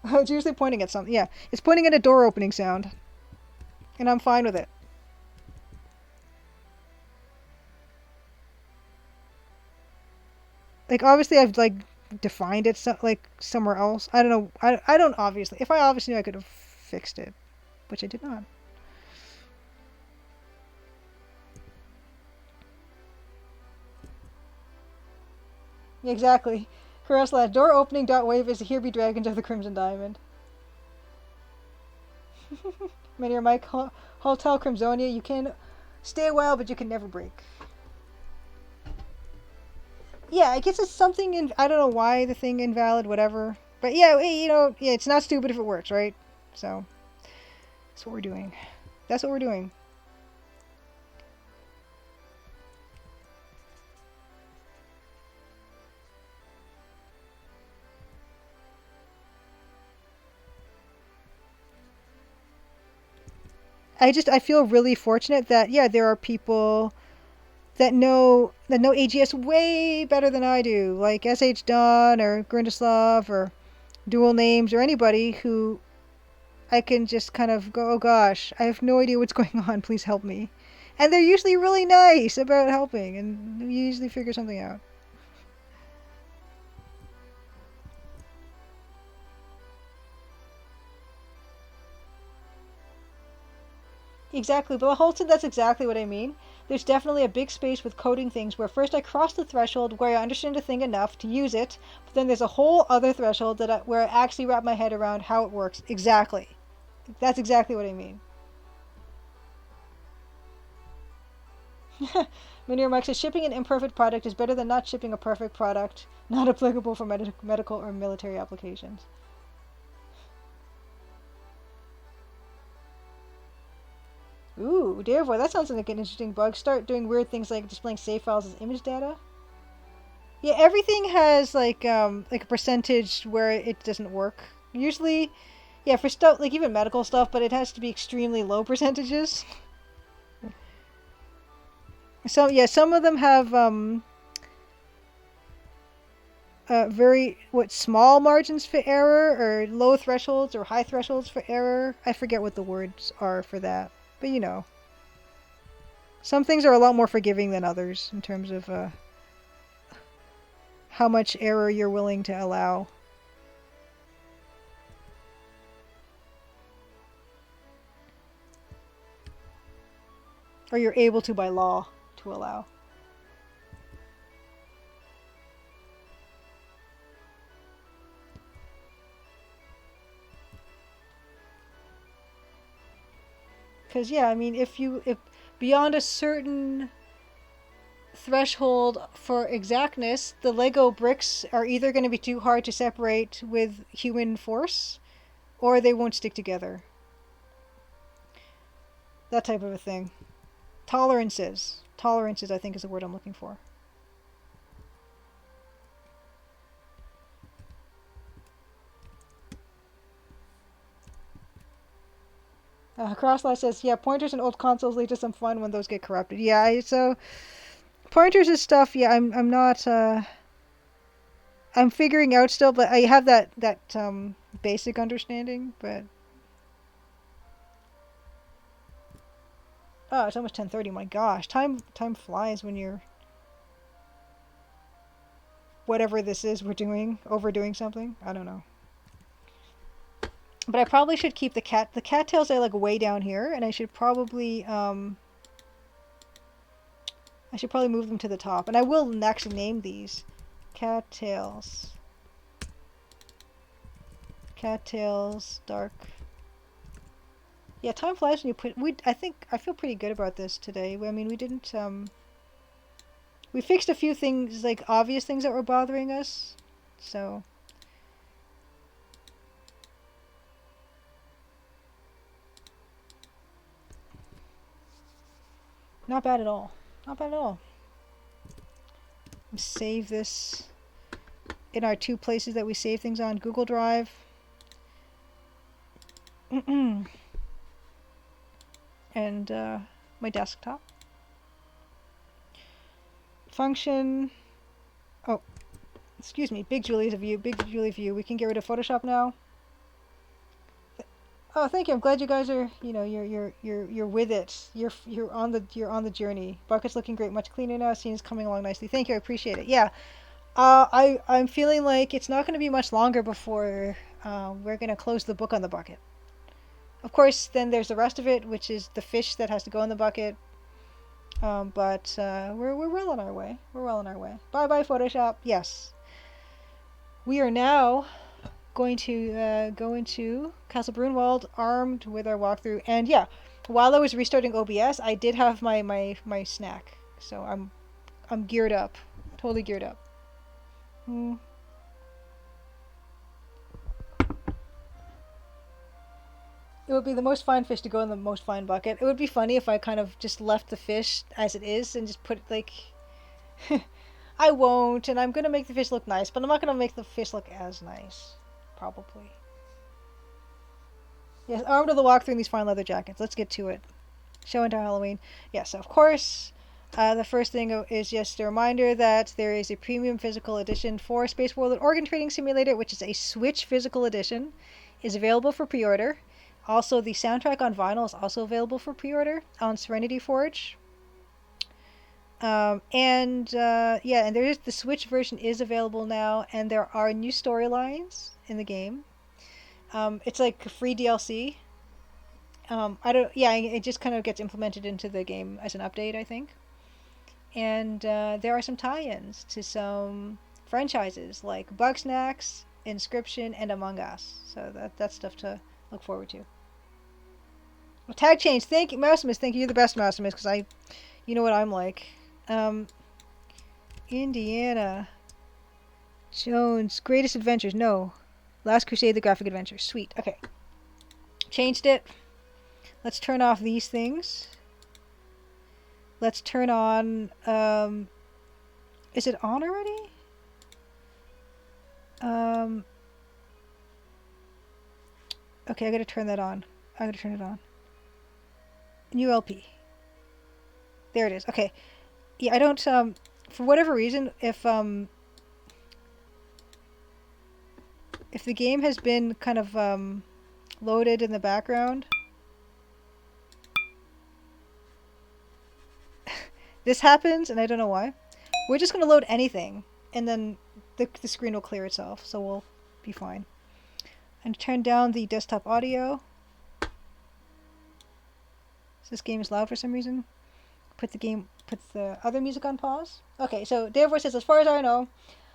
It's usually pointing at something. Yeah, it's pointing at a door opening sound, and I'm fine with it. Like obviously I've like defined it like somewhere else. I don't know. I don't obviously. If I obviously knew, I could have fixed it, which I did not. Exactly. Corel / door opening dot wave is the here be dragons of the Crimson Diamond. Many are Mike Hotel Crimsonia. You can stay a while, but you can never break. Yeah, I guess it's something in. I don't know why the thing invalid, whatever. But yeah, yeah, it's not stupid if it works, right? So that's what we're doing. That's what we're doing. I feel really fortunate that yeah, there are people that know AGS way better than I do, like SH Don or Grindaslav or Dual Names or anybody who I can just kind of go, oh gosh, I have no idea what's going on, please help me. And they're usually really nice about helping, and you usually figure something out. Exactly, but Holton, that's exactly what I mean. There's definitely a big space with coding things where first I cross the threshold where I understand a thing enough to use it, but then there's a whole other threshold where I actually wrap my head around how it works. Exactly. That's exactly what I mean. Munir Mike says shipping an imperfect product is better than not shipping a perfect product, not applicable for medical or military applications. Ooh, dear boy, that sounds like an interesting bug. Start doing weird things like displaying save files as image data. Yeah, everything has like a percentage where it doesn't work. Usually, yeah, for stuff like even medical stuff, but it has to be extremely low percentages. So yeah, some of them have very small margins for error or low thresholds or high thresholds for error. I forget what the words are for that, but some things are a lot more forgiving than others in terms of how much error you're willing to allow. Or you're able to by law to allow. Because yeah, I mean, if beyond a certain threshold for exactness, the Lego bricks are either going to be too hard to separate with human force, or they won't stick together. That type of a thing. Tolerances. Tolerances, I think, is the word I'm looking for. Crosslaw says, yeah, pointers and old consoles lead to some fun when those get corrupted. Yeah, so pointers and stuff, yeah, I'm not, I'm figuring out still, but I have that basic understanding, but... Oh, it's almost 10:30, my gosh. Time flies when you're... Whatever this is we're doing, overdoing something, I don't know. But I probably should keep the cattails are like way down here, and I should probably move them to the top. And I will actually name these cattails. Cattails, dark. Yeah, time flies when you put... I feel pretty good about this today. I mean, we didn't... We fixed a few things, like obvious things that were bothering us. So... Not bad at all. Not bad at all. Save this in our two places that we save things on, Google Drive. And my desktop. Function. Oh, excuse me. Big Julie's view. Big Julie view. We can get rid of Photoshop now. Oh, thank you. I'm glad you guys are, you're with it. You're on the journey. Bucket's looking great, much cleaner now. Scene's coming along nicely. Thank you. I appreciate it. Yeah. I'm feeling like it's not going to be much longer before we're going to close the book on the bucket. Of course, then there's the rest of it, which is the fish that has to go in the bucket. But we're well on our way. We're well on our way. Bye bye Photoshop. Yes. We are now going to go into Castle Brunwald armed with our walkthrough. And yeah, while I was restarting OBS, I did have my snack. So I'm geared up. Totally geared up. It would be the most fine fish to go in the most fine bucket. It would be funny if I kind of just left the fish as it is and just put it like... I won't, and I'm going to make the fish look nice, but I'm not going to make the fish look as nice. Probably. Yes, armed with the walkthrough in these fine leather jackets. Let's get to it. Show into Halloween. Yes, of course. The first thing is just a reminder that there is a premium physical edition for Space World and Organ Trading Simulator, which is a Switch physical edition, is available for pre-order. Also, the soundtrack on vinyl is also available for pre-order on Serenity Forge. And there is the Switch version is available now, and there are new storylines in the game. It's like free DLC. It just kind of gets implemented into the game as an update, I think. And there are some tie-ins to some franchises like Bugsnax, Inscription, and Among Us. So that's stuff to look forward to. Well, tag change. Thank you, Mousimus. Thank you. You're the best, Mousimus, because you know what I'm like. Indiana Jones Greatest Adventures. No, Last Crusade, the graphic adventure. Sweet. Okay, changed it. Let's turn off these things. Let's turn on. Is it on already? Okay, I gotta turn that on. I gotta turn it on. New LP. There it is. Okay. Yeah, I don't, for whatever reason, if the game has been kind of, loaded in the background, this happens, and I don't know why. We're just going to load anything, and then the screen will clear itself, so we'll be fine. And turn down the desktop audio. So this game is loud for some reason. Put the other music on pause. Okay, so Dave says, as far as I know,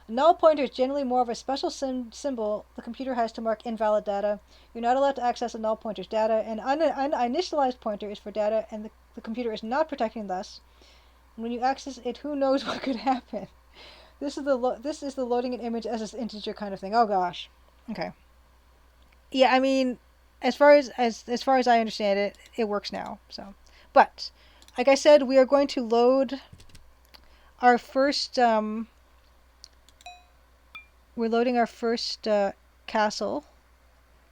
Null pointer is generally more of a special symbol the computer has to mark invalid data. You're not allowed to access a null pointer's data. An uninitialized pointer is for data, and the computer is not protecting thus. When you access it, who knows what could happen? This is the loading an image as an integer kind of thing. Oh gosh. Okay. Yeah, I mean, as far as I understand it, it works now. So, but like I said, we are going to load our first. We're loading our first castle,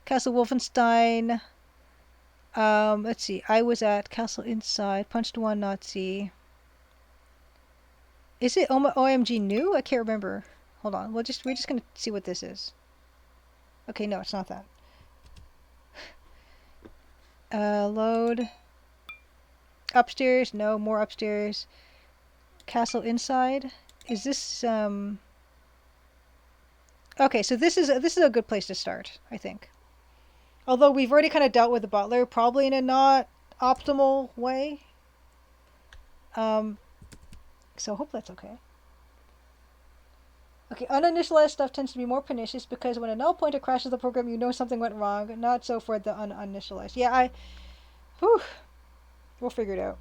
Castle Wolfenstein. Let's see. I was at Castle Inside. Punched one Nazi. Is it OMG new? I can't remember. Hold on. We're just gonna see what this is. Okay, no, it's not that. Load. Upstairs. No, more upstairs. Castle Inside. Is this Okay, so this is a good place to start, I think. Although we've already kind of dealt with the butler, probably in a not optimal way. So I hope that's okay. Okay, uninitialized stuff tends to be more pernicious because when a null pointer crashes the program, you know something went wrong. Not so for the uninitialized. Yeah, we'll figure it out.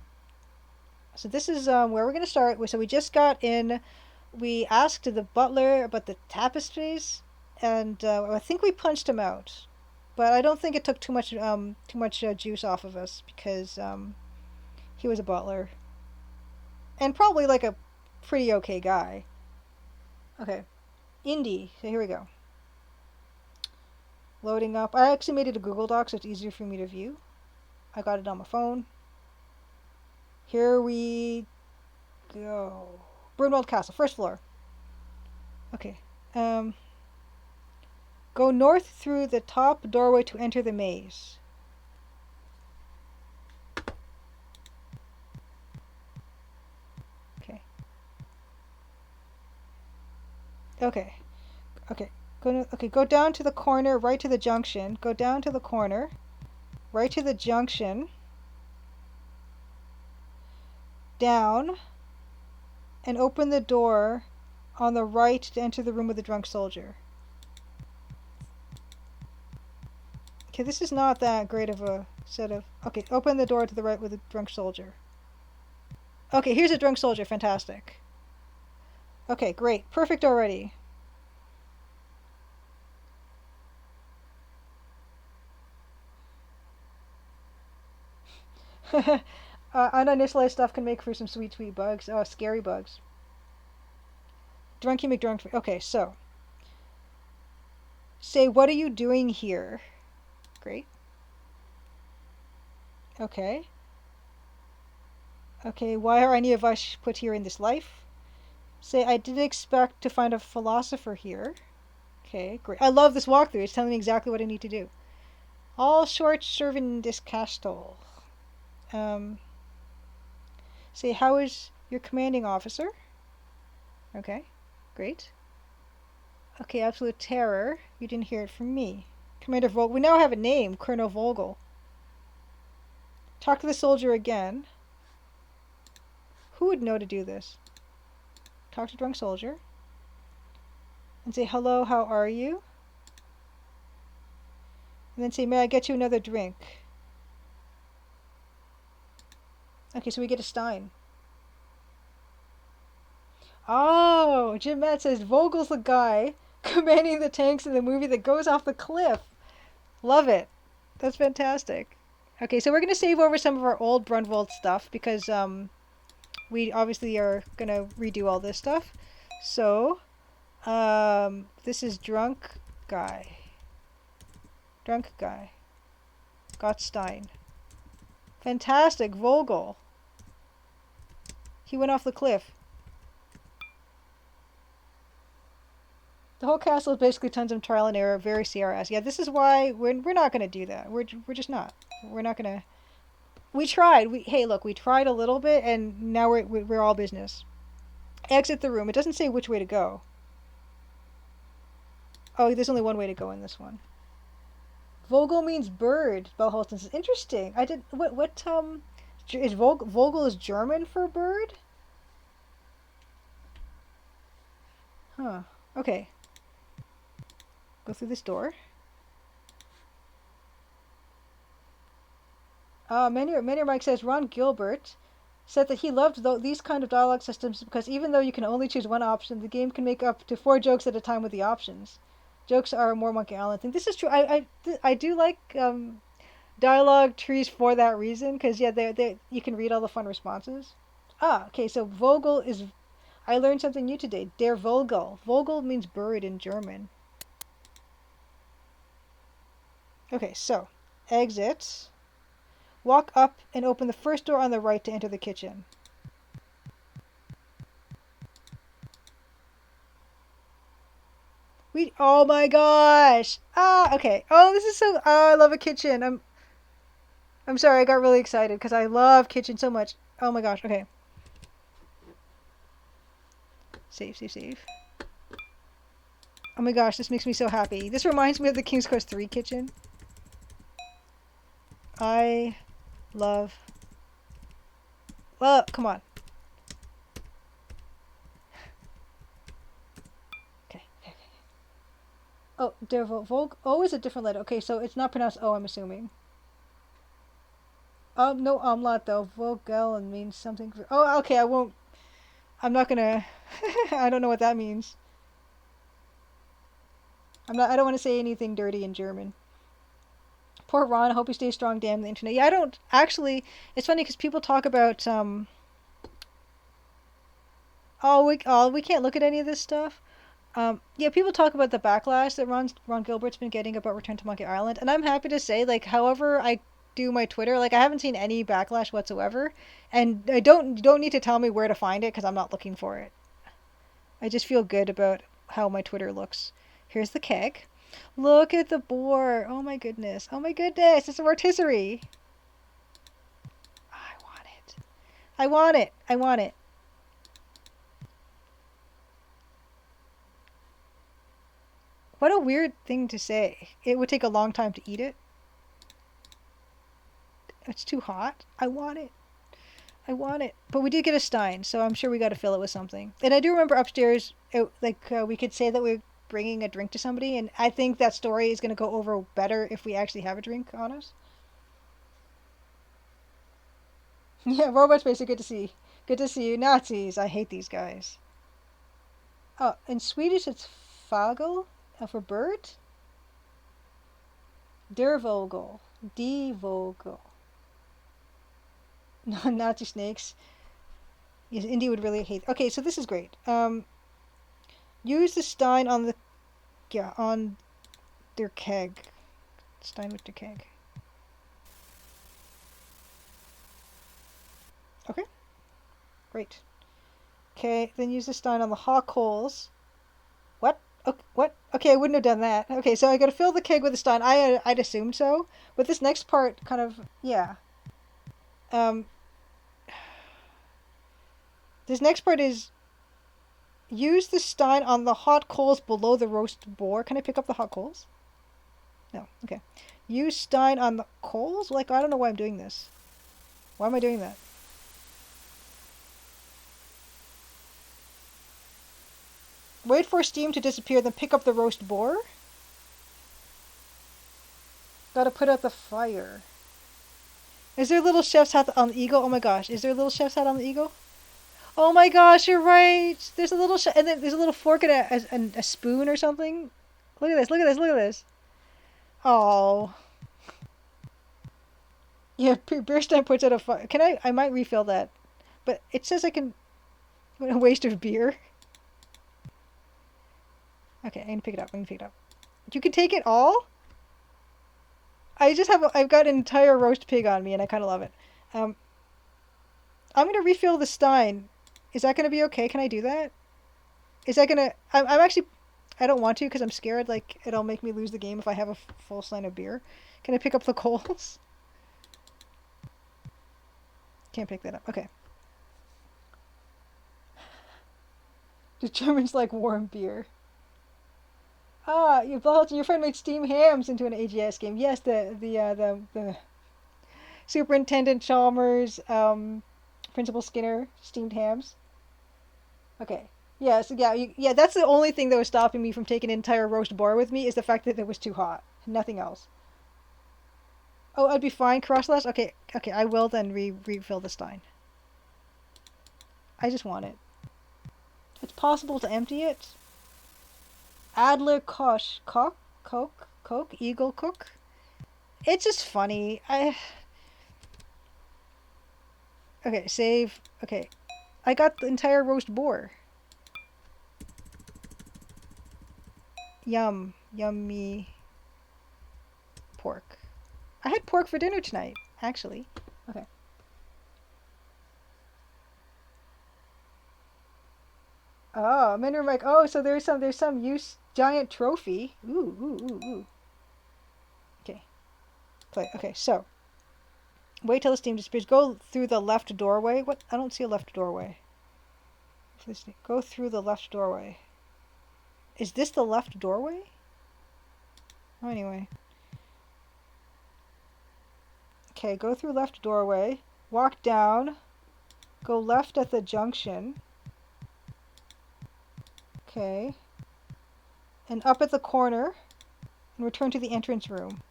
So this is where we're going to start. So we just got in. We asked the butler about the tapestries, and I think we punched him out. But I don't think it took too much juice off of us because he was a butler. And probably like a pretty okay guy. Okay. Indie. So here we go. Loading up. I actually made it a Google Doc so it's easier for me to view. I got it on my phone. Here we go. Brunwald Castle, first floor. Okay. Go north through the top doorway to enter the maze. Okay. Okay. Okay. Go down to the corner, right to the junction. Go down to the corner, right to the junction. Down. And open the door on the right to enter the room with the drunk soldier. Okay, this is not that great of a set of... Okay, open the door to the right with the drunk soldier. Okay, here's a drunk soldier. Fantastic. Okay, great. Perfect already. Uninitialized stuff can make for some sweet bugs. Oh, scary bugs. Drunky McDrunk. Okay, so. Say, what are you doing here? Great. Okay. Okay, why are any of us put here in this life? Say, I didn't expect to find a philosopher here. Okay, great. I love this walkthrough. It's telling me exactly what I need to do. All short serving in this castle. Say, how is your commanding officer? Okay, great. Okay, absolute terror. You didn't hear it from me. Commander Vogel. We now have a name, Colonel Vogel. Talk to the soldier again. Who would know to do this? Talk to drunk soldier. And say, hello, how are you? And then say, may I get you another drink? Okay, so we get a Stein. Oh, Jim Matt says Vogel's the guy commanding the tanks in the movie that goes off the cliff. Love it. That's fantastic. Okay, so we're going to save over some of our old Brunwald stuff because we obviously are going to redo all this stuff. So, this is drunk guy. Drunk guy. Got Stein. Fantastic, Vogel. He went off the cliff. The whole castle is basically tons of trial and error, very CRS. Yeah, this is why we're not going to do that. We're just not. We're not going to... We tried. Hey, look, we tried a little bit, and now we're all business. Exit the room. It doesn't say which way to go. Oh, there's only one way to go in this one. Vogel means bird, Bellholsten says. Interesting. I did... What is Vogel is German for bird? Huh. Okay. Go through this door. Many Mike says Ron Gilbert said that he loved these kind of dialogue systems because even though you can only choose one option, the game can make up to 4 jokes at a time with the options. Jokes are a more Monkey Island thing. This is true. I do like dialogue trees for that reason because yeah, they you can read all the fun responses. Ah, okay. So Vogel is. I learned something new today. Der Vogel. Vogel means bird in German. Okay, so exit. Walk up and open the first door on the right to enter the kitchen. Oh my gosh. Ah, okay. Oh, this is so I love a kitchen. I'm sorry. I got really excited cuz I love kitchen so much. Oh my gosh. Okay. Save. Oh my gosh, this makes me so happy. This reminds me of the King's Quest 3 kitchen. I love Well, come on. Okay. Oh, der Vog. O is a different letter. Okay, so it's not pronounced O, I'm assuming. No umlaut though. Vogel means something. Oh, okay. I won't. I'm not gonna. I don't know what that means. I'm not. I don't want to say anything dirty in German. Poor Ron. I hope he stays strong. Damn the internet. Yeah, I don't actually. It's funny because people talk about. We can't look at any of this stuff. Yeah, people talk about the backlash that Ron Gilbert's been getting about Return to Monkey Island, and I'm happy to say, like, however I do my Twitter, like, I haven't seen any backlash whatsoever, and I don't need to tell me where to find it because I'm not looking for it. I just feel good about how my Twitter looks. Here's the keg. Look at the boar. Oh my goodness. Oh my goodness. It's a rotisserie. I want it. I want it. I want it. What a weird thing to say. It would take a long time to eat it. It's too hot. I want it. I want it. But we did get a stein, so I'm sure we got to fill it with something. And I do remember upstairs, we could say that we're bringing a drink to somebody, and I think that story is going to go over better if we actually have a drink on us. Yeah, Robot Spacer, good to see. Good to see you. Nazis, I hate these guys. Oh, in Swedish it's fagel for bird. Der Vogel. Die Vogel. No, Nazi snakes. Yes, Indy would really hate. Okay, so this is great. Use the stein on their keg. Stein with the keg. Okay, great. Okay, then use the stein on the hot coals. What? Okay, what? Okay, I wouldn't have done that. Okay, so I got to fill the keg with the stein. I'd assumed so, but this next part kind of yeah. Um, this next part is use the stein on the hot coals below the roast boar. Can I pick up the hot coals? No. Okay. Use stein on the coals? Like, I don't know why I'm doing this. Why am I doing that? Wait for steam to disappear, then pick up the roast boar? Gotta put out the fire. Is there a little chef's hat on the eagle? Oh my gosh. Is there a little chef's hat on the eagle? Oh my gosh, you're right. There's a little and then there's a little fork and a spoon or something. Look at this. Look at this. Look at this. Oh. Yeah, Beerstein puts out a fire. Can I might refill that. But it says I can. What a waste of beer. Okay, I'm gonna pick it up. I'm gonna pick it up. You can take it all? I've got an entire roast pig on me and I kind of love it. Um, I'm gonna refill the stein. Is that gonna be okay? Can I do that? Is that gonna? I'm actually. I don't want to because I'm scared. Like it'll make me lose the game if I have a full stein of beer. Can I pick up the coals? Can't pick that up. Okay. The Germans like warm beer. Ah, your friend made steamed hams into an AGS game. Yes, the Superintendent Chalmers, Principal Skinner steamed hams. Okay. Yes, yeah, yeah. That's the only thing that was stopping me from taking an entire roast boar with me is the fact that it was too hot. Nothing else. Oh, I'd be fine. Crossless. Okay, okay. I will then refill the stein. I just want it. It's possible to empty it. Adler Kosh Coke Eagle Cook. It's just funny. Okay, save. Okay, I got the entire roast boar. Yummy pork. I had pork for dinner tonight, actually. Okay. Oh, Minor Mike. Oh, so there's some use giant trophy. Ooh. Okay, play. Okay, so wait till the steam disappears. Go through the left doorway. What? I don't see a left doorway. Go through the left doorway. Is this the left doorway? Oh, anyway. Okay, go through left doorway. Walk down. Go left at the junction. Okay. And up at the corner. And return to the entrance room.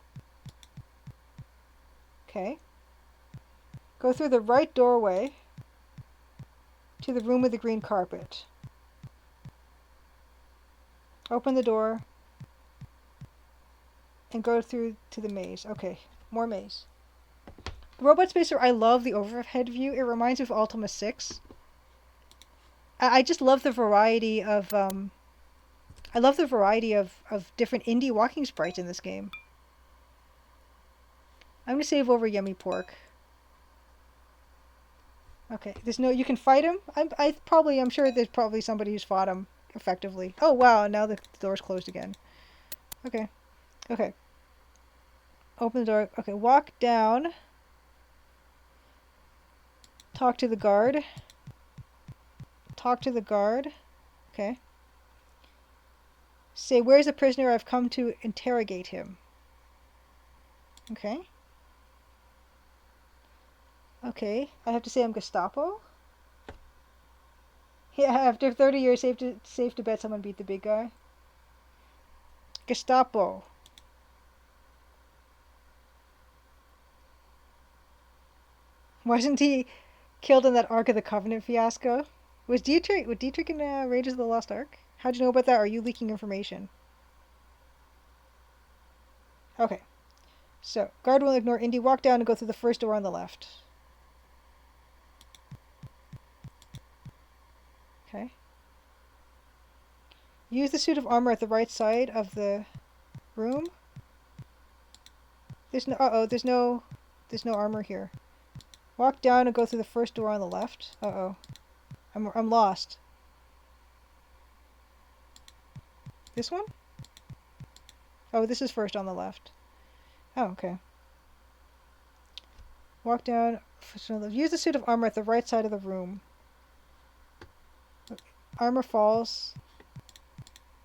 Okay. Go through the right doorway to the room with the green carpet. Open the door. And go through to the maze. Okay, more maze. Robot Spacer, I love the overhead view. It reminds me of Ultima 6. I just love the variety of I love the variety of different indie walking sprites in this game. I'm gonna save over Yummy Pork. Okay, there's no, you can fight him. I'm sure there's probably somebody who's fought him effectively. Oh wow, now the door's closed again. Okay, okay. Open the door. Okay, walk down. Talk to the guard. Talk to the guard. Okay. Say, where's the prisoner? I've come to interrogate him. Okay. Okay. I have to say I'm Gestapo? Yeah, after 30 years, safe to bet someone beat the big guy. Gestapo. Wasn't he killed in that Ark of the Covenant fiasco? Was Dietrich in Raiders of the Lost Ark? How'd you know about that? Are you leaking information? Okay. So, guard will ignore Indy. Walk down and go through the first door on the left. Okay. Use the suit of armor at the right side of the room. There's no armor here. Walk down and go through the first door on the left. I'm lost. This one? Oh, this is first on the left. Oh, okay. Walk down. Use the suit of armor at the right side of the room. Armor falls.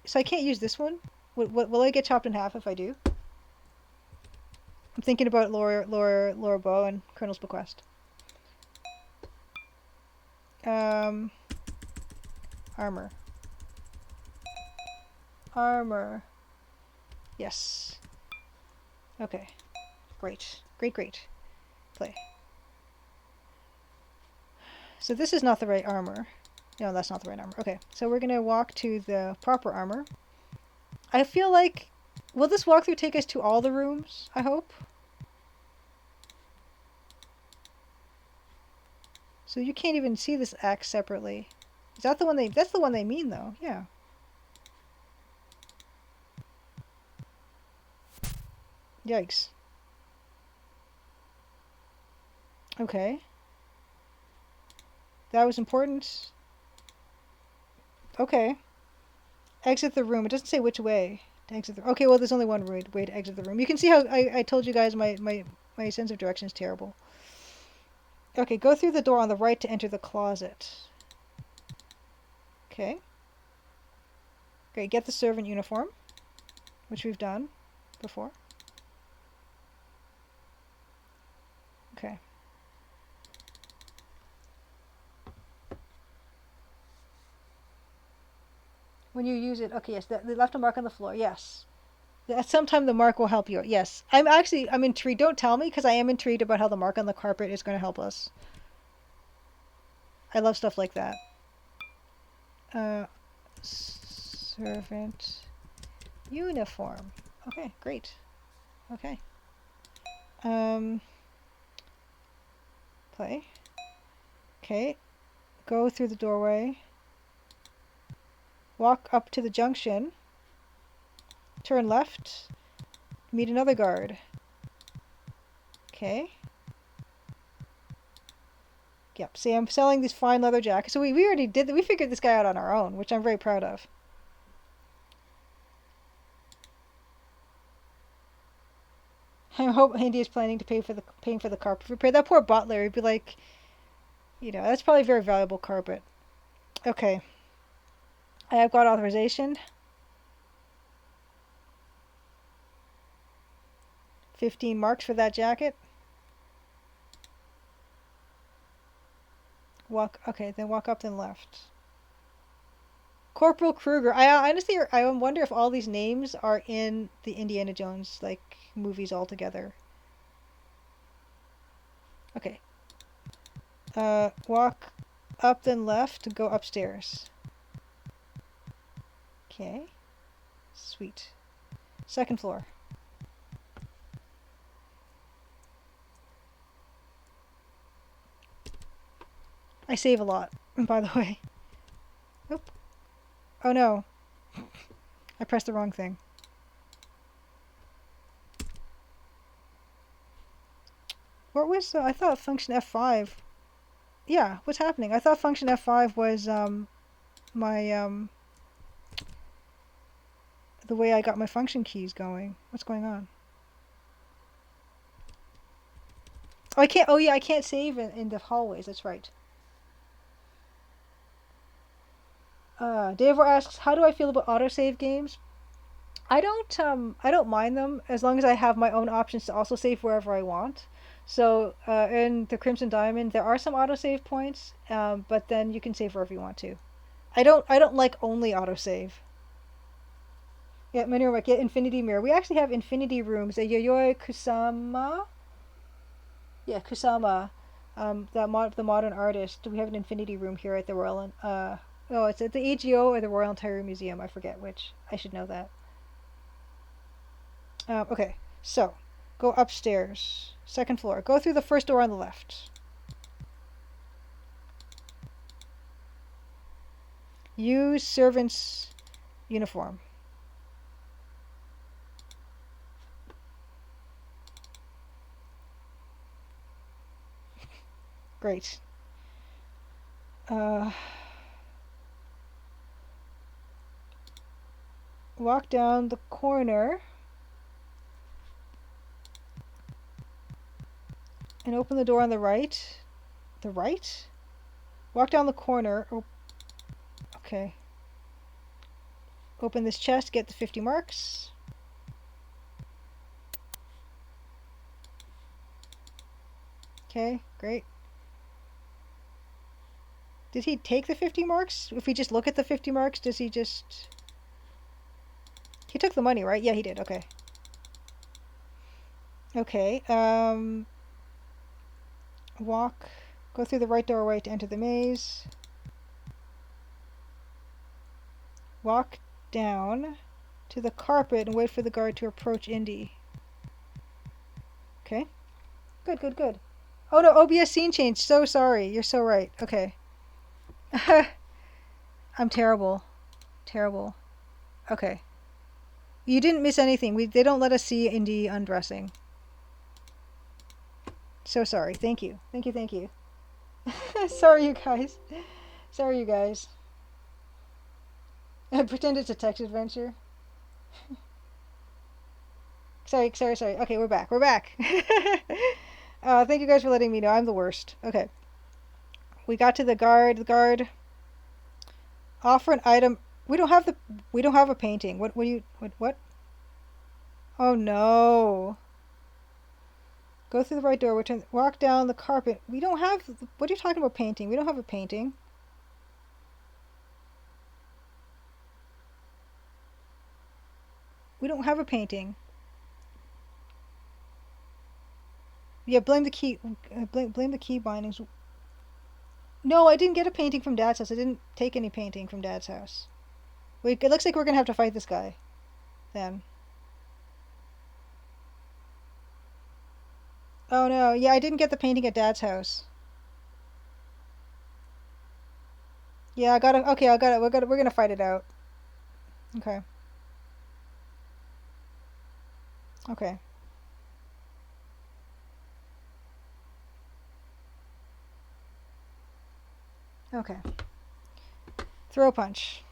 So I can't use this one? Will I get chopped in half if I do? I'm thinking about Laura Bow and Colonel's Bequest. Armor. Armor. Yes. Okay. Great. Great. Play. So this is not the right armor. No, that's not the right armor. Okay, so we're gonna walk to the proper armor. I feel like... Will this walkthrough take us to all the rooms? I hope. So you can't even see this axe separately. Is that the one they... That's the one they mean, though. Yeah. Yikes. Okay. That was important. Okay. Exit the room. It doesn't say which way to exit the... Okay, well, there's only one way to exit the room. You can see how I told you guys my sense of direction is terrible. Okay, go through the door on the right to enter the closet. Okay. Great, get the servant uniform, which we've done before. Okay. When you use it, okay, yes, they left a mark on the floor. Yes. Sometime the mark will help you. Yes. I'm intrigued. Don't tell me because I am intrigued about how the mark on the carpet is going to help us. I love stuff like that. Servant uniform. Okay, great. Okay. Play. Okay. Go through the doorway. Walk up to the junction. Turn left. Meet another guard. Okay. Yep. See, I'm selling these fine leather jackets. So we already did that. We figured this guy out on our own, which I'm very proud of. I hope Andy is planning to paying for the carpet repair. That poor butler would be like, that's probably a very valuable carpet. Okay. I have got authorization. 15 marks for that jacket. Okay, then walk up, then left. Corporal Kruger. I honestly, I wonder if all these names are in the Indiana Jones movies altogether. Okay. Walk up, then left to go upstairs. Okay. Sweet. Second floor. I save a lot, by the way. Oop. Oh no. I pressed the wrong thing. What was I thought function F5. Yeah, what's happening? I thought function F5 was my the way I got my function keys going. What's going on? Oh, I can't. Oh yeah, I can't save in the hallways. That's right. Davor asks, "How do I feel about autosave games?" I don't mind them as long as I have my own options to also save wherever I want. So in the Crimson Diamond, there are some autosave points, but then you can save wherever you want to. I don't like only autosave. Yeah, Manu, get Infinity Mirror. We actually have Infinity Rooms. Yayoi Kusama. Yeah, Kusama. The modern artist. We have an Infinity Room here at the Royal. Oh, it's at the AGO or the Royal Ontario Museum. I forget which. I should know that. Okay, so go upstairs. Second floor. Go through the first door on the left. Use servant's uniform. Great. Walk down the corner and open the door on the right. The right? Walk down the corner. Okay. Open this chest, get the 50 marks. Okay, great. Did he take the 50 marks? If we just look at the 50 marks, does he just... He took the money, right? Yeah, he did. Okay. Okay, go through the right doorway to enter the maze. Walk down to the carpet and wait for the guard to approach Indy. Okay. Good, good, good. Oh no, OBS scene change. So sorry. You're so right. Okay. I'm terrible. Terrible. Okay. You didn't miss anything. They don't let us see Indy undressing. So sorry. Thank you. Thank you, thank you. Sorry, you guys. Sorry, you guys. Pretend it's a text adventure. Sorry. Okay, we're back. We're back. Thank you guys for letting me know. I'm the worst. Okay. We got to the guard. The guard. Offer an item. We don't have a painting. What? Oh no. Go through the right door. Walk down the carpet. We don't have. What are you talking about painting? We don't have a painting. We don't have a painting. Yeah, blame the key. Blame the key bindings. No, I didn't get a painting from Dad's house. I didn't take any painting from Dad's house. It looks like we're gonna have to fight this guy. Then. Oh no, yeah, I didn't get the painting at Dad's house. Yeah, I got it. Okay, I got it. We're gonna fight it out. Okay. Okay. Okay. Throw punch.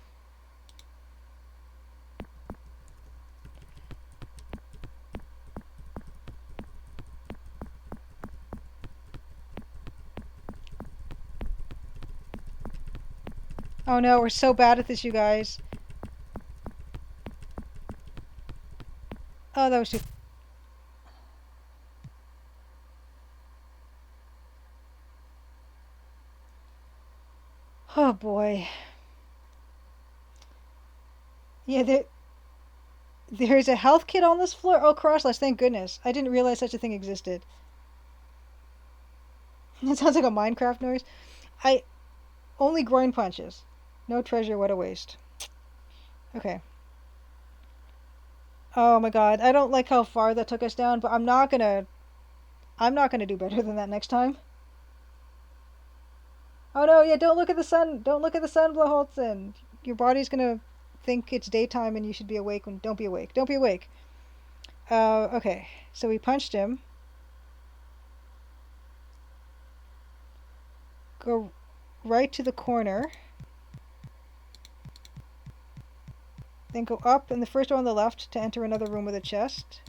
Oh no, we're so bad at this, you guys. Oh, that was too. Oh boy. Yeah, there's a health kit on this floor. Oh, crosslash, thank goodness. I didn't realize such a thing existed. It sounds like a Minecraft noise. I only groin punches. No treasure, what a waste. Okay. Oh my god, I don't like how far that took us down, but I'm not gonna do better than that next time. Oh no, yeah, don't look at the sun. Don't look at the sun, Blaholtzen. Your body's gonna think it's daytime and you should be awake when don't be awake. Don't be awake. Okay. So we punched him. Go right to the corner. Then go up in the first door on the left to enter another room with a chest.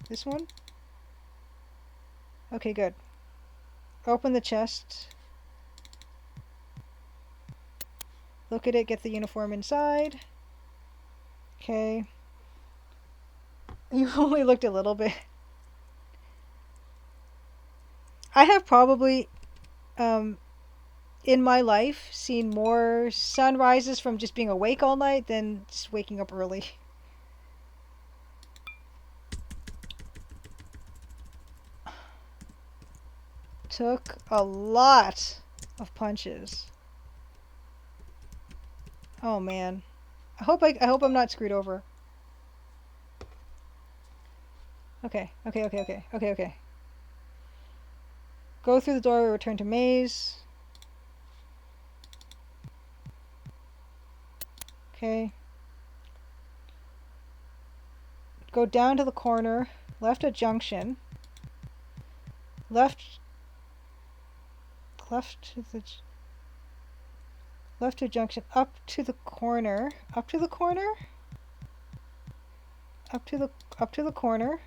This one? Okay, good. Open the chest. Look at it, get the uniform inside. Okay. You only looked a little bit. I have probably, in my life, seen more sunrises from just being awake all night than just waking up early. Took a lot of punches. Oh man. I hope I'm not screwed over. Okay. Go through the door, return to maze. Okay. Go down to the corner, left at junction. Left to junction, up to the corner. Up to the corner? Up to the corner.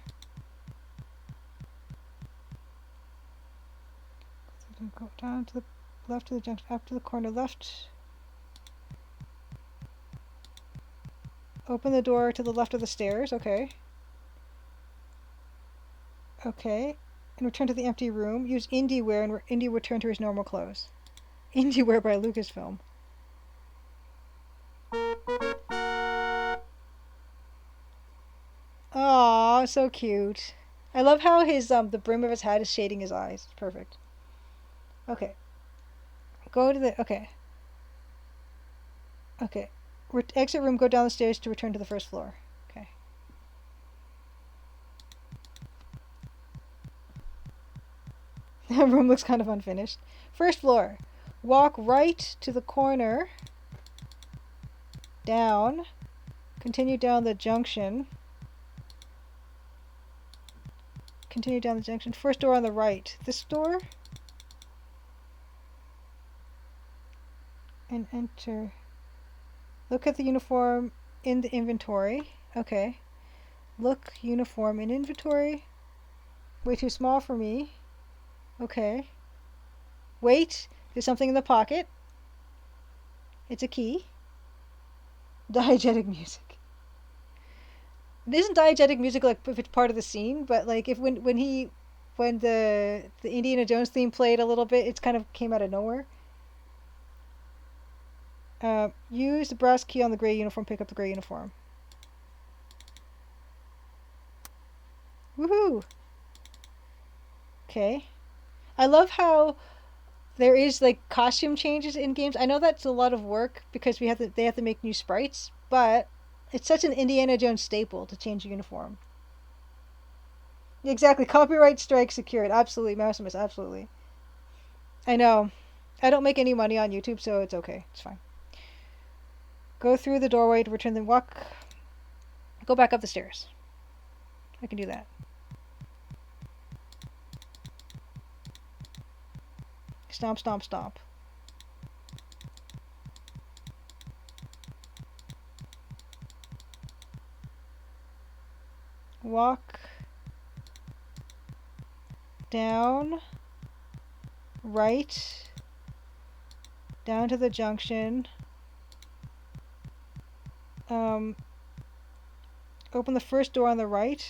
Go down to the left to the junction, up to the corner, left. Open the door to the left of the stairs, okay. Okay. And return to the empty room. Use Indie wear and Indie will return to his normal clothes. Indie wear by Lucasfilm. Aww, so cute. I love how his the brim of his hat is shading his eyes. It's perfect. Okay. Go to the okay. Exit room, go down the stairs to return to the first floor. Okay. That room looks kind of unfinished. First floor. Walk right to the corner. Down. Continue down the junction. Continue down the junction. First door on the right. This door? And enter. Look at the uniform in the inventory. Okay. Look, uniform in inventory. Way too small for me. Okay. Wait, there's something in the pocket. It's a key. Diegetic music. It isn't diegetic music like if it's part of the scene, but like if when the Indiana Jones theme played a little bit, it kind of came out of nowhere. Use the brass key on the gray uniform, pick up the gray uniform. Woohoo! Okay. I love how there is like costume changes in games. I know that's a lot of work because they have to make new sprites, but it's such an Indiana Jones staple to change uniform. Exactly. Copyright strike secured. Absolutely, Maximus. Absolutely. I know. I don't make any money on YouTube, so it's okay. It's fine. Go through the doorway to return the walk. Go back up the stairs. I can do that. Stomp, stomp, stomp. Walk down, right, down to the junction. Open the first door on the right.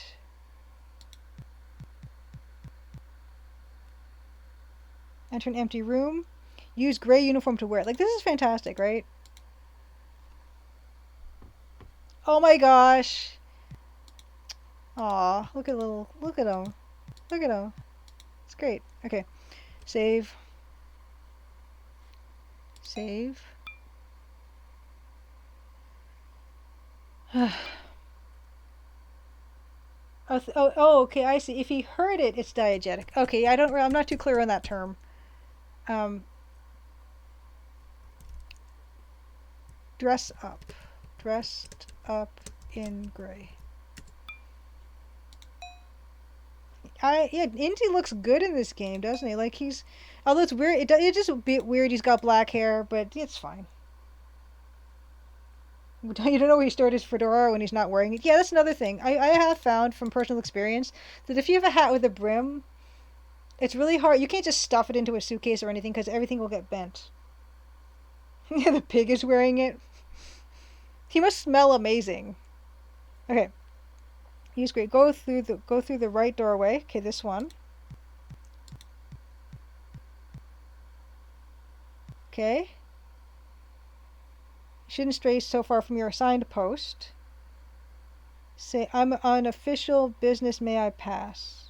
Enter an empty room. Use gray uniform to wear it. Like, this is fantastic, right? Oh my gosh. Aw, look at him. Look at him. It's great. Okay. Save. Save. Okay, I see. If he heard it, it's diegetic. Okay, I'm not too clear on that term. Um, dress up. Dressed up in gray. Yeah, Indy looks good in this game, doesn't he? Like although it's weird, it's just a bit weird. He's got black hair, but it's fine. You don't know where he stored his fedora when he's not wearing it. Yeah, that's another thing. I have found from personal experience that if you have a hat with a brim, it's really hard. You can't just stuff it into a suitcase or anything because everything will get bent. Yeah, the pig is wearing it. He must smell amazing. Okay, he's great. Go through the right doorway. Okay, this one. Okay. Shouldn't stray so far from your assigned post. Say, I'm on official business, may I pass?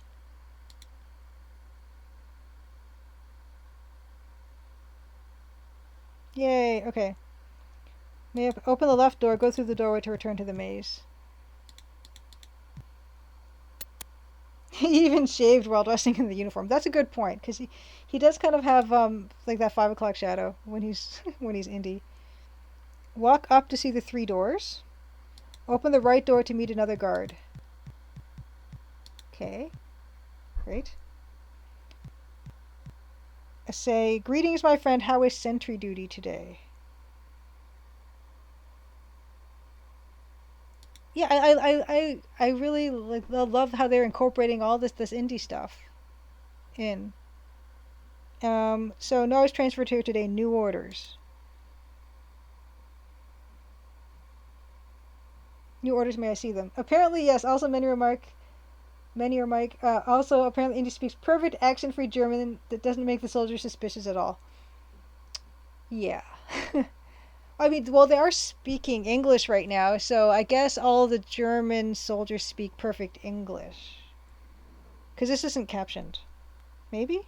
Yay, okay. May I open the left door, go through the doorway to return to the maze. He even shaved while dressing in the uniform. That's a good point, because he does kind of have like that 5 o'clock shadow when he's when he's Indy. Walk up to see the 3 doors. Open the right door to meet another guard. Okay, great. Say, greetings, my friend. How is sentry duty today? Yeah, I really love how they're incorporating all this indie stuff in. So Noah's transferred here today. New orders. New orders. May I see them? Apparently, yes. Also, many remark. Also, apparently, Indy speaks perfect accent-free German that doesn't make the soldiers suspicious at all. Yeah. I mean, well, they are speaking English right now, so I guess all the German soldiers speak perfect English. Because this isn't captioned. Maybe?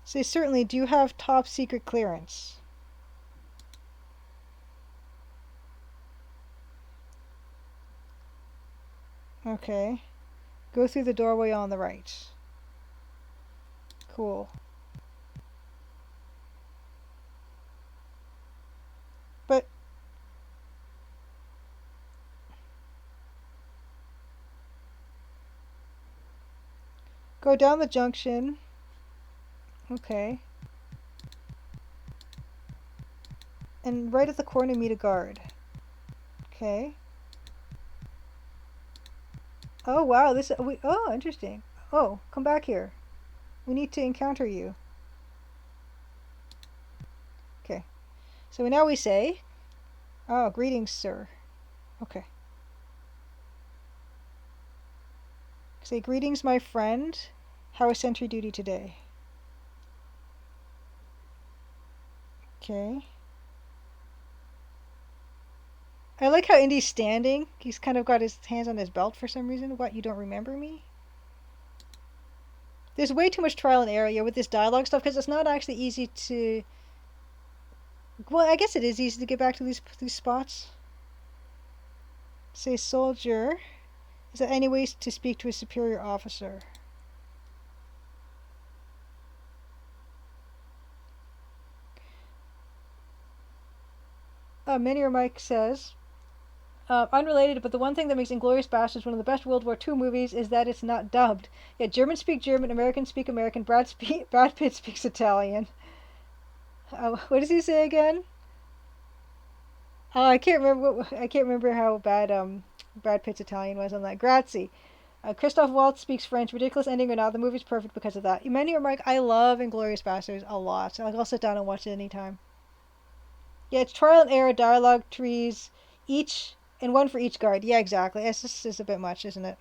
So certainly do have top secret clearance. Okay. Go through the doorway on the right. Cool. But go down the junction. Okay. And right at the corner meet a guard. Okay. Oh wow, oh, interesting. Oh, come back here. We need to encounter you. Okay. So now we say, oh, greetings, sir. Okay. Say, greetings, my friend. How is sentry duty today? Okay. I like how Indy's standing. He's kind of got his hands on his belt for some reason. What, you don't remember me? There's way too much trial and error here with this dialogue stuff because it's not actually easy to. Well, I guess it is easy to get back to these spots. Say soldier. Is there any ways to speak to a superior officer? Minior Mike says, unrelated, but the one thing that makes Inglourious Basterds one of the best World War II movies is that it's not dubbed. Yeah, Germans speak German, Americans speak American, Brad Pitt speaks Italian. What does he say again? I can't remember. I can't remember how bad Brad Pitt's Italian was on that. Grazie. Christoph Waltz speaks French. Ridiculous ending or not, the movie's perfect because of that. Many are Mike. I love Inglourious Basterds a lot. I'll sit down and watch it anytime. Yeah, it's trial and error, dialogue trees, each and one for each guard. Yeah, exactly. This is a bit much, isn't it?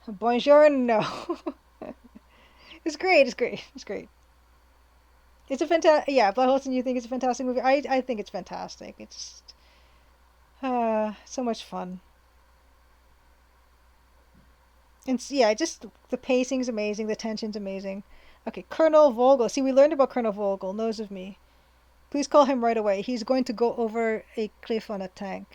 Buongiorno. It's great. It's great. It's great. It's a fantastic. Yeah, Blood Holston, you think it's a fantastic movie? I think it's fantastic. It's so much fun. And yeah, just the pacing's amazing. The tension's amazing. Okay, Colonel Vogel. See, we learned about Colonel Vogel. Knows of me. Please call him right away. He's going to go over a cliff on a tank.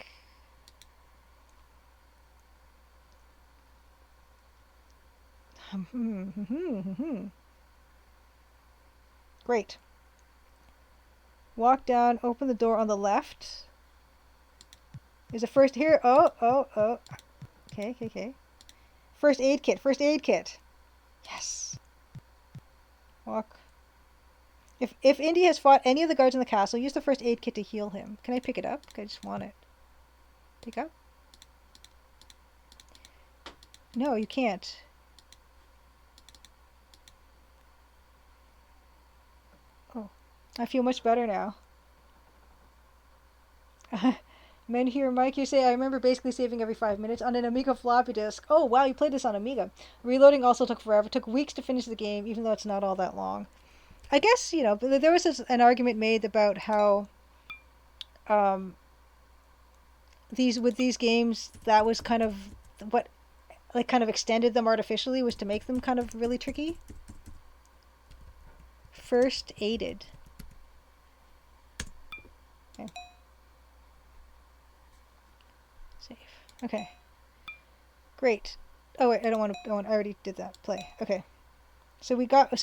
Great. Walk down, open the door on the left. Is it first here? Oh. Okay. First aid kit. Yes. Walk. If Indy has fought any of the guards in the castle, use the first aid kit to heal him. Can I pick it up? I just want it. Pick up? No, you can't. Oh, I feel much better now. Men here, Mike, you say, I remember basically saving every 5 minutes on an Amiga floppy disk. Oh, wow, you played this on Amiga. Reloading also took forever. It took weeks to finish the game, even though it's not all that long. I guess, there was an argument made about how um, these games, that was kind of what kind of extended them artificially, was to make them kind of really tricky. First aided. Okay. Save. Okay. Great. Oh wait, I don't want to. I already did that. Play. Okay. So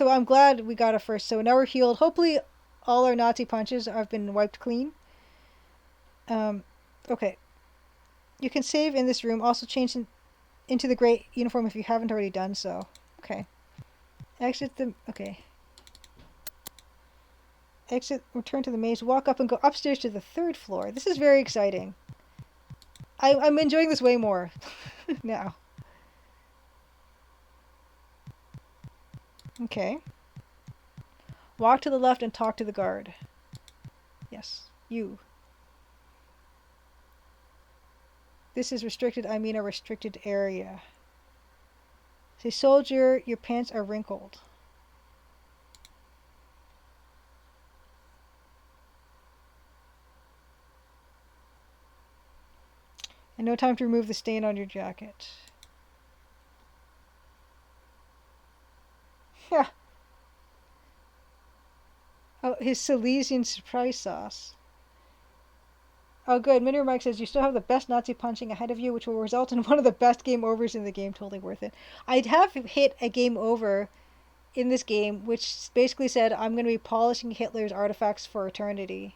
I'm glad we got a first. So now we're healed. Hopefully, all our Nazi punches have been wiped clean. Okay. You can save in this room. Also change into the gray uniform if you haven't already done so. Okay. Okay. Exit, return to the maze, walk up and go upstairs to the 3rd floor. This is very exciting. I'm enjoying this way more now. Okay. Walk to the left and talk to the guard. Yes, you. This is restricted, I mean a restricted area. Say, soldier, your pants are wrinkled. And no time to remove the stain on your jacket. Yeah. Oh, his Silesian surprise sauce. Oh, good. Minior Mike says you still have the best Nazi punching ahead of you, which will result in one of the best game overs in the game. Totally worth it. I'd have hit a game over in this game, which basically said I'm going to be polishing Hitler's artifacts for eternity.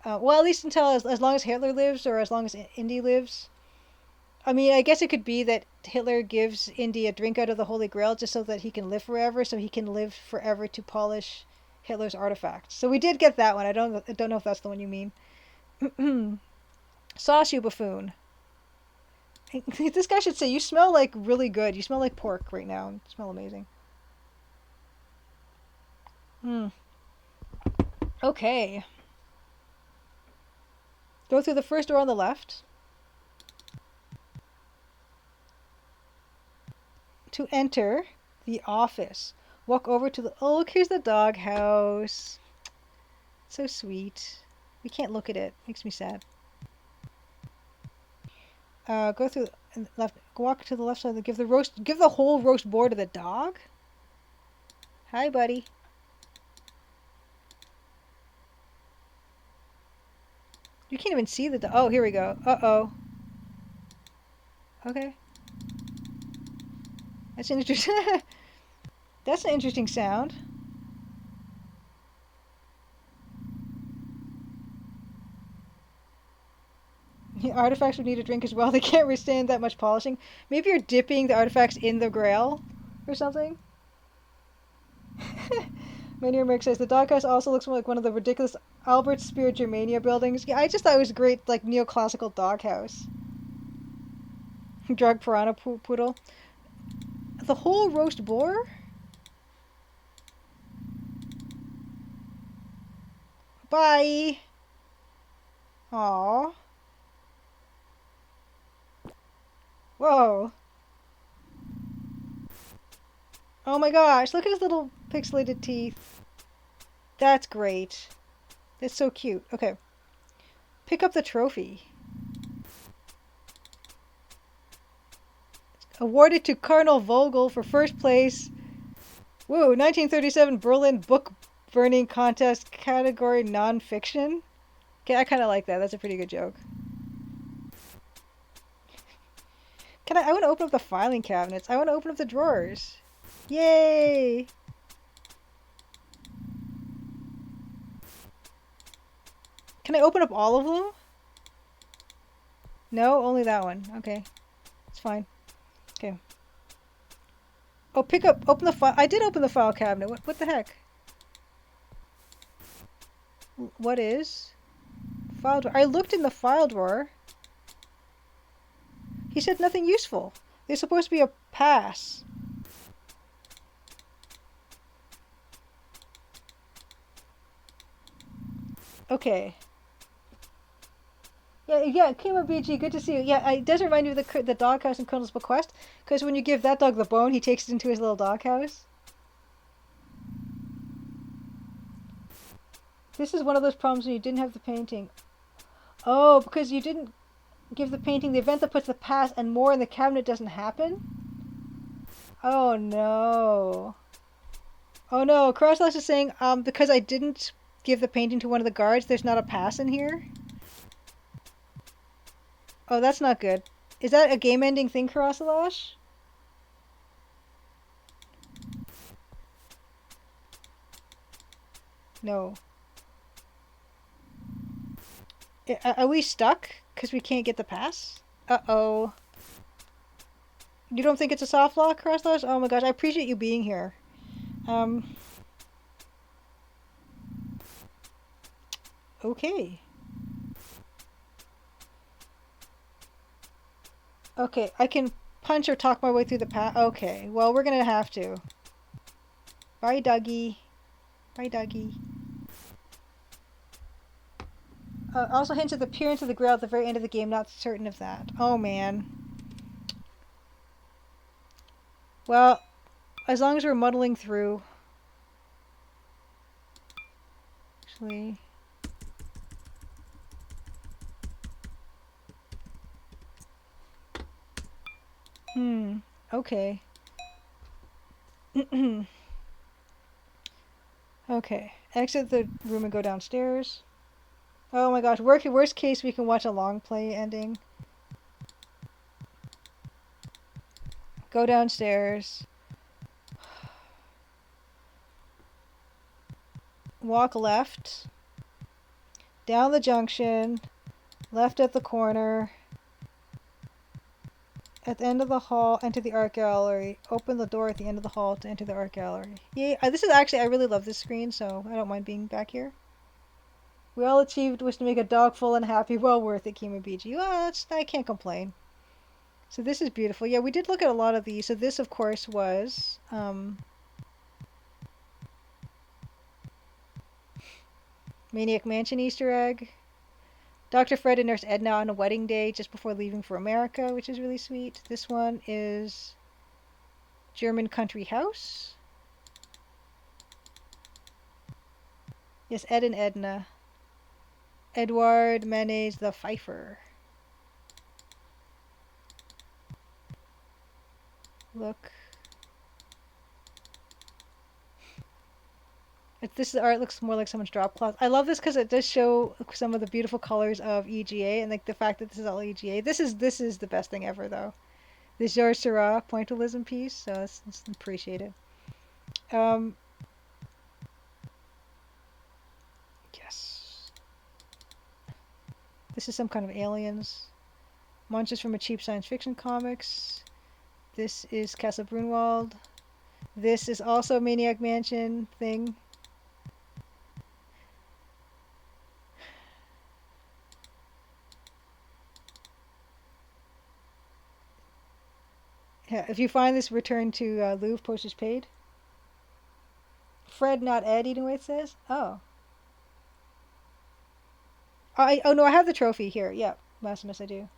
Well, at least until as long as Hitler lives, or as long as Indy lives. I mean, I guess it could be that Hitler gives Indy a drink out of the Holy Grail just so that he can live forever, so he can live forever to polish Hitler's artifacts. So we did get that one. I don't know if that's the one you mean. Sauce, you buffoon. This guy should say, you smell like really good. You smell like pork right now. You smell amazing. Okay. Go through the first door on the left. To enter the office. Walk over to the... Oh, look, here's the doghouse. So sweet. We can't look at it. Makes me sad. Go through left. Walk to the left side. Give the whole roast boar to the dog. Hi, buddy. You can't even see the dog. Oh, here we go. Uh-oh. Okay. That's an interesting. That's an interesting sound. Artifacts would need a drink as well. They can't withstand that much polishing. Maybe you're dipping the artifacts in the grail or something. Manier Merc says the doghouse also looks more like one of the ridiculous Albert Speer Germania buildings. Yeah, I just thought it was a great, like, neoclassical doghouse. Drug piranha poodle. The whole roast boar? Bye! Aww. Whoa. Oh my gosh, look at his little pixelated teeth. That's great. That's so cute. Okay. Pick up the trophy. Awarded to Cardinal Vogel for first place. Woo, 1937 Berlin Book Burning Contest category non-fiction. Okay, I kind of like that. That's a pretty good joke. I want to open up the filing cabinets. I want to open up the drawers. Yay! Can I open up all of them? No, only that one. Okay. It's fine. Okay. Oh, open the file. I did open the file cabinet. What the heck? What is? File drawer. I looked in the file drawer. He said nothing useful. There's supposed to be a pass. Okay. Yeah, Kima BG, good to see you. Yeah, it does remind you of the doghouse in Colonel's Bequest, because when you give that dog the bone, he takes it into his little doghouse. This is one of those problems when you didn't have the painting. Oh, because you didn't give the painting the event that puts the pass and more in the cabinet doesn't happen? Oh no. Oh no, Crosslash is saying, because I didn't give the painting to one of the guards, there's not a pass in here? Oh, that's not good. Is that a game-ending thing, Crosslash? No. Are we stuck? Because we can't get the pass? Uh-oh. You don't think it's a soft lock, Crosslash? Oh my gosh, I appreciate you being here. Okay. Okay, I can punch or talk my way through the path. Okay, well, we're gonna have to. Bye, Dougie. Bye, Dougie. Also hints at the appearance of the grail at the very end of the game. Not certain of that. Oh, man. Well, as long as we're muddling through. Actually... Okay. Okay. Exit the room and go downstairs. Oh my gosh. Worst case, we can watch a long play ending. Go downstairs. Walk left. Down the junction. Left at the corner. At the end of the hall, enter the art gallery. Open the door at the end of the hall to enter the art gallery. Yay! This is actually, I really love this screen, so I don't mind being back here. We all achieved was to make a dog full and happy. Well worth it, Kima BG. Well, I can't complain. So this is beautiful. Yeah, we did look at a lot of these. So this, of course, was... Maniac Mansion Easter egg. Dr. Fred and Nurse Edna on a wedding day just before leaving for America, which is really sweet. This one is German Country House. Yes, Ed and Edna. Edouard Manet's The Pfeiffer. Look. This art looks more like someone's drop cloth. I love this because it does show some of the beautiful colors of EGA and like the fact that this is all EGA. This is the best thing ever though. This Georges Seurat pointillism piece, so it's appreciated. Um, yes. This is some kind of aliens. Monsters from a cheap science fiction comics. This is Castle Brunwald. This is also a Maniac Mansion thing. Yeah, if you find this, return to Louvre, postage paid. Fred, not Ed, eating away, it says. Oh. Oh no, I have the trophy here. Yeah, Maximus, I do.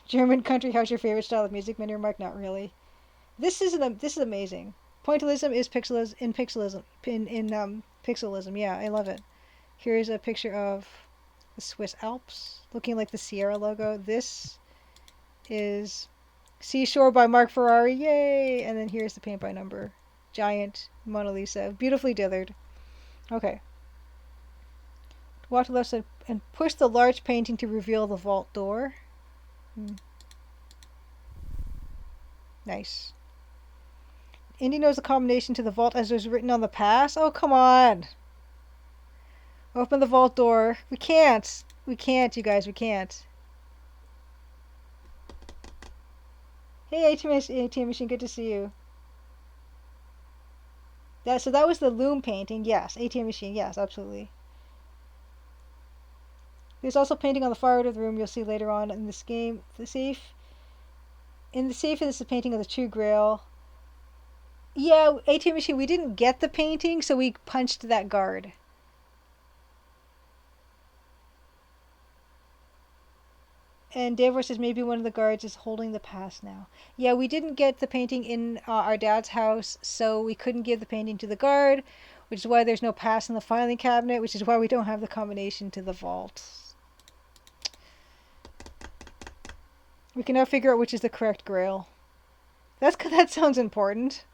German country, how's your favorite style of music? Many remark, not really. This is amazing. Pointillism is pixelism. Yeah, I love it. Here's a picture of the Swiss Alps, looking like the Sierra logo. This is Seashore by Mark Ferrari. Yay! And then here's the paint by number. Giant Mona Lisa, beautifully dithered. Okay. Walk to the left side and push the large painting to reveal the vault door. Nice. Indy knows the combination to the vault as it was written on the pass. Oh, come on. Open the vault door. We can't. We can't, you guys. We can't. Hey, ATM Machine. Good to see you. So that was the loom painting. Yes. ATM Machine. Yes, absolutely. There's also painting on the far right of the room you'll see later on in this game. The safe. In the safe, this is a painting of the True Grail. Yeah, ATM Machine, we didn't get the painting, so we punched that guard. And Davor says maybe one of the guards is holding the pass now. Yeah, we didn't get the painting in our dad's house, so we couldn't give the painting to the guard, which is why there's no pass in the filing cabinet, which is why we don't have the combination to the vault. We can now figure out which is the correct grail. That sounds important.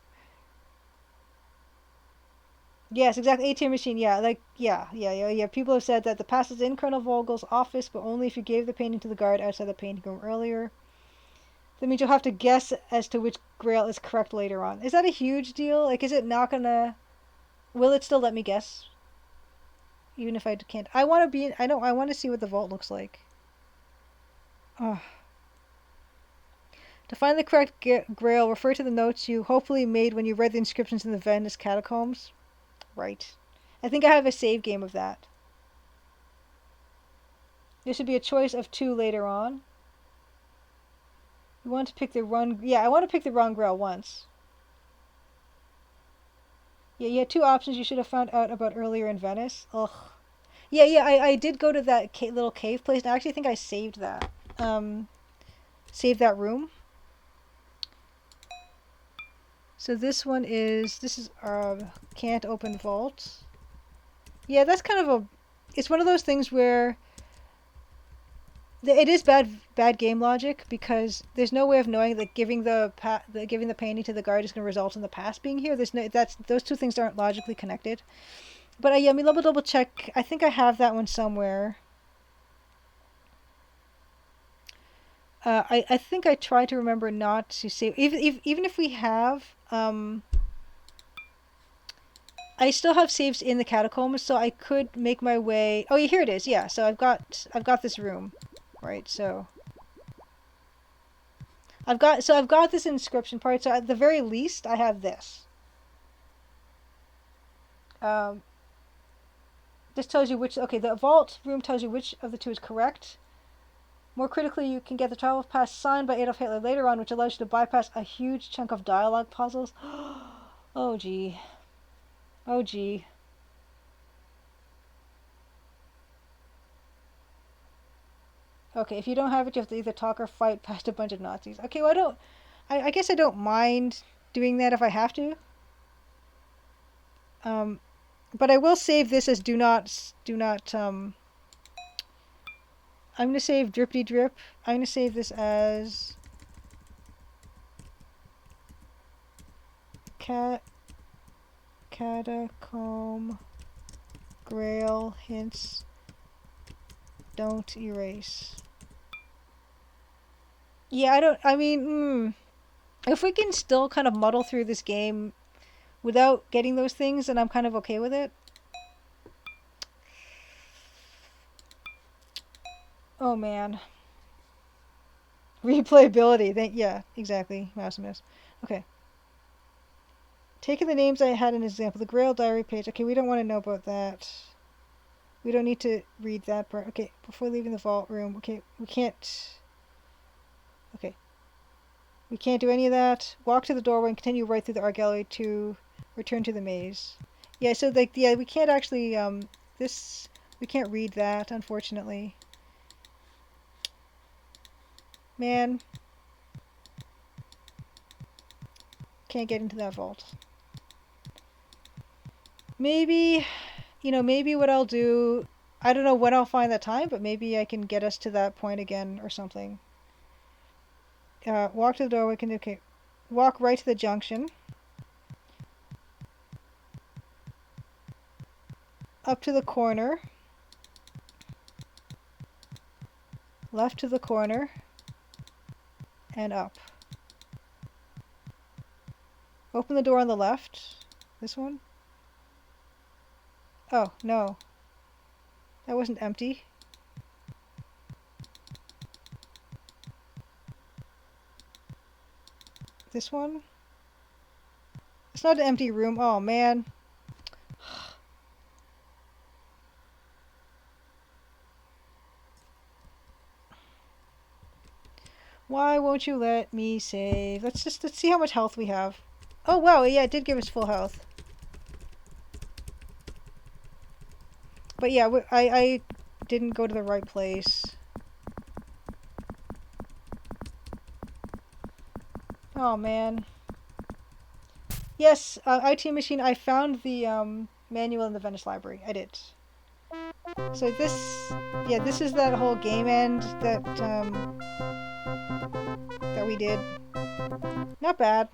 Yes, exactly. ATM machine. Yeah, yeah. People have said that the pass is in Colonel Vogel's office, but only if you gave the painting to the guard outside the painting room earlier. That means you'll have to guess as to which grail is correct later on. Is that a huge deal? Like, is it not gonna? Will it still let me guess? Even if I can't. I want to be. I know. I want to see what the vault looks like. Oh. To find the correct grail, refer to the notes you hopefully made when you read the inscriptions in the Venice catacombs. Right. I think I have a save game of that. There should be a choice of 2 later on. You want to pick the wrong... Yeah, I want to pick the wrong grail once. Yeah, you had 2 options you should have found out about earlier in Venice. Ugh. Yeah, I did go to that little cave place, and I actually think I saved that. Saved that room. So this is can't open vault. Yeah, that's kind of a... It's one of those things where... It is bad game logic because there's no way of knowing that giving the painting to the guard is going to result in the pass being here. Those 2 things aren't logically connected. But yeah, let me double check. I think I have that one somewhere. I think I try to remember not to save even if we have. I still have saves in the catacombs, so I could make my way. Oh yeah, here it is. Yeah, so I've got this room. Right, so I've got this inscription part, so at the very least I have this. This tells you which... Okay, the vault room tells you which of the 2 is correct. More critically, you can get the travel pass signed by Adolf Hitler later on, which allows you to bypass a huge chunk of dialogue puzzles. Oh gee. Oh gee. Okay, if you don't have it, you have to either talk or fight past a bunch of Nazis. Okay, well, I guess I don't mind doing that if I have to. But I will save this as do not, I'm going to save Drippity Drip. I'm going to save this as Catacomb Grail hints don't erase. Yeah, I mean, if we can still kind of muddle through this game without getting those things, then I'm kind of okay with it. Oh man. Replayability. Yeah, exactly. Mouse and miss. Okay. Taking the names I had an example. The Grail diary page. Okay, we don't want to know about that. We don't need to read that part. Okay, before leaving the vault room. Okay, we can't. Okay. We can't do any of that. Walk to the doorway and continue right through the art gallery to return to the maze. Yeah, so like, yeah, we can't actually, this, we can't read that, unfortunately. Man. Can't get into that vault. Maybe, maybe what I'll do, I don't know when I'll find that time, but maybe I can get us to that point again or something. Walk to the doorway, okay. Walk right to the junction. Up to the corner. Left to the corner. And up. Open the door on the left. This one? Oh, no. That wasn't empty. This one? It's not an empty room. Oh, man. Why won't you let me save? Let's see how much health we have. Oh, wow. Yeah, it did give us full health. But yeah, I didn't go to the right place. Oh, man. Yes, IT Machine, I found the manual in the Venice Library. I did. So this is that whole game end that we did. Not bad.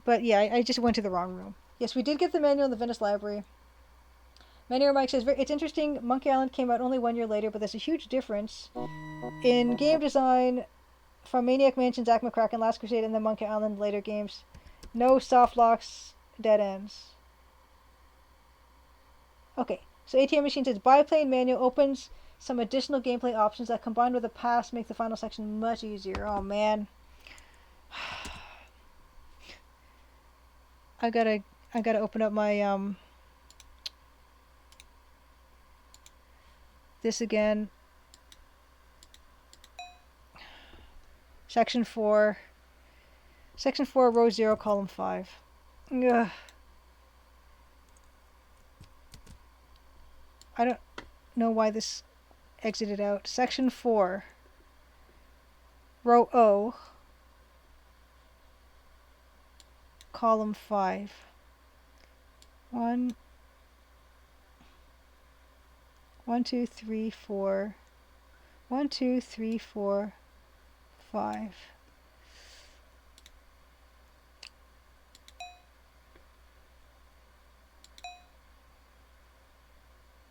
But yeah, I just went to the wrong room. Yes, we did get the manual in the Venice Library. Manual Mike says, it's interesting, Monkey Island came out only 1 year later, but there's a huge difference in game design from Maniac Mansion, Zack McCracken, Last Crusade, and the Monkey Island later games. No soft locks, dead ends. Okay, so ATM Machine says, biplane manual opens some additional gameplay options that combined with the pass make the final section much easier. Oh man. I gotta open up my this again. Section 4, row 0, column 5. Ugh. I don't know why this exited out. Section 4, row O, column 5. 1, 2, 3, 4. 1, 2, 3, 4, 5.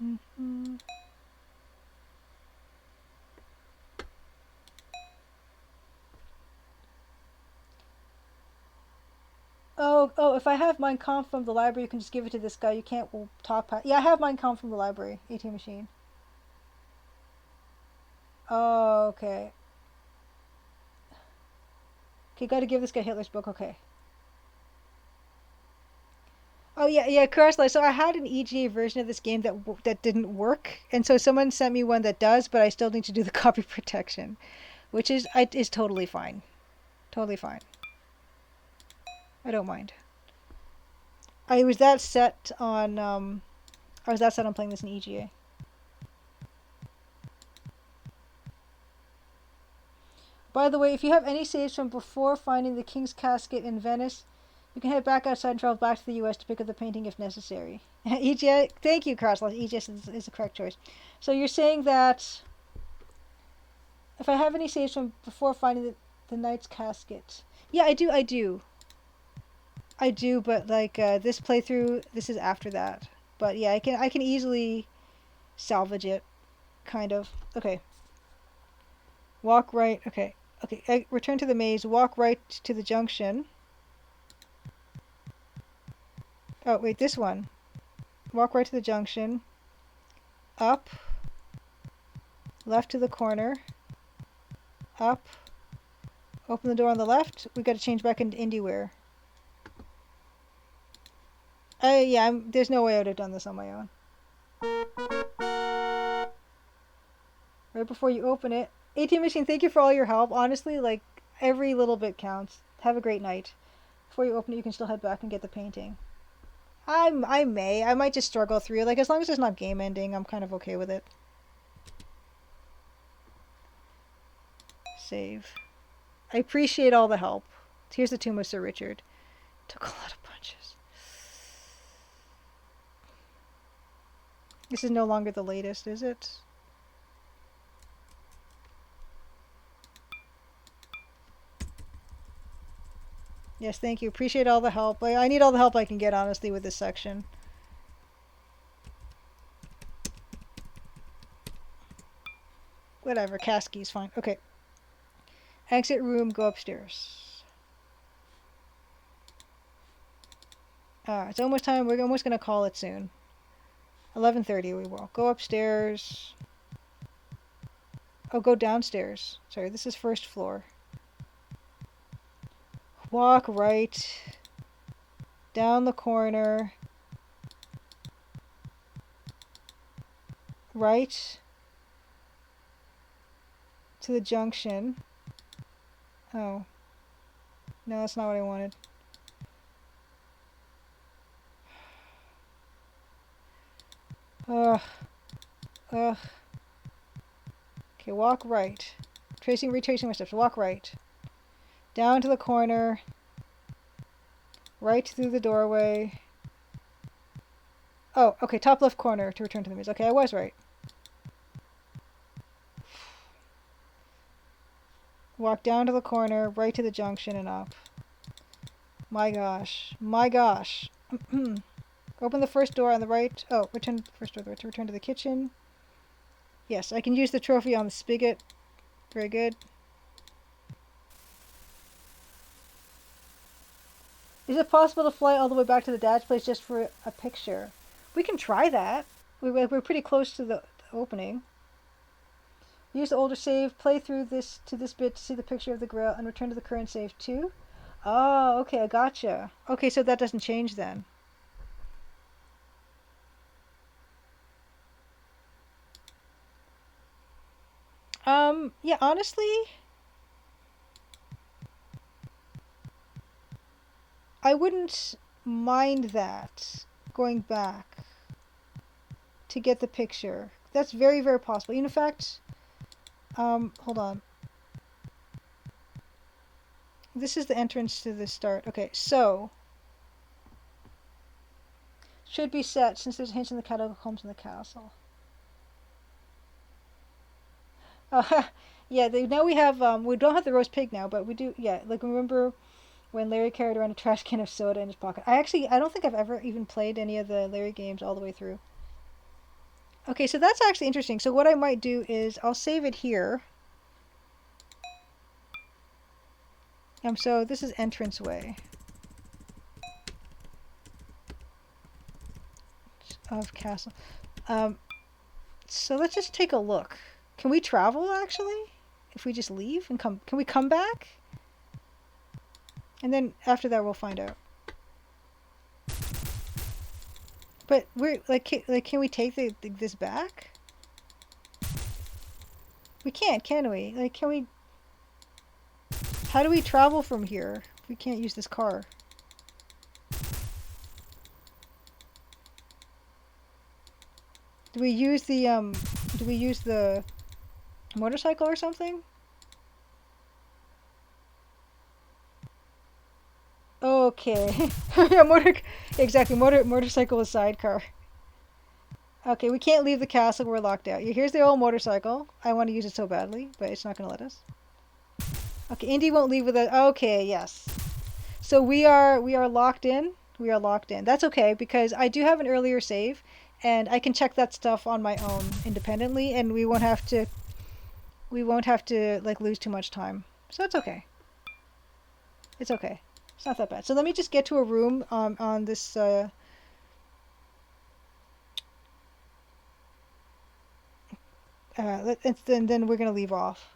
Mm-hmm. Oh, if I have Mein Kampf from the library, you can just give it to this guy. You can't talk past. Yeah, I have Mein Kampf from the library. ATM Machine. Oh, okay. Okay, gotta give this guy Hitler's book. Okay. Oh yeah, Kurosawa. So I had an EGA version of this game that didn't work, and so someone sent me one that does, but I still need to do the copy protection, which is totally fine. Totally fine. I don't mind. I was that set on playing this in EGA. By the way, if you have any saves from before finding the King's Casket in Venice, you can head back outside and travel back to the US to pick up the painting if necessary. EGA, thank you, Carlos. EGA is the correct choice. So you're saying that if I have any saves from before finding the Knight's Casket. Yeah, I do. I do, but like this playthrough, this is after that. But yeah, I can easily salvage it, kind of. Okay. Walk right. Okay. Okay. Return to the maze. Walk right to the junction. Oh wait, this one. Walk right to the junction. Up. Left to the corner. Up. Open the door on the left. We got to change back into IndieWare. Yeah, there's no way I would have done this on my own. Right before you open it. 18 Machine, thank you for all your help. Honestly, like, every little bit counts. Have a great night. Before you open it, you can still head back and get the painting. I might just struggle through. Like, as long as it's not game ending, I'm kind of okay with it. Save. I appreciate all the help. Here's the tomb of Sir Richard. Took a lot of punches. This is no longer the latest, is it? Yes, thank you. Appreciate all the help. I need all the help I can get, honestly, with this section. Whatever, Caskey's fine. Okay. Exit room, go upstairs. It's almost time. We're almost going to call it soon. 11:30 we will. Go upstairs. Oh, go downstairs. Sorry, this is first floor. Walk right. Down the corner. Right. To the junction. Oh. No, that's not what I wanted. Ugh. Ugh. Okay, walk right. Retracing my steps. Walk right. Down to the corner. Right through the doorway. Oh, okay, top left corner to return to the maze. Okay, I was right. Walk down to the corner, right to the junction and up. My gosh. My gosh. Open the first door on the right. Oh, return to the first door on the right to return to the kitchen. Yes, I can use the trophy on the spigot. Very good. Is it possible to fly all the way back to the dad's place just for a picture? We can try that. We're pretty close to the opening. Use the older save, play through this bit to see the picture of the grill, and return to the current save too. Oh, okay, I gotcha. Okay, so that doesn't change then. Yeah, honestly, I wouldn't mind that, going back to get the picture. That's very, very possible. In fact, hold on. This is the entrance to the start. Okay, so should be set since there's hints in the catacombs in the castle. Yeah, now we have, we don't have the roast pig now, but we do, yeah, like remember when Larry carried around a trash can of soda in his pocket. I don't think I've ever even played any of the Larry games all the way through. Okay, so that's actually interesting. So what I might do is I'll save it here. So this is entranceway of castle. So let's just take a look. Can we travel actually? If we just leave and come, can we come back? And then after that we'll find out. But we're like can we take this back? We can't, can we? Like, can we? How do we travel from here? We can't use this car. Do we use the motorcycle or something? Okay. Yeah, exactly. Motorcycle is sidecar. Okay, we can't leave the castle. We're locked out. Here's the old motorcycle. I want to use it so badly, but it's not going to let us. Okay, Indy won't leave with us. Okay, yes. So we are locked in. We are locked in. That's okay because I do have an earlier save, and I can check that stuff on my own independently, and we won't have to like lose too much time. So it's okay. It's okay. It's not that bad. So let me just get to a room on this. Then we're gonna leave off.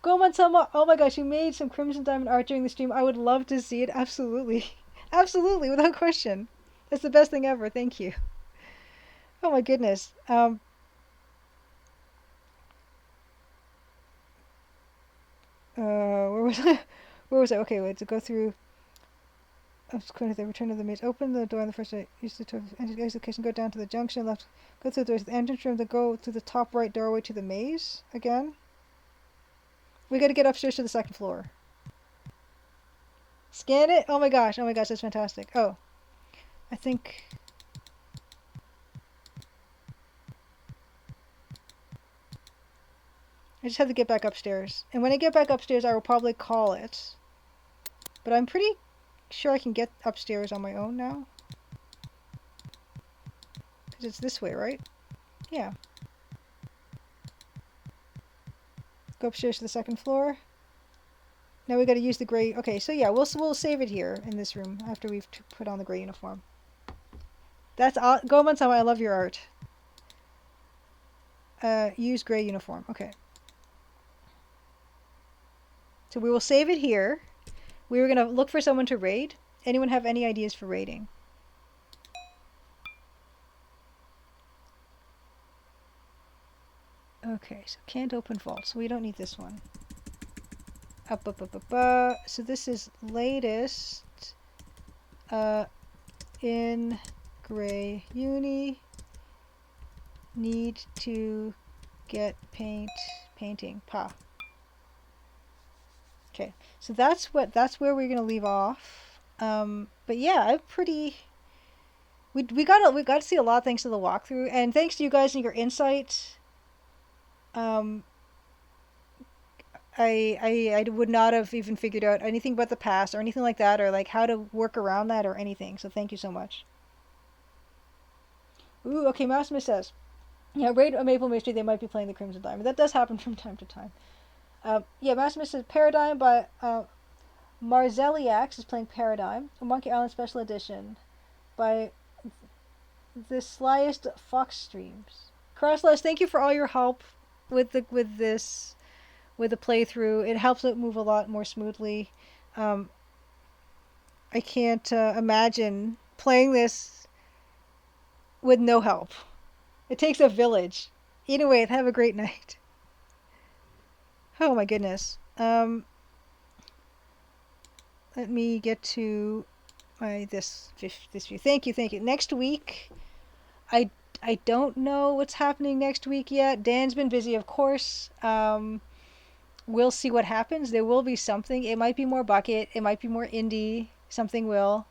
Goman-sama, oh my gosh, you made some Crimson Diamond art during the stream. I would love to see it. Absolutely. Absolutely, without question. That's the best thing ever. Thank you. Oh my goodness. Where was I? Where was I? Okay, wait, to go through. I was going to the return of the maze. Open the door on the first day. Use the door. Exit location. Go down to the junction. Left. Go through the doors to the entrance room. Then go to the top right doorway to the maze again. We got to get upstairs to the second floor. Scan it. Oh my gosh. Oh my gosh. That's fantastic. Oh, I think. I just have to get back upstairs. And when I get back upstairs, I will probably call it. But I'm pretty sure I can get upstairs on my own now. Because it's this way, right? Yeah. Go upstairs to the second floor. Now we got to use the gray. Okay, so yeah, we'll save it here in this room after we've put on the gray uniform. That's all. Goman-sama, I love your art. Use gray uniform. Okay. So we will save it here. We were gonna look for someone to raid. Anyone have any ideas for raiding? Okay, so can't open vault, so we don't need this one. Up. So this is latest. In gray uni. Need to get painting. Pa. Okay, so that's where we're gonna leave off. But yeah, I'm pretty. We got to see a lot thanks to the walkthrough, and thanks to you guys and your insight. I would not have even figured out anything about the past or anything like that, or like how to work around that or anything. So thank you so much. Ooh, okay. Mouse says, yeah, raid a Maple Mystery. They might be playing the Crimson Diamond. That does happen from time to time. Yeah, Mouse says Paradigm by Marzeliax is playing Paradigm, a Monkey Island Special Edition by the Slyest Fox Streams. Crossless, thank you for all your help with the playthrough. It helps it move a lot more smoothly. I can't imagine playing this with no help. It takes a village. Anyway, have a great night. Oh my goodness. Let me get to this view. Thank you. Next week, I don't know what's happening next week yet. Dan's been busy, of course. We'll see what happens. There will be something. It might be more bucket. It might be more indie. Something will.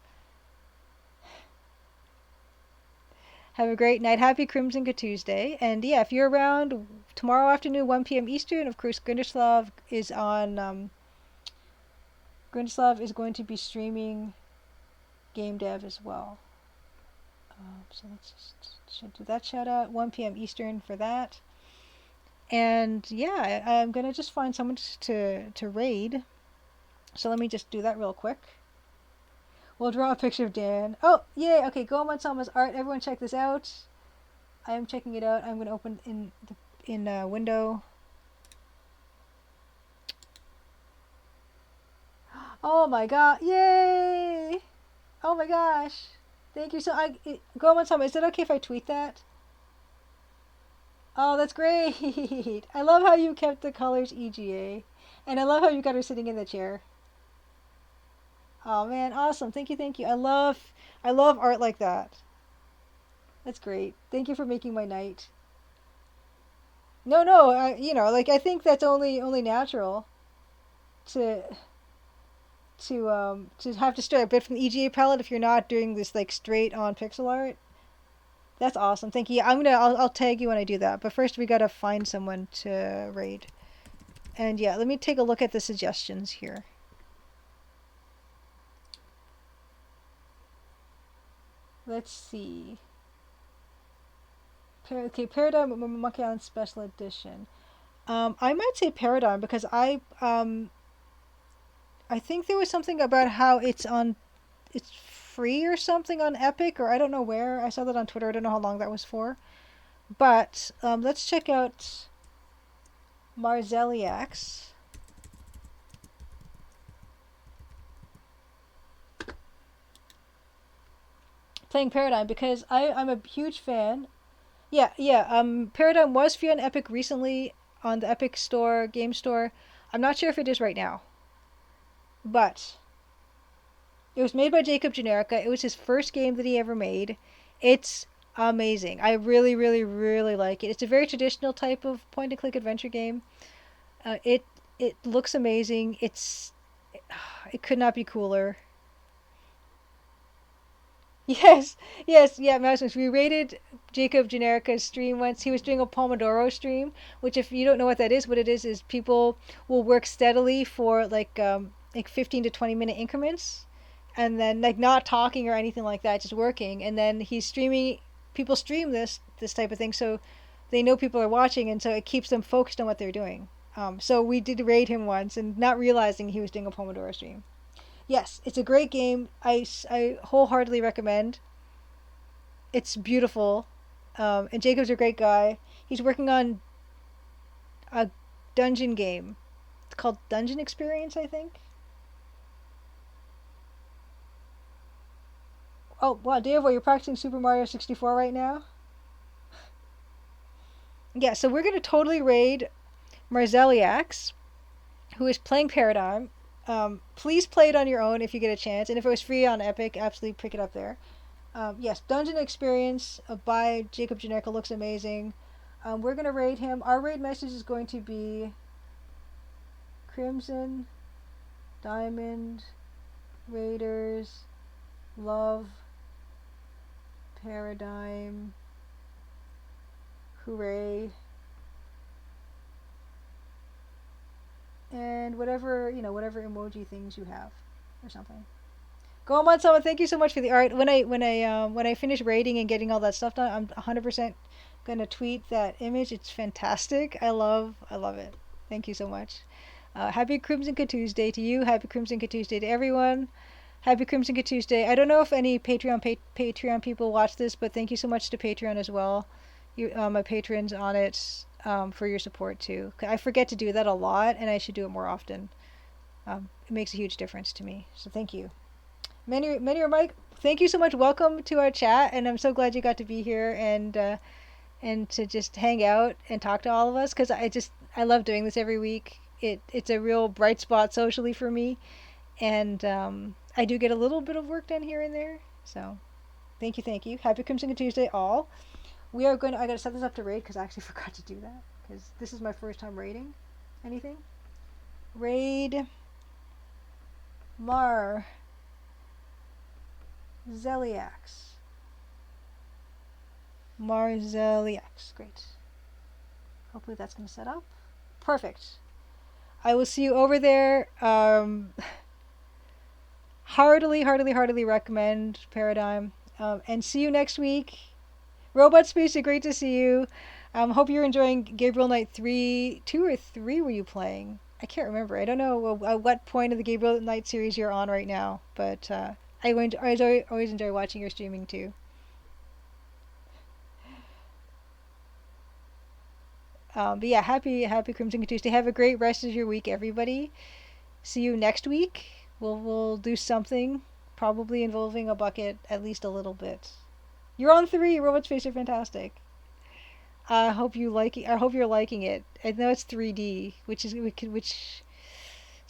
Have a great night. Happy Crimson Tuesday. And yeah, if you're around tomorrow afternoon, 1 p.m. Eastern, of course, Grindislav is on. Grindislav is going to be streaming game dev as well. So let's just do that shout out. 1 p.m. Eastern for that. And yeah, I'm gonna just find someone to raid. So let me just do that real quick. We'll draw a picture of Dan. Oh, yay! Okay, Goman-sama's art. Everyone, check this out. I am checking it out. I'm gonna open in window. Oh my god! Yay! Oh my gosh! Thank you. So Goman-sama, is it okay if I tweet that? Oh, that's great! I love how you kept the colors EGA, and I love how you got her sitting in the chair. Oh man, awesome! Thank you. I love art like that. That's great. Thank you for making my night. No, like I think that's only natural to have to stray a bit from the EGA palette if you're not doing this like straight on pixel art. That's awesome. Thank you. I'll tag you when I do that. But first we gotta find someone to raid. And yeah, let me take a look at the suggestions here. Let's see. Okay, Paradigm Monkey Island Special Edition. I might say Paradigm because I think there was something about how it's free or something on Epic, or I don't know where. I saw that on Twitter. I don't know how long that was for. But let's check out Marzeliax. Playing Paradigm because I'm a huge fan. Yeah, yeah. Paradigm was free on Epic recently on the Epic Store, Game Store. I'm not sure if it is right now, but it was made by Jacob Generica. It was his first game that he ever made. It's amazing. I really, really, really like it. It's a very traditional type of point and click adventure game. It looks amazing. It could not be cooler. Yes, yes, yeah, Mouse. We rated Jacob Generica's stream once. He was doing a Pomodoro stream, which if you don't know what it is people will work steadily for like 15 to 20 minute increments, and then like not talking or anything like that, just working. And then he's streaming. People stream this type of thing, so they know people are watching, and so it keeps them focused on what they're doing. So we did raid him once, and not realizing he was doing a Pomodoro stream. Yes, it's a great game. I wholeheartedly recommend. It's beautiful. And Jacob's a great guy. He's working on a dungeon game. It's called Dungeon Experience, I think. Oh, wow, Dave, you're practicing Super Mario 64 right now? Yeah, so we're going to totally raid Marzeliax, who is playing Paradigm. Please play it on your own if you get a chance. And if it was free on Epic, absolutely pick it up there. Yes, Dungeon Experience by Jacob Generica looks amazing. We're going to raid him. Our raid message is going to be Crimson, Diamond, Raiders, Love, Paradigm, Hooray, and whatever emoji things you have, or something. Go on, someone. Thank you so much for the art. When I finish rating and getting all that stuff done, I'm 100% gonna tweet that image. It's fantastic. I love it. Thank you so much. Happy Crimson Tuesday to you. Happy Crimson Tuesday to everyone. Happy Crimson Tuesday. I don't know if any Patreon people watch this, but thank you so much to Patreon as well. You, my patrons on it, for your support too. I forget to do that a lot, and I should do it more often. It makes a huge difference to me. So thank you. Many or Mike, thank you so much. Welcome to our chat, and I'm so glad you got to be here and to just hang out and talk to all of us because I love doing this every week. It's a real bright spot socially for me, and I do get a little bit of work done here and there. So thank you, thank you. Happy Crimson Tuesday, all. I gotta set this up to raid because I actually forgot to do that because this is my first time raiding anything. Raid Mar Zeliax. Marzeliax. Great. Hopefully that's going to set up. Perfect. I will see you over there. Heartily recommend Paradigm. And see you next week. Robot Spacer, great to see you. Hope you're enjoying Gabriel Knight 3. 2 or 3 were you playing? I can't remember. I don't know at what point of the Gabriel Knight series you're on right now, but I always enjoy watching your streaming too. But yeah, happy Crimson Tuesday. Have a great rest of your week, everybody. See you next week. We'll do something probably involving a bucket at least a little bit. You're on 3. Robot Space are fantastic. I hope you like it. I hope you're liking it. I know it's 3D, which it's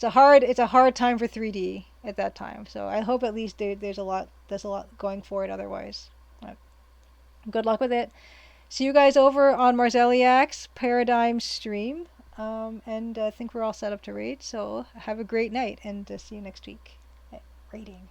a hard time for 3D at that time. So I hope at least there's a lot going for it otherwise. But good luck with it. See you guys over on Marzeliax Paradigm stream. And I think we're all set up to raid. So have a great night and see you next week. Rating.